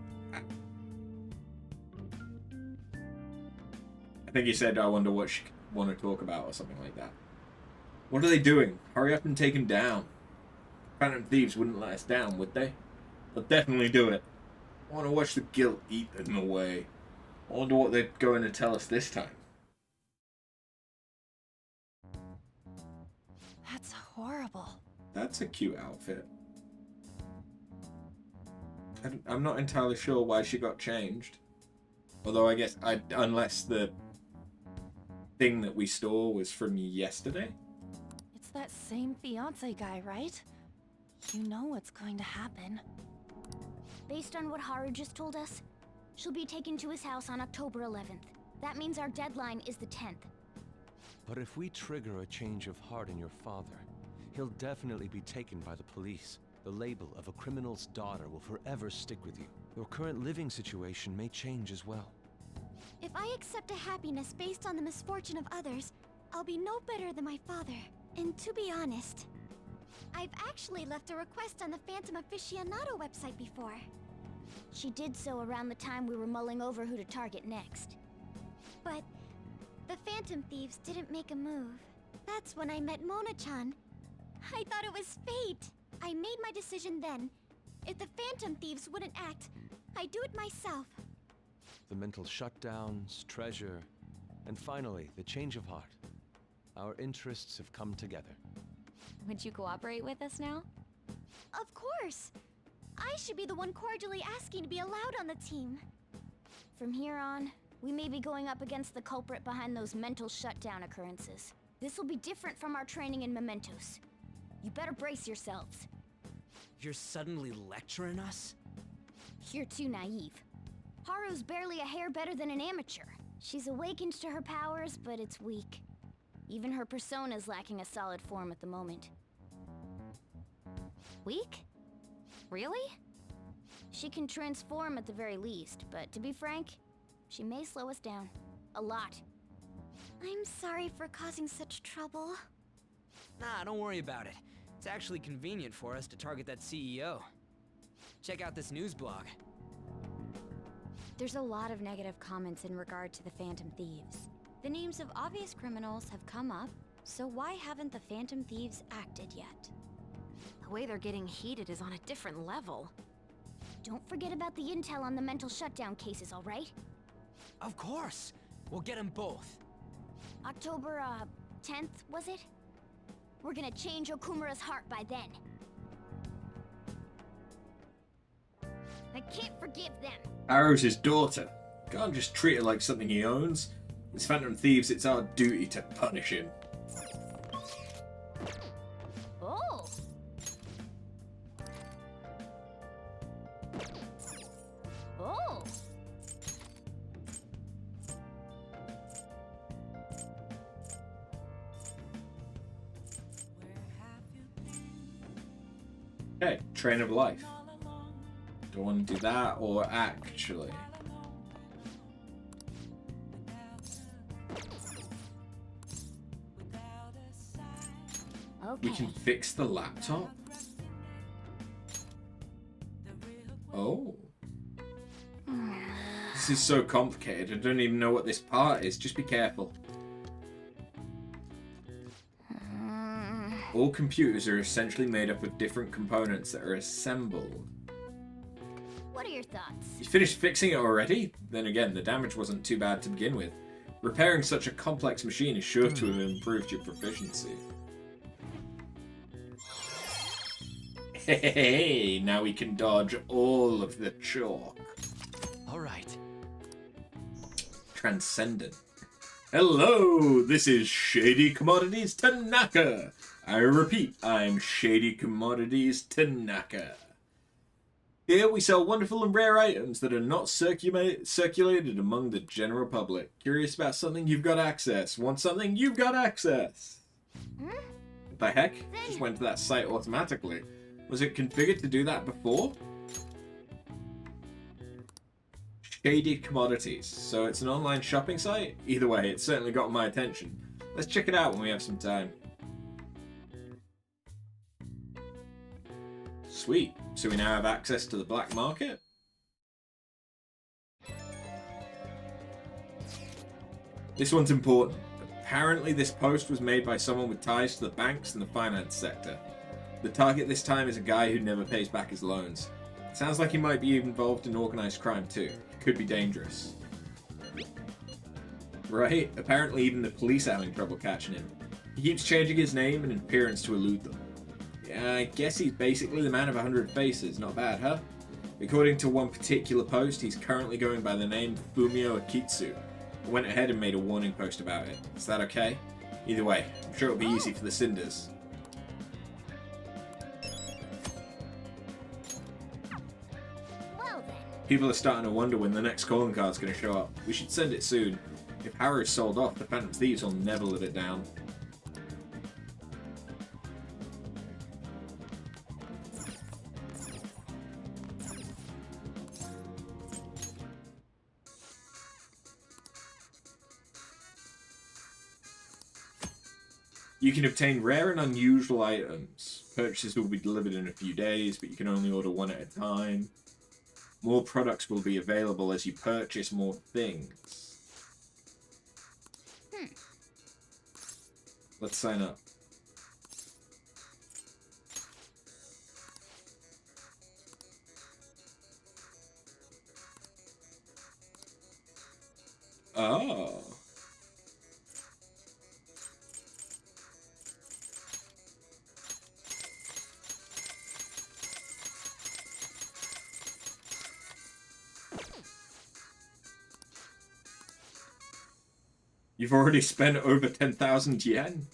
I think he said, I wonder what she want to talk about or something like that. What are they doing? Hurry up and take him down. Phantom Thieves wouldn't let us down, would they? They'll definitely do it. I want to watch the guilt eat them away. I wonder what they're going to tell us this time. That's horrible. That's a cute outfit. I'm not entirely sure why she got changed. Although I guess, unless the thing that we stole was from yesterday. It's that same fiance guy, right? You know what's going to happen. Based on what Haru just told us, she'll be taken to his house on October 11th. That means our deadline is the 10th. But if we trigger a change of heart in your father, he'll definitely be taken by the police. The label of a criminal's daughter will forever stick with you. Your current living situation may change as well. If I accept a happiness based on the misfortune of others, I'll be no better than my father. And to be honest, I've actually left a request on the Phantom Aficionado website before. She did so around the time we were mulling over who to target next. But the Phantom Thieves didn't make a move. That's when I met Mona-chan. I thought it was fate. I made my decision then. If the Phantom Thieves wouldn't act, I'd do it myself. The mental shutdowns, treasure, and finally, the change of heart. Our interests have come together. Would you cooperate with us now? Of course! I should be the one cordially asking to be allowed on the team. From here on, we may be going up against the culprit behind those mental shutdown occurrences. This will be different from our training in Mementos. You better brace yourselves. You're suddenly lecturing us? You're too naive. Haru's barely a hair better than an amateur. She's awakened to her powers, but it's weak. Even her persona's lacking a solid form at the moment. Weak? Really? She can transform at the very least, but to be frank, she may slow us down. A lot. I'm sorry for causing such trouble. Nah, don't worry about it. It's actually convenient for us to target that CEO. Check out this news blog. There's a lot of negative comments in regard to the Phantom Thieves. The names of obvious criminals have come up, so why haven't the Phantom Thieves acted yet? The way they're getting heated is on a different level. Don't forget about the intel on the mental shutdown cases, all right? Of course! We'll get them both. October, 10th, was it? We're gonna change Okumura's heart by then. I can't forgive them. Arrow's his daughter. Can't just treat her like something he owns. As Phantom Thieves, it's our duty to punish him. Oh! Oh! Okay, train of life. Do I want to do that or actually? Okay. We can fix the laptop? Oh. This is so complicated. I don't even know what this part is. Just be careful. All computers are essentially made up of different components that are assembled. What are your thoughts? You finished fixing it already? Then again, the damage wasn't too bad to begin with. Repairing such a complex machine is sure to have improved your proficiency. Hey, now we can dodge all of the chalk. Alright. Transcendent. Hello, this is Shady Commodities Tanaka. I repeat, I'm Shady Commodities Tanaka. Here we sell wonderful and rare items that are not circulated among the general public. Curious about something? You've got access. Want something? You've got access. What the heck? Just went to that site automatically. Was it configured to do that before? Shady Commodities. So it's an online shopping site? Either way, it certainly got my attention. Let's check it out when we have some time. Sweet. So we now have access to the black market? This one's important. Apparently, this post was made by someone with ties to the banks and the finance sector. The target this time is a guy who never pays back his loans. Sounds like he might be involved in organized crime too. Could be dangerous. Right? Apparently even the police are having trouble catching him. He keeps changing his name and appearance to elude them. Yeah, I guess he's basically the man of 100 faces. Not bad, huh? According to one particular post, he's currently going by the name Fumio Akitsu. I went ahead and made a warning post about it. Is that okay? Either way, I'm sure it'll be easy for the Cinders. Well then. People are starting to wonder when the next calling card's going to show up. We should send it soon. If Haru's sold off, the Phantom Thieves will never let it down. You can obtain rare and unusual items. Purchases will be delivered in a few days, but you can only order one at a time. More products will be available as you purchase more things. Let's sign up. Oh. You've already spent over 10,000 yen.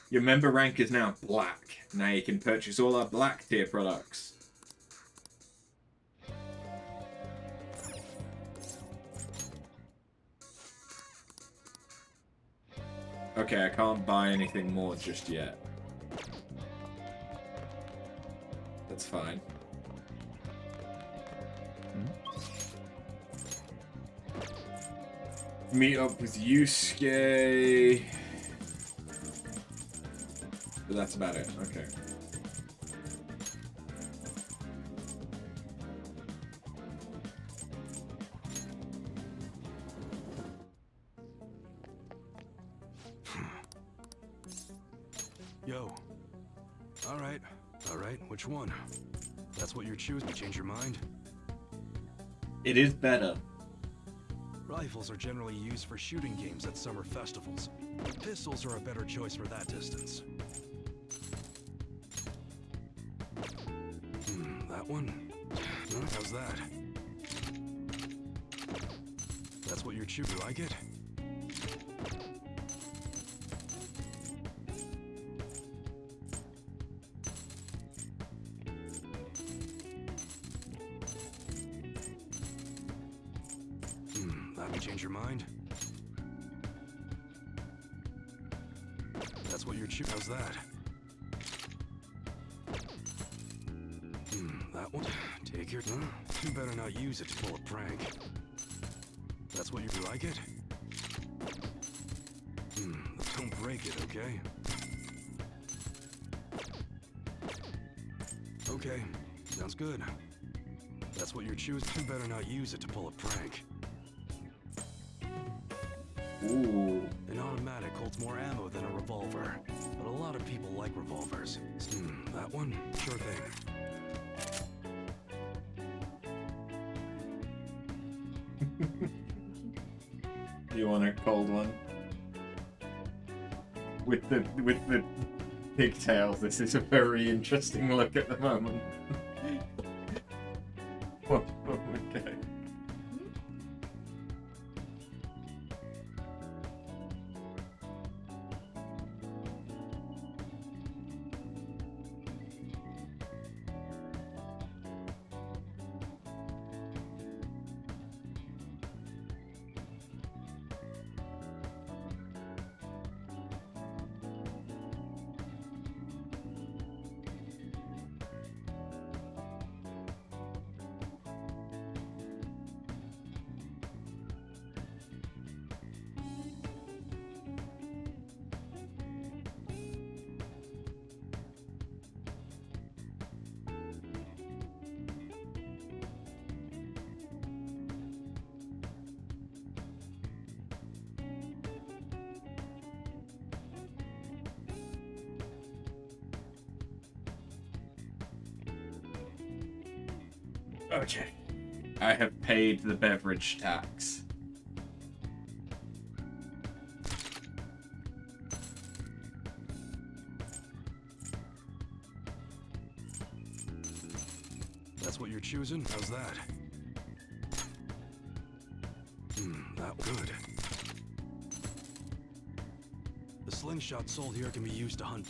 Your member rank is now black. Now you can purchase all our black tier products. Okay, I can't buy anything more just yet. That's fine. Meet up with Yusuke. But that's about it. Okay. Yo. All right. Which one? That's what you're choosing. Change your mind? It is better. Rifles are generally used for shooting games at summer festivals. Pistols are a better choice for that distance. That one? How's that? That's what you're choosing. You like it? Change your mind? That's what you're choosing. How's that? That one? Take your time. You better not use it to pull a prank. That's what you like it? Don't break it, okay? Okay, sounds good. That's what you're choosing. You better not use it to pull a prank. Ooh. An automatic holds more ammo than a revolver, but a lot of people like revolvers. That one? Sure thing. You want a cold one? With the pigtails, this is a very interesting look at the moment. Okay. Okay. I have paid the beverage tax. That's what you're choosing? How's that? That good. The slingshot sold here can be used to hunt.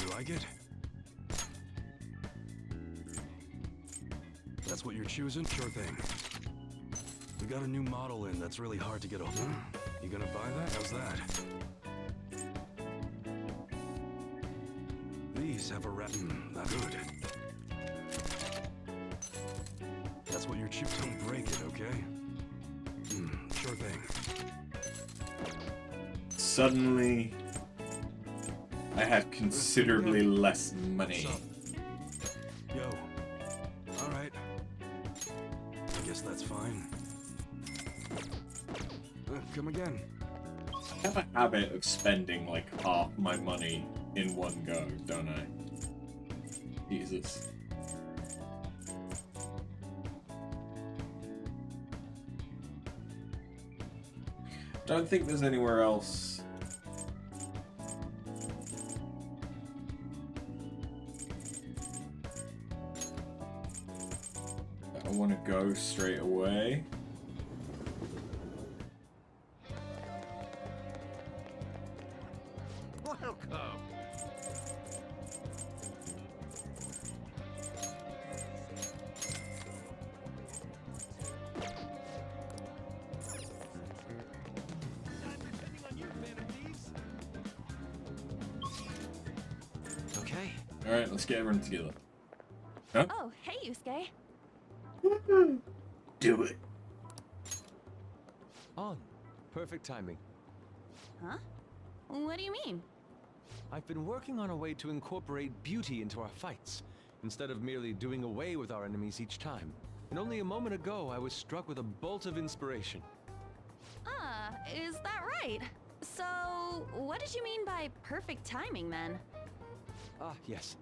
You like it? That's what you're choosing? Sure thing. We got a new model in that's really hard to get a hold. You gonna buy that? How's that? These have a rat. That good. That's what you're choosing. Don't break it, okay? Sure thing. Suddenly, I have considerably less money. Yo. Alright. I guess that's fine. Come again. I have a habit of spending like half my money in one go, don't I? Jesus. Don't think there's anywhere else. I want to go straight away. Welcome. Okay. Alright, let's get everyone together. Huh? Oh, hey, Yusuke. Do it. On. Perfect timing. Huh? What do you mean? I've been working on a way to incorporate beauty into our fights, instead of merely doing away with our enemies each time. And only a moment ago, I was struck with a bolt of inspiration. Ah, is that right? So, what did you mean by perfect timing, then? Ah, yes.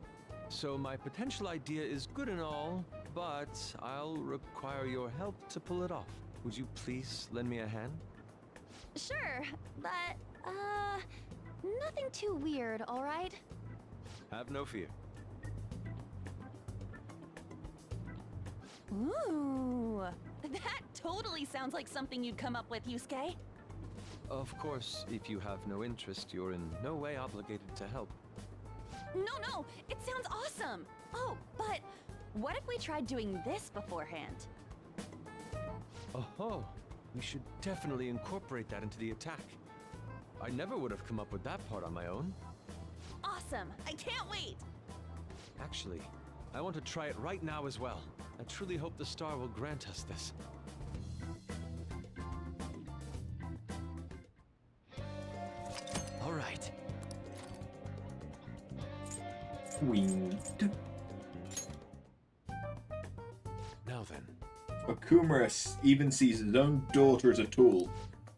So my potential idea is good and all, but I'll require your help to pull it off. Would you please lend me a hand? Sure, but, nothing too weird, alright? Have no fear. Ooh, that totally sounds like something you'd come up with, Yusuke. Of course, if you have no interest, you're in no way obligated to help. No, it sounds awesome! Oh, but what if we tried doing this beforehand? Oh, we should definitely incorporate that into the attack. I never would have come up with that part on my own. Awesome! I can't wait! Actually, I want to try it right now as well. I truly hope the star will grant us this. All right. Winged. Now then. Okumura even sees his own daughter as a tool.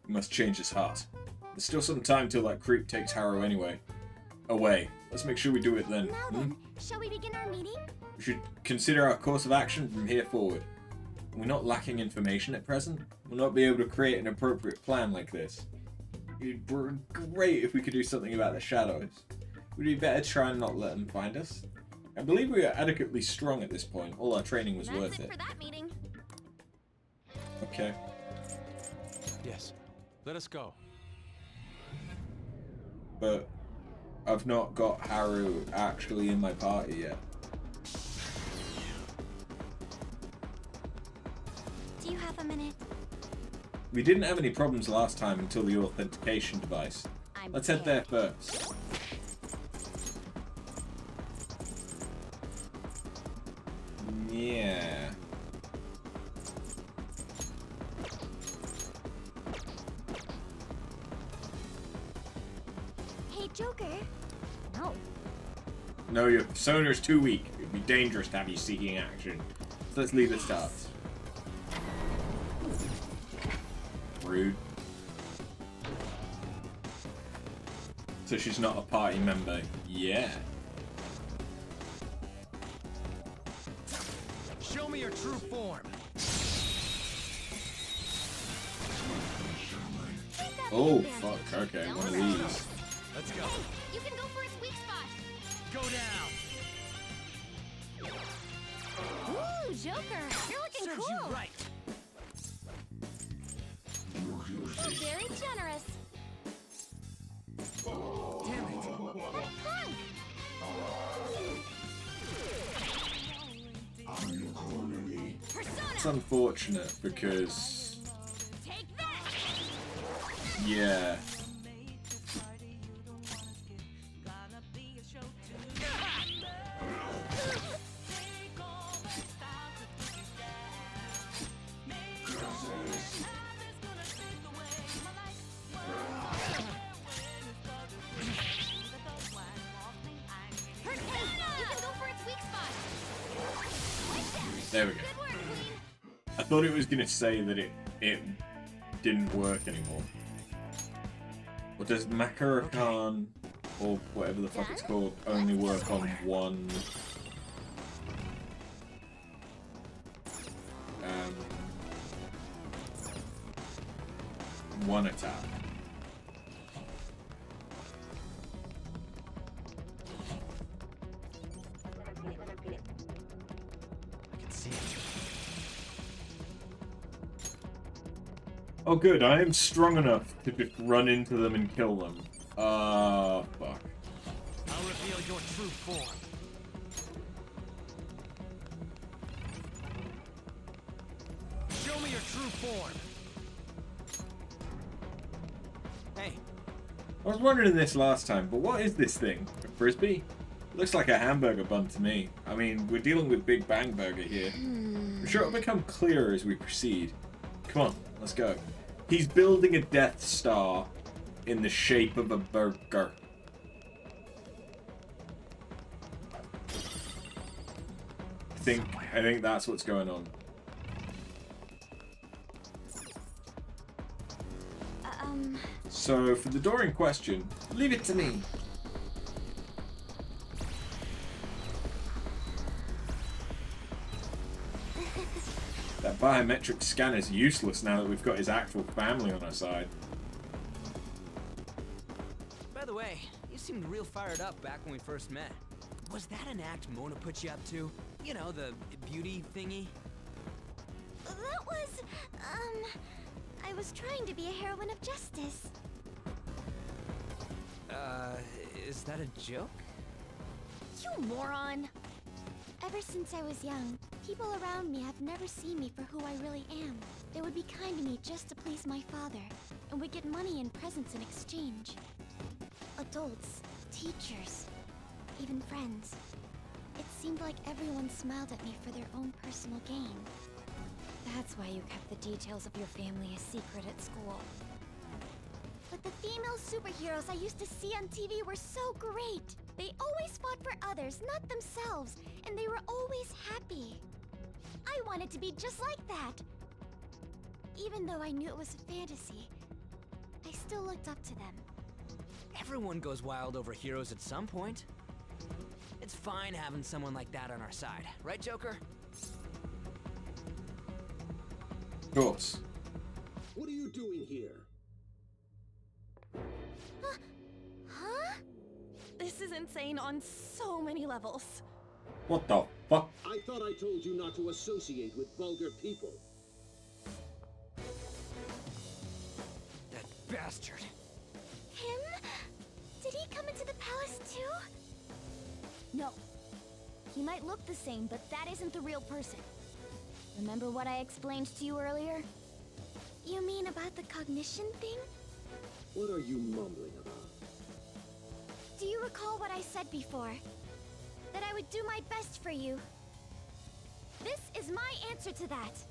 He must change his heart. There's still some time till that creep takes Haru anyway. Away. Let's make sure we do it then. Now then, shall we begin our meeting? We should consider our course of action from here forward. We're not lacking information at present. We'll not be able to create an appropriate plan like this. It'd be great if we could do something about the shadows. Would it be better to try and not let them find us? I believe we are adequately strong at this point. All our training was worth it. That's it for that meeting. Okay. Yes. Let us go. But I've not got Haru actually in my party yet. Do you have a minute? We didn't have any problems last time until the authentication device. Let's head there first. Yeah. Hey, Joker. No. No, your persona's too weak. It'd be dangerous to have you seeking action. So let's leave it start. Rude. So she's not a party member. Yeah. Show me your your true form. Oh, fuck. Okay, one of these. Let's go. Hey, you can go for its weak spot. Go down. Ooh, Joker, you're looking Serves cool. you right. Very generous. Damn it. Punk. It's unfortunate because, Take that. yeah. You can go for its weak spot. There we go. I thought it was going to say that it didn't work anymore. Or does Makarakan, or whatever the fuck it's called, only work on one attack? Oh good, I am strong enough to just run into them and kill them. Fuck. I'll reveal your true form. Show me your true form. Hey. I was wondering this last time, but what is this thing? A frisbee? Looks like a hamburger bun to me. I mean, we're dealing with Big Bang Burger here. I'm sure it'll become clearer as we proceed. Come on, let's go. He's building a Death Star in the shape of a burger. I think that's what's going on. So, for the door in question, leave it to me. That biometric scanner's useless now that we've got his actual family on our side. By the way, you seemed real fired up back when we first met. Was that an act Mona put you up to? You know, the beauty thingy? That was, I was trying to be a heroine of justice. Is that a joke? You moron! Ever since I was young, people around me have never seen me for who I really am. They would be kind to me just to please my father, and would get money and presents in exchange. Adults, teachers, even friends. It seemed like everyone smiled at me for their own personal gain. That's why you kept the details of your family a secret at school. But the female superheroes I used to see on TV were so great. They always fought for others, not themselves, and they were always happy. I wanted to be just like that. Even though I knew it was a fantasy, I still looked up to them. Everyone goes wild over heroes at some point. It's fine having someone like that on our side, right, Joker? Of course. What are you doing here? Huh? This is insane on so many levels. What the fuck? I thought I told you not to associate with vulgar people. That bastard. Him? Did he come into the palace too? No. He might look the same, but that isn't the real person. Remember what I explained to you earlier? You mean about the cognition thing? What are you mumbling about? Do you recall what I said before? That I would do my best for you. This is my answer to that.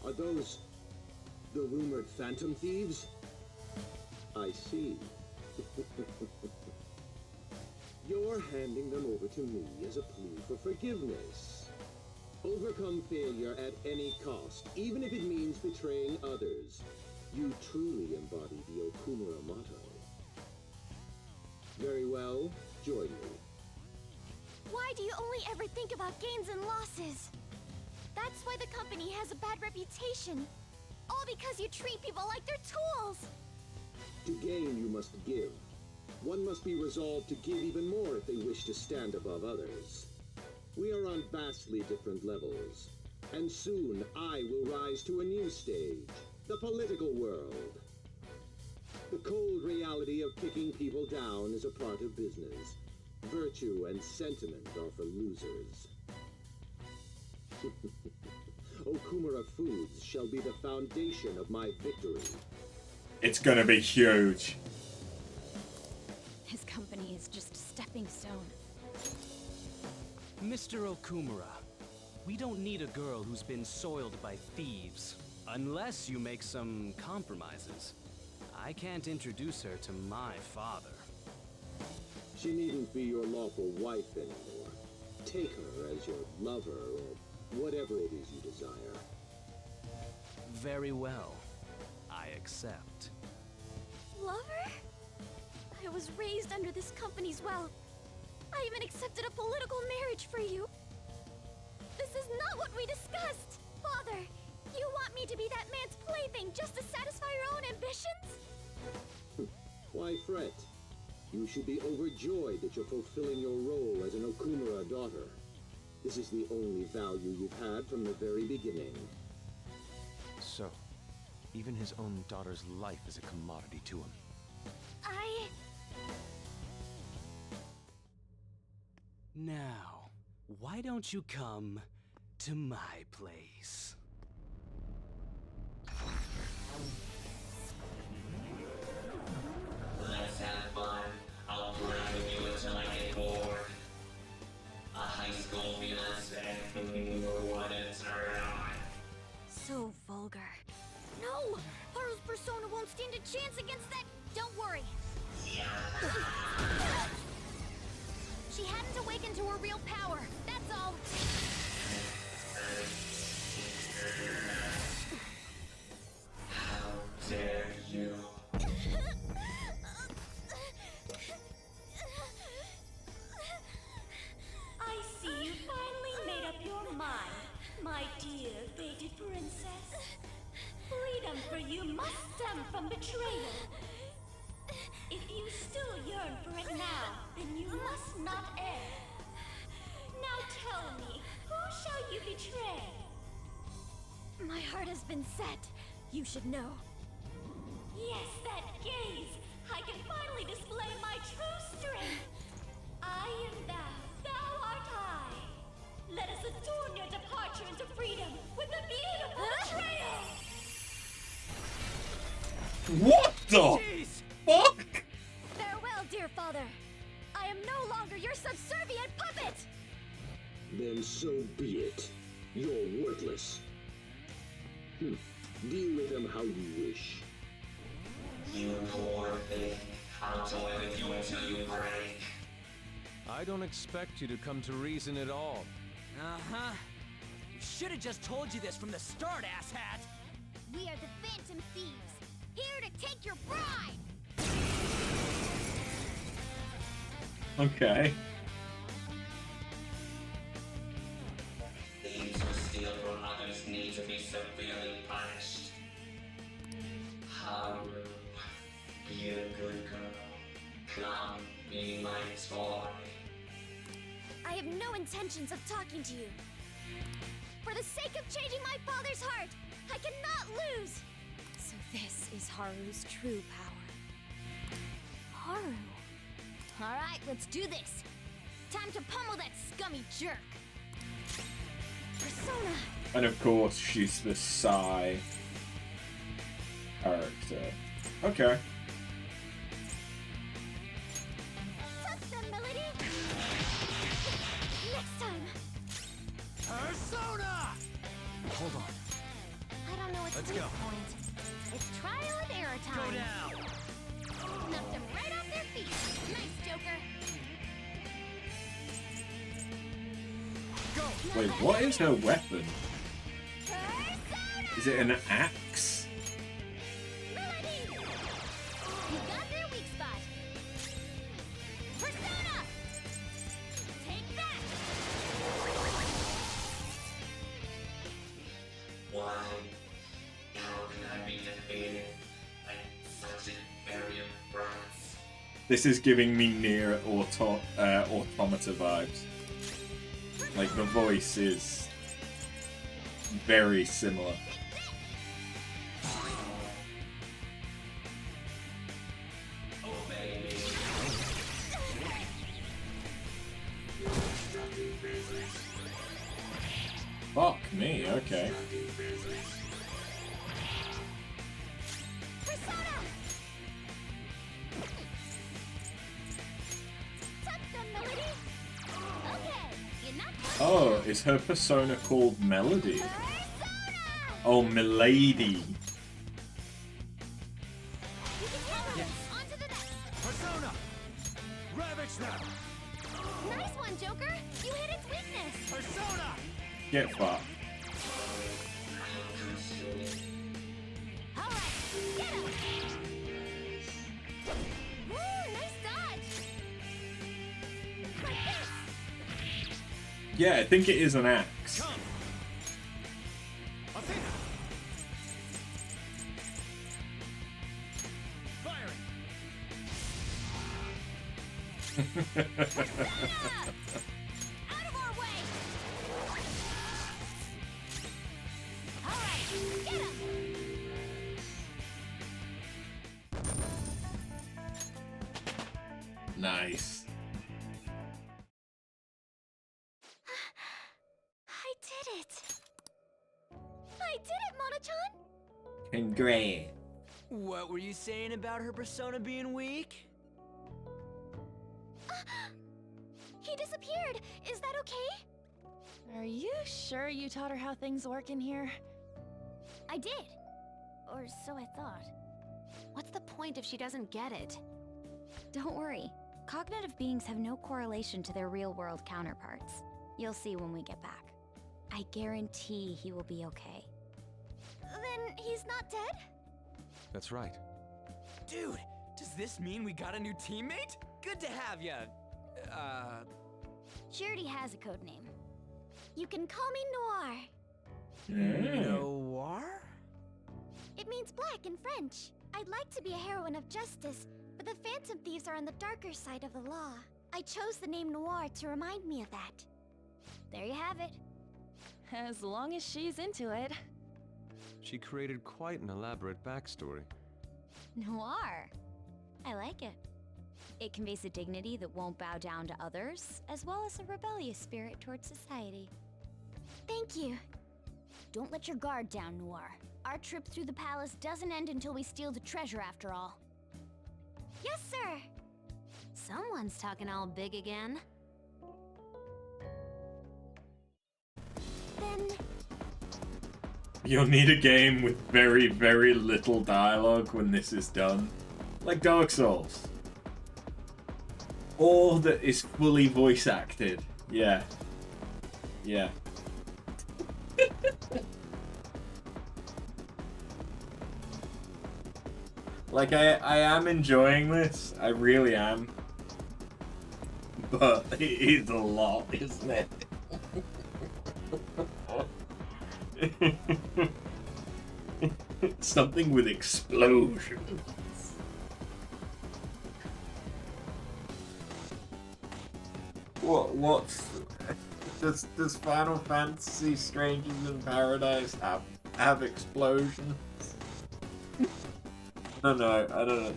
Are those the rumored Phantom Thieves? I see. You're handing them over to me as a plea for forgiveness. Overcome failure at any cost, even if it means betraying others. You truly embody the Okumura motto. Very well, join me. Why do you only ever think about gains and losses? That's why the company has a bad reputation. All because you treat people like they're tools! To gain, you must give. One must be resolved to give even more if they wish to stand above others. We are on vastly different levels, and soon I will rise to a new stage, the political world. The cold reality of kicking people down is a part of business. Virtue and sentiment are for losers. Okumura Foods shall be the foundation of my victory. It's gonna be huge. His company is just a stepping stone. Mr. Okumura, we don't need a girl who's been soiled by thieves. Unless you make some compromises. I can't introduce her to my father. She needn't be your lawful wife anymore. Take her as your lover or whatever it is you desire. Very well. I accept. Lover? I was raised under this company's wealth. I even accepted a political marriage for you. This is not what we discussed! Father, you want me to be that man's plaything just to satisfy your own ambitions? Why fret? You should be overjoyed that you're fulfilling your role as an Okumura daughter. This is the only value you've had from the very beginning. So, even his own daughter's life is a commodity to him. Now, why don't you come to my place? Let's have fun. I'll play with you until I get bored. A high school fiance, what a turn. So vulgar. No! Haru's persona won't stand a chance against that. Don't worry. She hadn't awakened to her real power. That's all. How dare you? I see you finally made up your mind, my dear fated princess. Freedom for you must stem from betrayal. If you still yearn for it now, then you must not err. Now tell me, who shall you betray? My heart has been set. You should know. Yes, that gaze! I can finally display my true strength! I am thou, thou art I! Let us adorn your departure into freedom with a beautiful betrayal! What the fuck? Farewell, dear father. I am no longer your subservient puppet! Then so be it. You're worthless. Deal with them how you wish. You poor thing. I'll toy with you until you break. I don't expect you to come to reason at all. Uh-huh. We should have just told you this from the start, asshat! We are the Phantom Thieves, here to take your bride! Okay. Thieves who steal from others need to be severely punished. Haru, be a good girl. Come, be my toy. I have no intentions of talking to you. For the sake of changing my father's heart, I cannot lose! So this is Haru's true power. Haru. Alright, let's do this. Time to pummel that scummy jerk. Persona. And of course, she's the Psy character. Okay. Touch them, Melody! Next time! Persona! Hold on. I don't know what's Let's weak go. point. It's trial and error time. Go down! Knocked them right off their feet. Nice, Joker. Wait, what is her weapon? Is it an axe? Melody! You got their weak spot. Persona! Take that! Why? How can I be defeated? I'm such a inferior brat. This is giving me near automata vibes. Like, the voice is very similar. Fuck me, okay. Oh, is her persona called Melody? Oh, Milady. Persona! Ravage them! Nice one, Joker! You hit its weakness! Persona! Get fucked. Alright, get him! Woo, nice dodge! Like this! Yeah, I think it is an axe. Out of our way! Alright, get him! Nice. I did it! I did it, Mono-chan! Congrats. What were you saying about her persona being weak? He disappeared! Is that okay? Are you sure you taught her how things work in here? I did. Or so I thought. What's the point if she doesn't get it? Don't worry. Cognitive beings have no correlation to their real-world counterparts. You'll see when we get back. I guarantee he will be okay. Then he's not dead? That's right. Dude, does this mean we got a new teammate? Good to have ya. She already has a code name. You can call me Noir. Noir? It means black in French. I'd like to be a heroine of justice, but the Phantom Thieves are on the darker side of the law. I chose the name Noir to remind me of that. There you have it. As long as she's into it. She created quite an elaborate backstory. Noir. I like it. It conveys a dignity that won't bow down to others, as well as a rebellious spirit towards society. Thank you. Don't let your guard down, Noir. Our trip through the palace doesn't end until we steal the treasure after all. Yes, sir! Someone's talking all big again. Then... You'll need a game with very, very little dialogue when this is done. Like Dark Souls. Or that is fully voice acted. Yeah. Yeah. Like, I am enjoying this. I really am. But it is a lot, isn't it? Something with explosions. What's does Final Fantasy Strangers in Paradise have explosions? No, I don't know.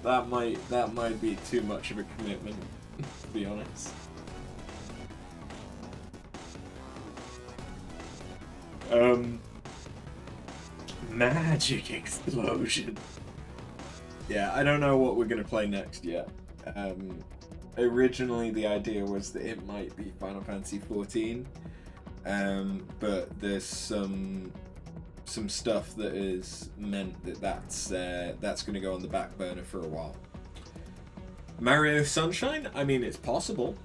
That might be too much of a commitment, to be honest. Magic explosion. Yeah, I don't know what we're gonna play next yet. Originally the idea was that it might be Final Fantasy XIV, but there's some stuff that is meant that's going to go on the back burner for a while. Mario Sunshine? I mean, it's possible.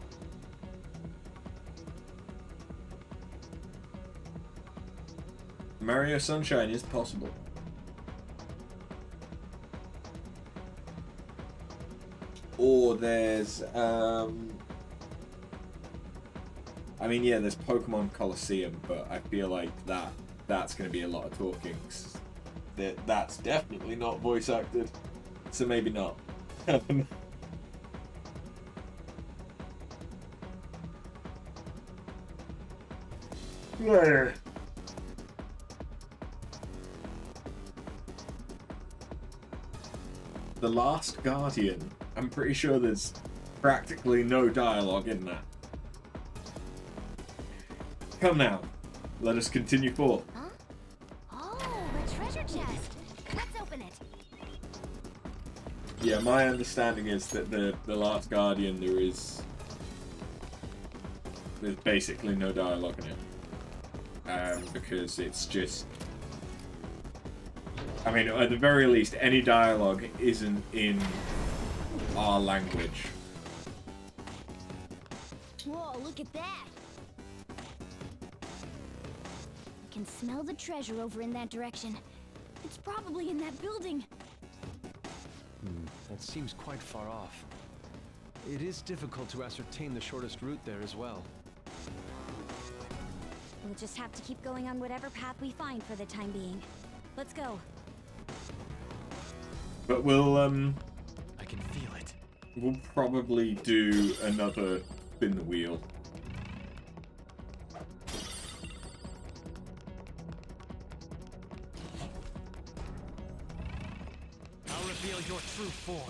Mario Sunshine is possible. Or there's, I mean, yeah, there's Pokemon Colosseum, but I feel like that that's going to be a lot of talking. 'Cause that's definitely not voice acted. So maybe not. Yeah. The Last Guardian. I'm pretty sure there's practically no dialogue in that. Come now, let us continue forth. Huh? Oh, a treasure chest. Let's open it. Yeah, my understanding is that the Last Guardian there's basically no dialogue in it. Because it's just, I mean, at the very least, any dialogue isn't in our language. Whoa, look at that. I can smell the treasure over in that direction. It's probably in that building. That seems quite far off. It is difficult to ascertain the shortest route there as well. We'll just have to keep going on whatever path we find for the time being. Let's go. But we'll I can feel it. We'll probably do another spin the wheel. I'll reveal your true form.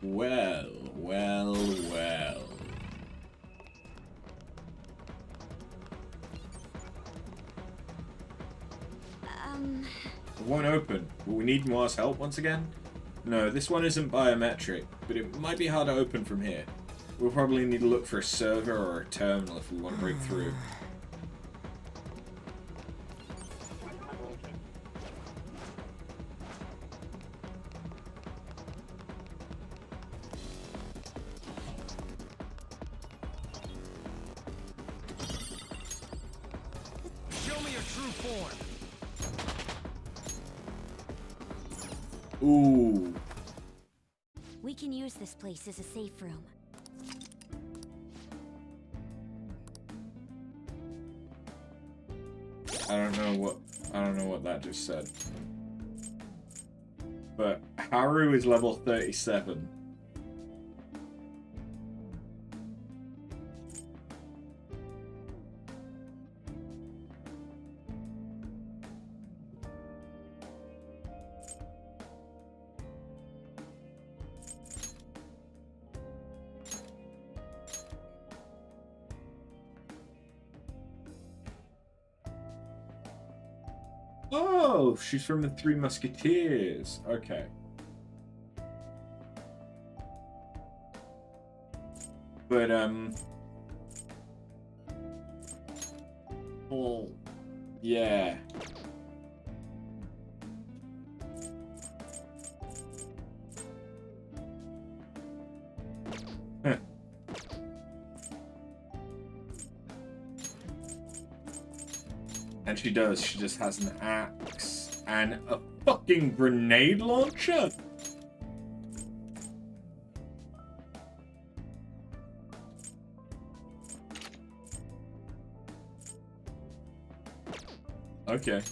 Well, well, well. It won't open. Will we need Moa's help once again? No, this one isn't biometric, but it might be hard to open from here. We'll probably need to look for a server or a terminal if we want to break through. Show me your true form. Ooh. We can use this place as a safe room. I don't know what that just said. But Haru is level 37. Oh, she's from the Three Musketeers. Okay. But, well, yeah. Huh. And she does. She just has an axe and a fucking grenade launcher. Okay.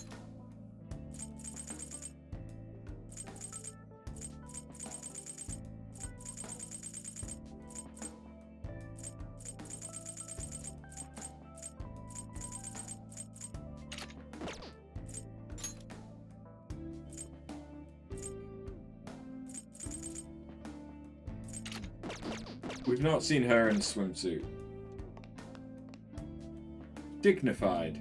We've not seen her in a swimsuit. Dignified.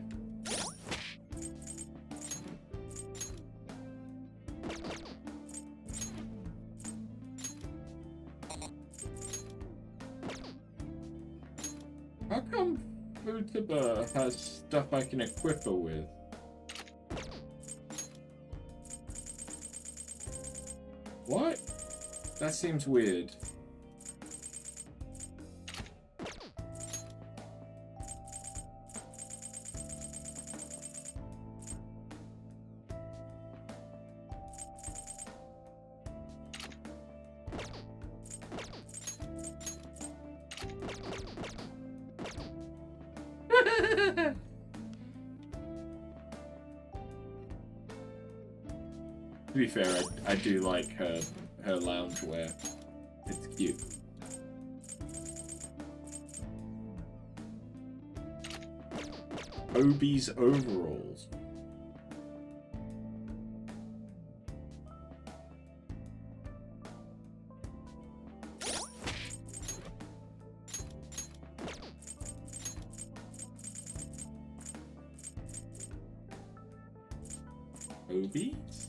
How come Futaba has stuff I can equip her with? What? That seems weird. To be fair, I do like her loungewear. It's cute. Obi's overalls. Obi's?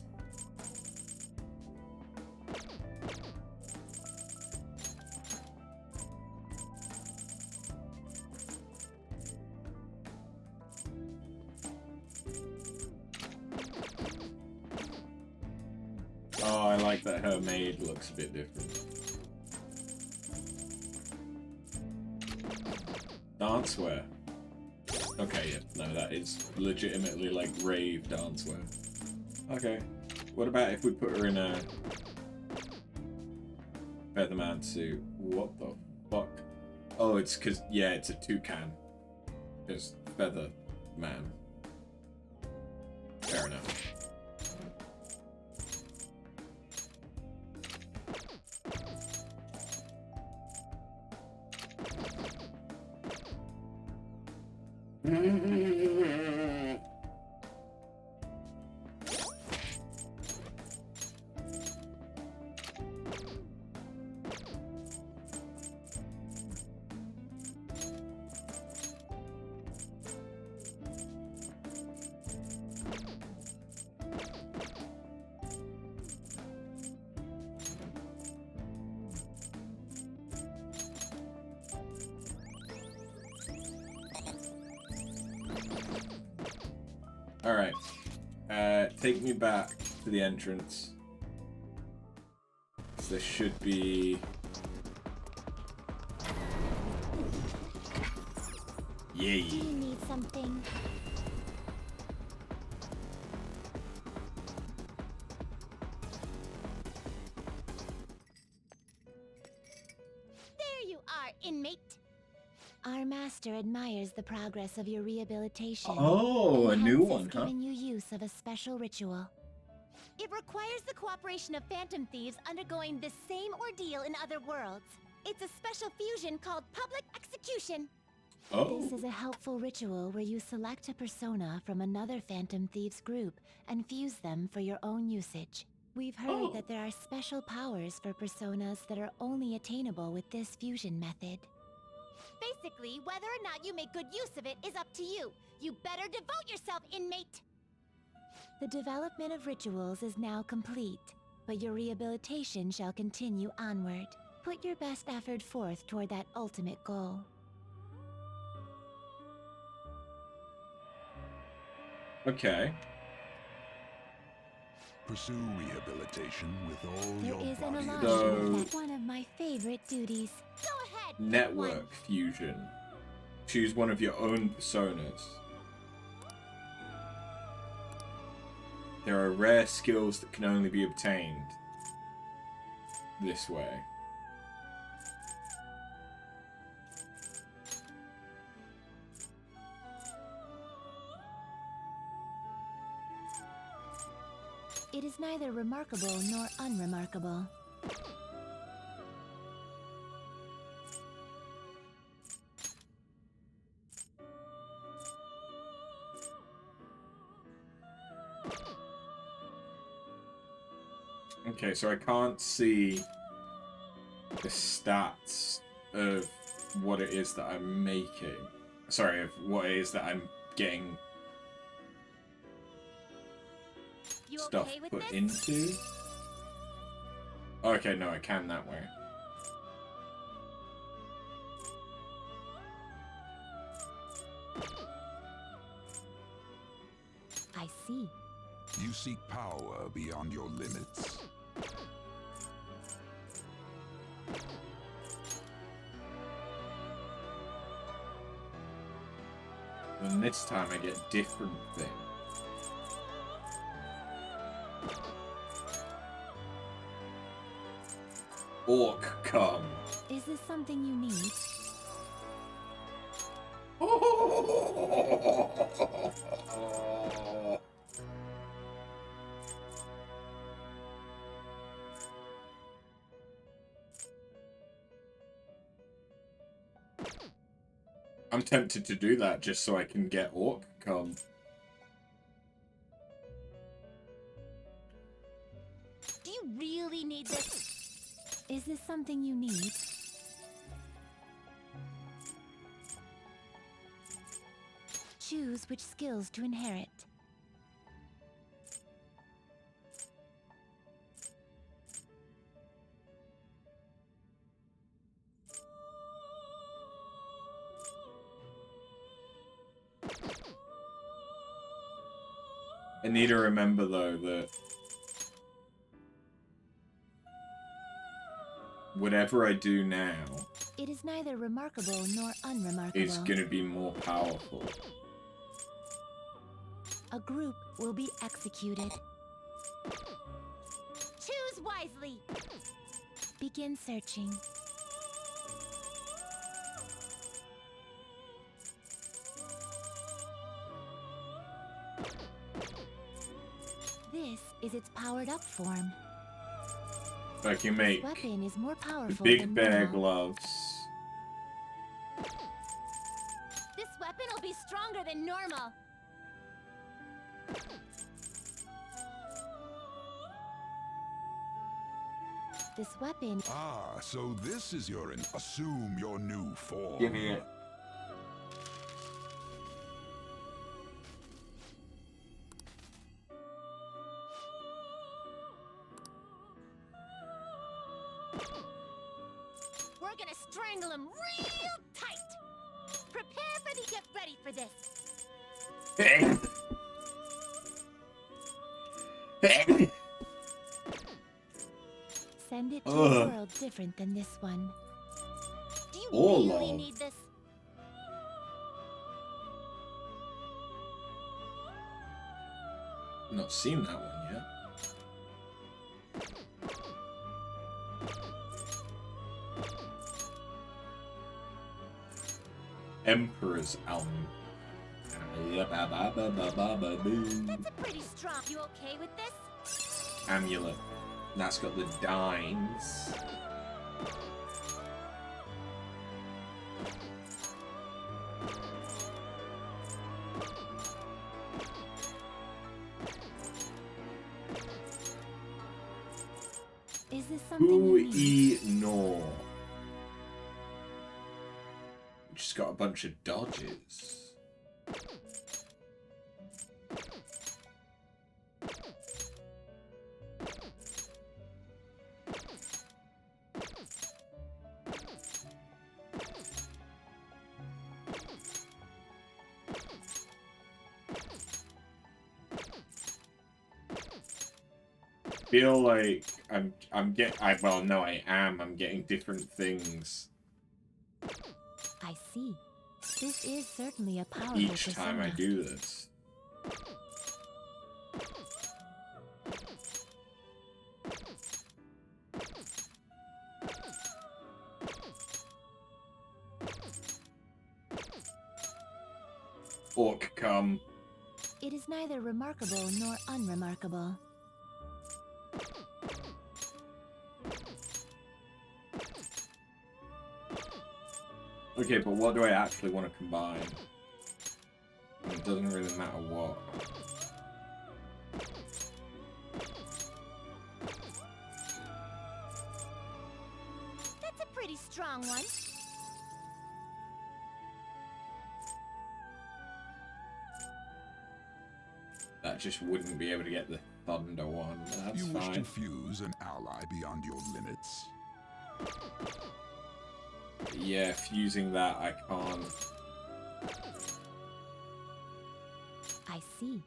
Oh, I like that her maid looks a bit different. Dancewear. Okay, yeah, no, that is legitimately like rave dancewear. Okay, what about if we put her in a Featherman suit? What the fuck? Oh, it's because, yeah, it's a toucan. It's Featherman. Fair enough. Alright. Take me back to the entrance. So there should be... Yay. Do you need something? There you are, inmate. Our master admires the progress of your rehabilitation. Oh, a and new hence one, has huh? given you use of a special ritual. It requires the cooperation of Phantom Thieves undergoing the same ordeal in other worlds. It's a special fusion called public execution. Oh. This is a helpful ritual where you select a persona from another Phantom Thieves group and fuse them for your own usage. We've heard that there are special powers for personas that are only attainable with this fusion method. Basically, whether or not you make good use of it is up to you. You better devote yourself, inmate! The development of rituals is now complete, but your rehabilitation shall continue onward. Put your best effort forth toward that ultimate goal. Okay. Pursue rehabilitation with all There your is an body. alliance with one of my favorite duties. Go ahead! Network fusion. Choose one of your own personas. There are rare skills that can only be obtained this way. It is neither remarkable nor unremarkable. Okay, so I can't see the stats of what it is that I'm making. Sorry, of what it is that I'm getting stuff okay with put this? into. Okay, no, I can that way. I see. You seek power beyond your limits. And this time I get different things. Orc, come. Is this something you need? I'm tempted to do that just so I can get Orc come. Do you really need this? Is this something you need? Choose which skills to inherit. I need to remember though that whatever I do now It is neither remarkable nor unremarkable. is gonna be more powerful. A group will be executed. Choose wisely. Begin searching. This is its powered up form. I can make This weapon is more the powerful big than bear normal. gloves. This weapon will be stronger than normal. This weapon. Ah, so this is your assume your new form. Give me it. We're gonna strangle him real tight. Prepare for the get ready for this. Send it to a world different than this one. Do you really Olaf. need this? Not seen that one yet. Emperor's Album. That's a pretty strong. You okay with this? Amulet. That's got the dimes. Is this something you need? No. Just got a bunch of dodges. Feel like I'm getting different things I see. This is certainly a powerful each time I persona. do this. Orc come. It is neither remarkable nor unremarkable. Okay, but what do I actually want to combine? It doesn't really matter what. That's a pretty strong one. That just wouldn't be able to get the Thunder one. But that's You wish to fine. fuse an ally beyond your limits. Yeah, fusing that I can't. I see.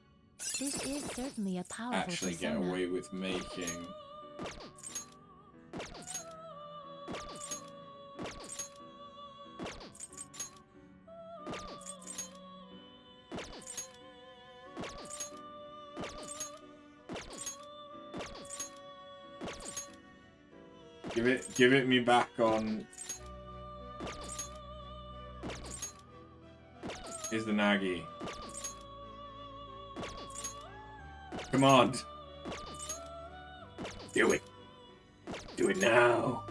This is certainly a powerful Actually get persona. away with making. Give it me back on. Is the Nagi. Come on. Do it. Do it now.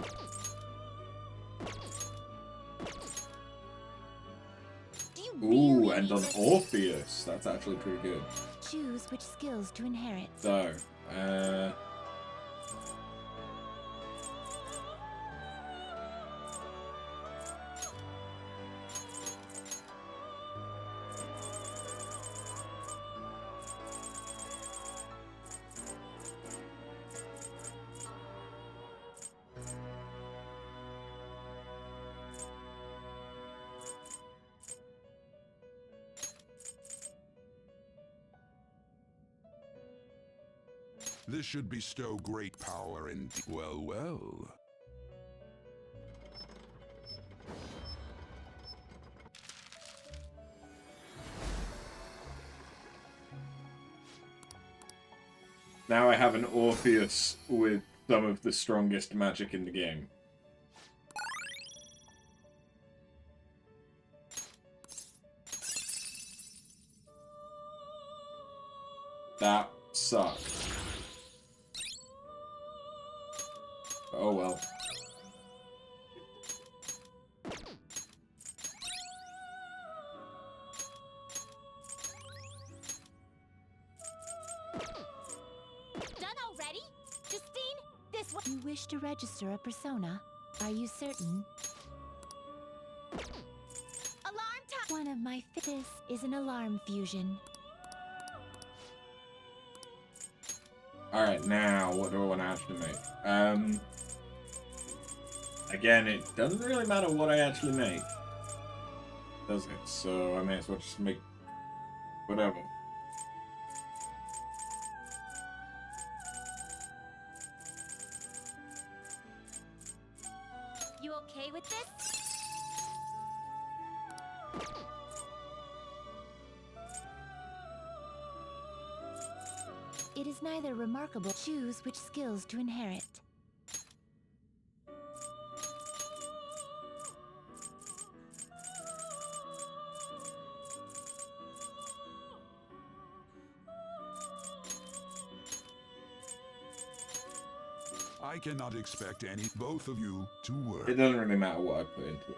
really Ooh, and on Orpheus. That's actually pretty good. choose which skills to inherit. So, This should bestow great power and well. now I have an Orpheus with some of the strongest magic in the game. That sucked. Oh well. Done already? Justine, this one. You wish to register a persona? Are you certain? Alarm time! One of my this is an alarm fusion. Alright, now what do I want to actually make? Again, it doesn't really matter what I actually make, does it? So I may as well just make whatever. You okay with this? It is neither remarkable. Choose which skills to inherit. I cannot expect both of you to work. It doesn't really matter what I put into it.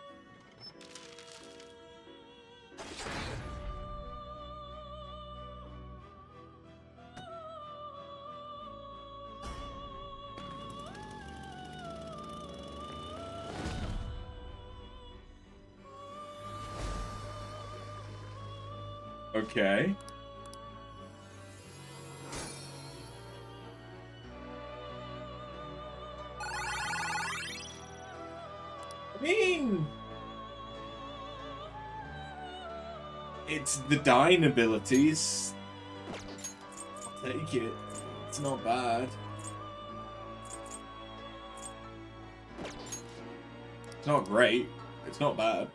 Okay. I mean, it's the Dyne abilities. I'll take it. It's not bad. It's not great. It's not bad.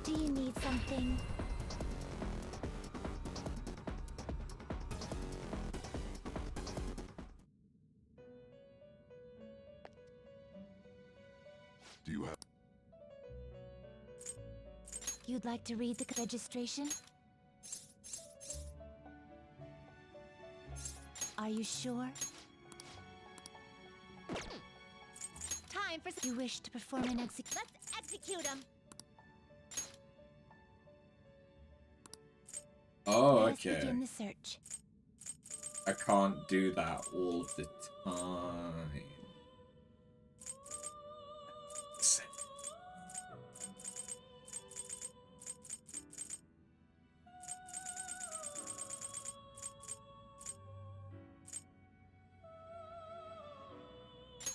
Do you need something? Do you have... You'd like to read the registration? Are you sure? Time for... You wish to perform an Let's execute him! Oh, Let's okay. begin the search. I can't do that all of the time.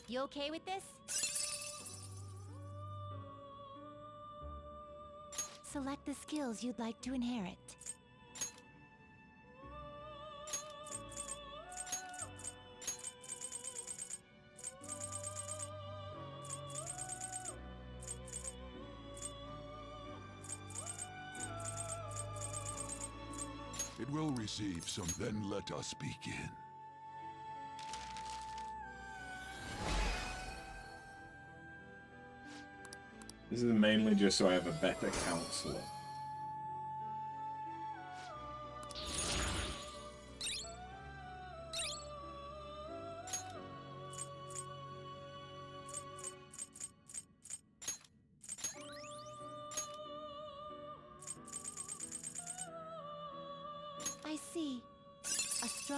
You okay with this? Select the skills you'd like to inherit. It will receive some... Then let us begin. This is mainly just so I have a better counselor.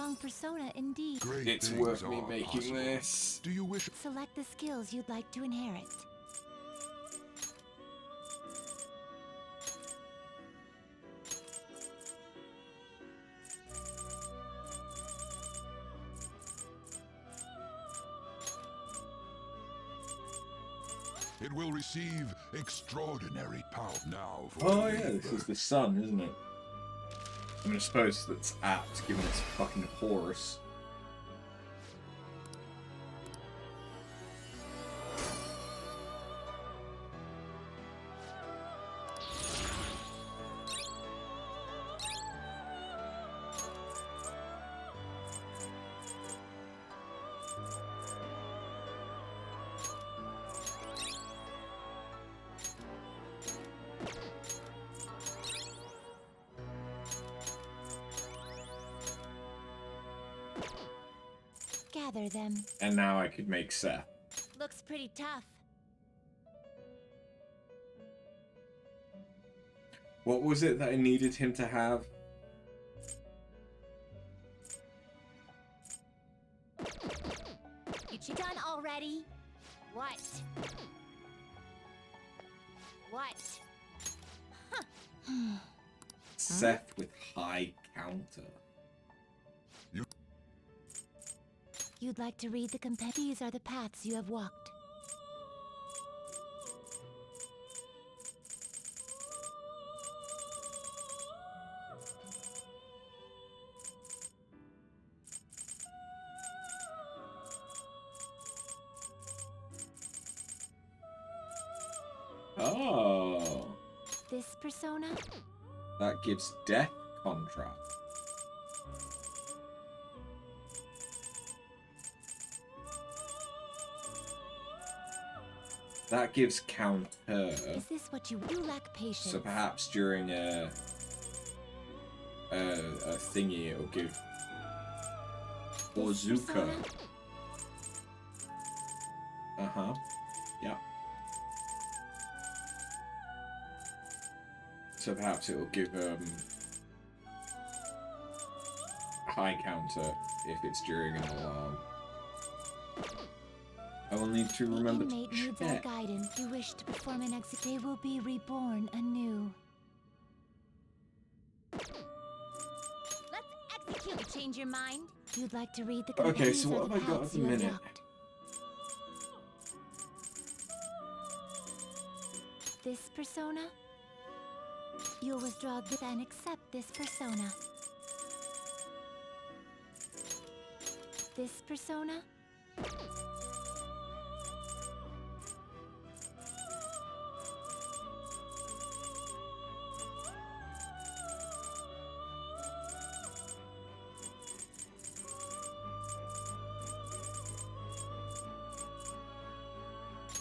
strong persona indeed. Great It's things worth me are making possible. this. Do you wish? Select the skills you'd like to inherit. It will receive extraordinary power now. For Oh yeah, this is the sun, isn't it? I mean, I suppose that's apt, given it's a fucking horse. Gather them. And now I could make Seth. Looks pretty tough. What was it that I needed him to have? You done already? What? What? Seth with high counter. You'd like to read the compendium? These are the paths you have walked. Oh. This persona? That gives death contrast. That gives counter. Is this what you lack patience? So perhaps during a thingy it'll give Bazooka. Uh-huh. Yeah. So perhaps it'll give high counter if it's during an alarm. I will need to remember the inmate needs our guidance. You wish to perform an exit. They will be reborn anew. Let's execute. Change your mind. You'd like to read the Okay, so what have I got at the minute? This persona? You'll withdraw this and accept this persona. This persona?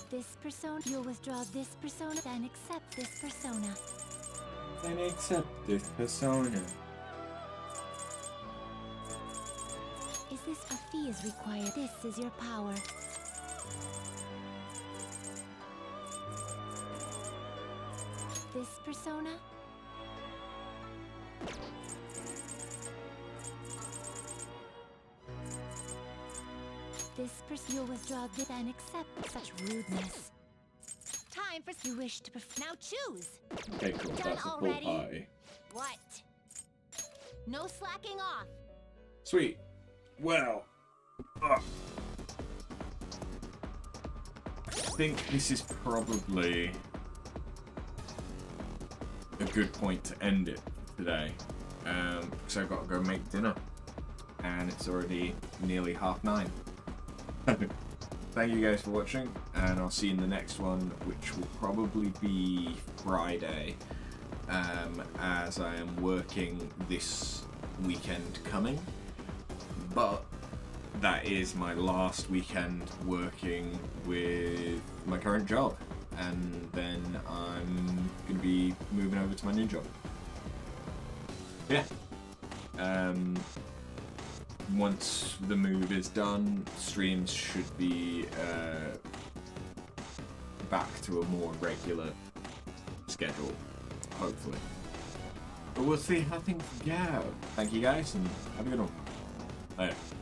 This persona, you'll withdraw this persona and accept this persona. Then accept this persona. Is this a fee is required? This is your power. This persona? This person you'll withdraw this and accept such rudeness. Time for you wish to now choose. Okay, cool. Done That's a full already? party. What? No slacking off. Sweet. Well. I think this is probably a good point to end it today. Because I've got to go make dinner. And it's already nearly 9:30. Thank you guys for watching, and I'll see you in the next one, which will probably be Friday, as I am working this weekend coming. But that is my last weekend working with my current job, and then I'm going to be moving over to my new job. Yeah. Once the move is done, streams should be back to a more regular schedule, hopefully. But we'll see how things go. Thank you guys, and have a good one. I know.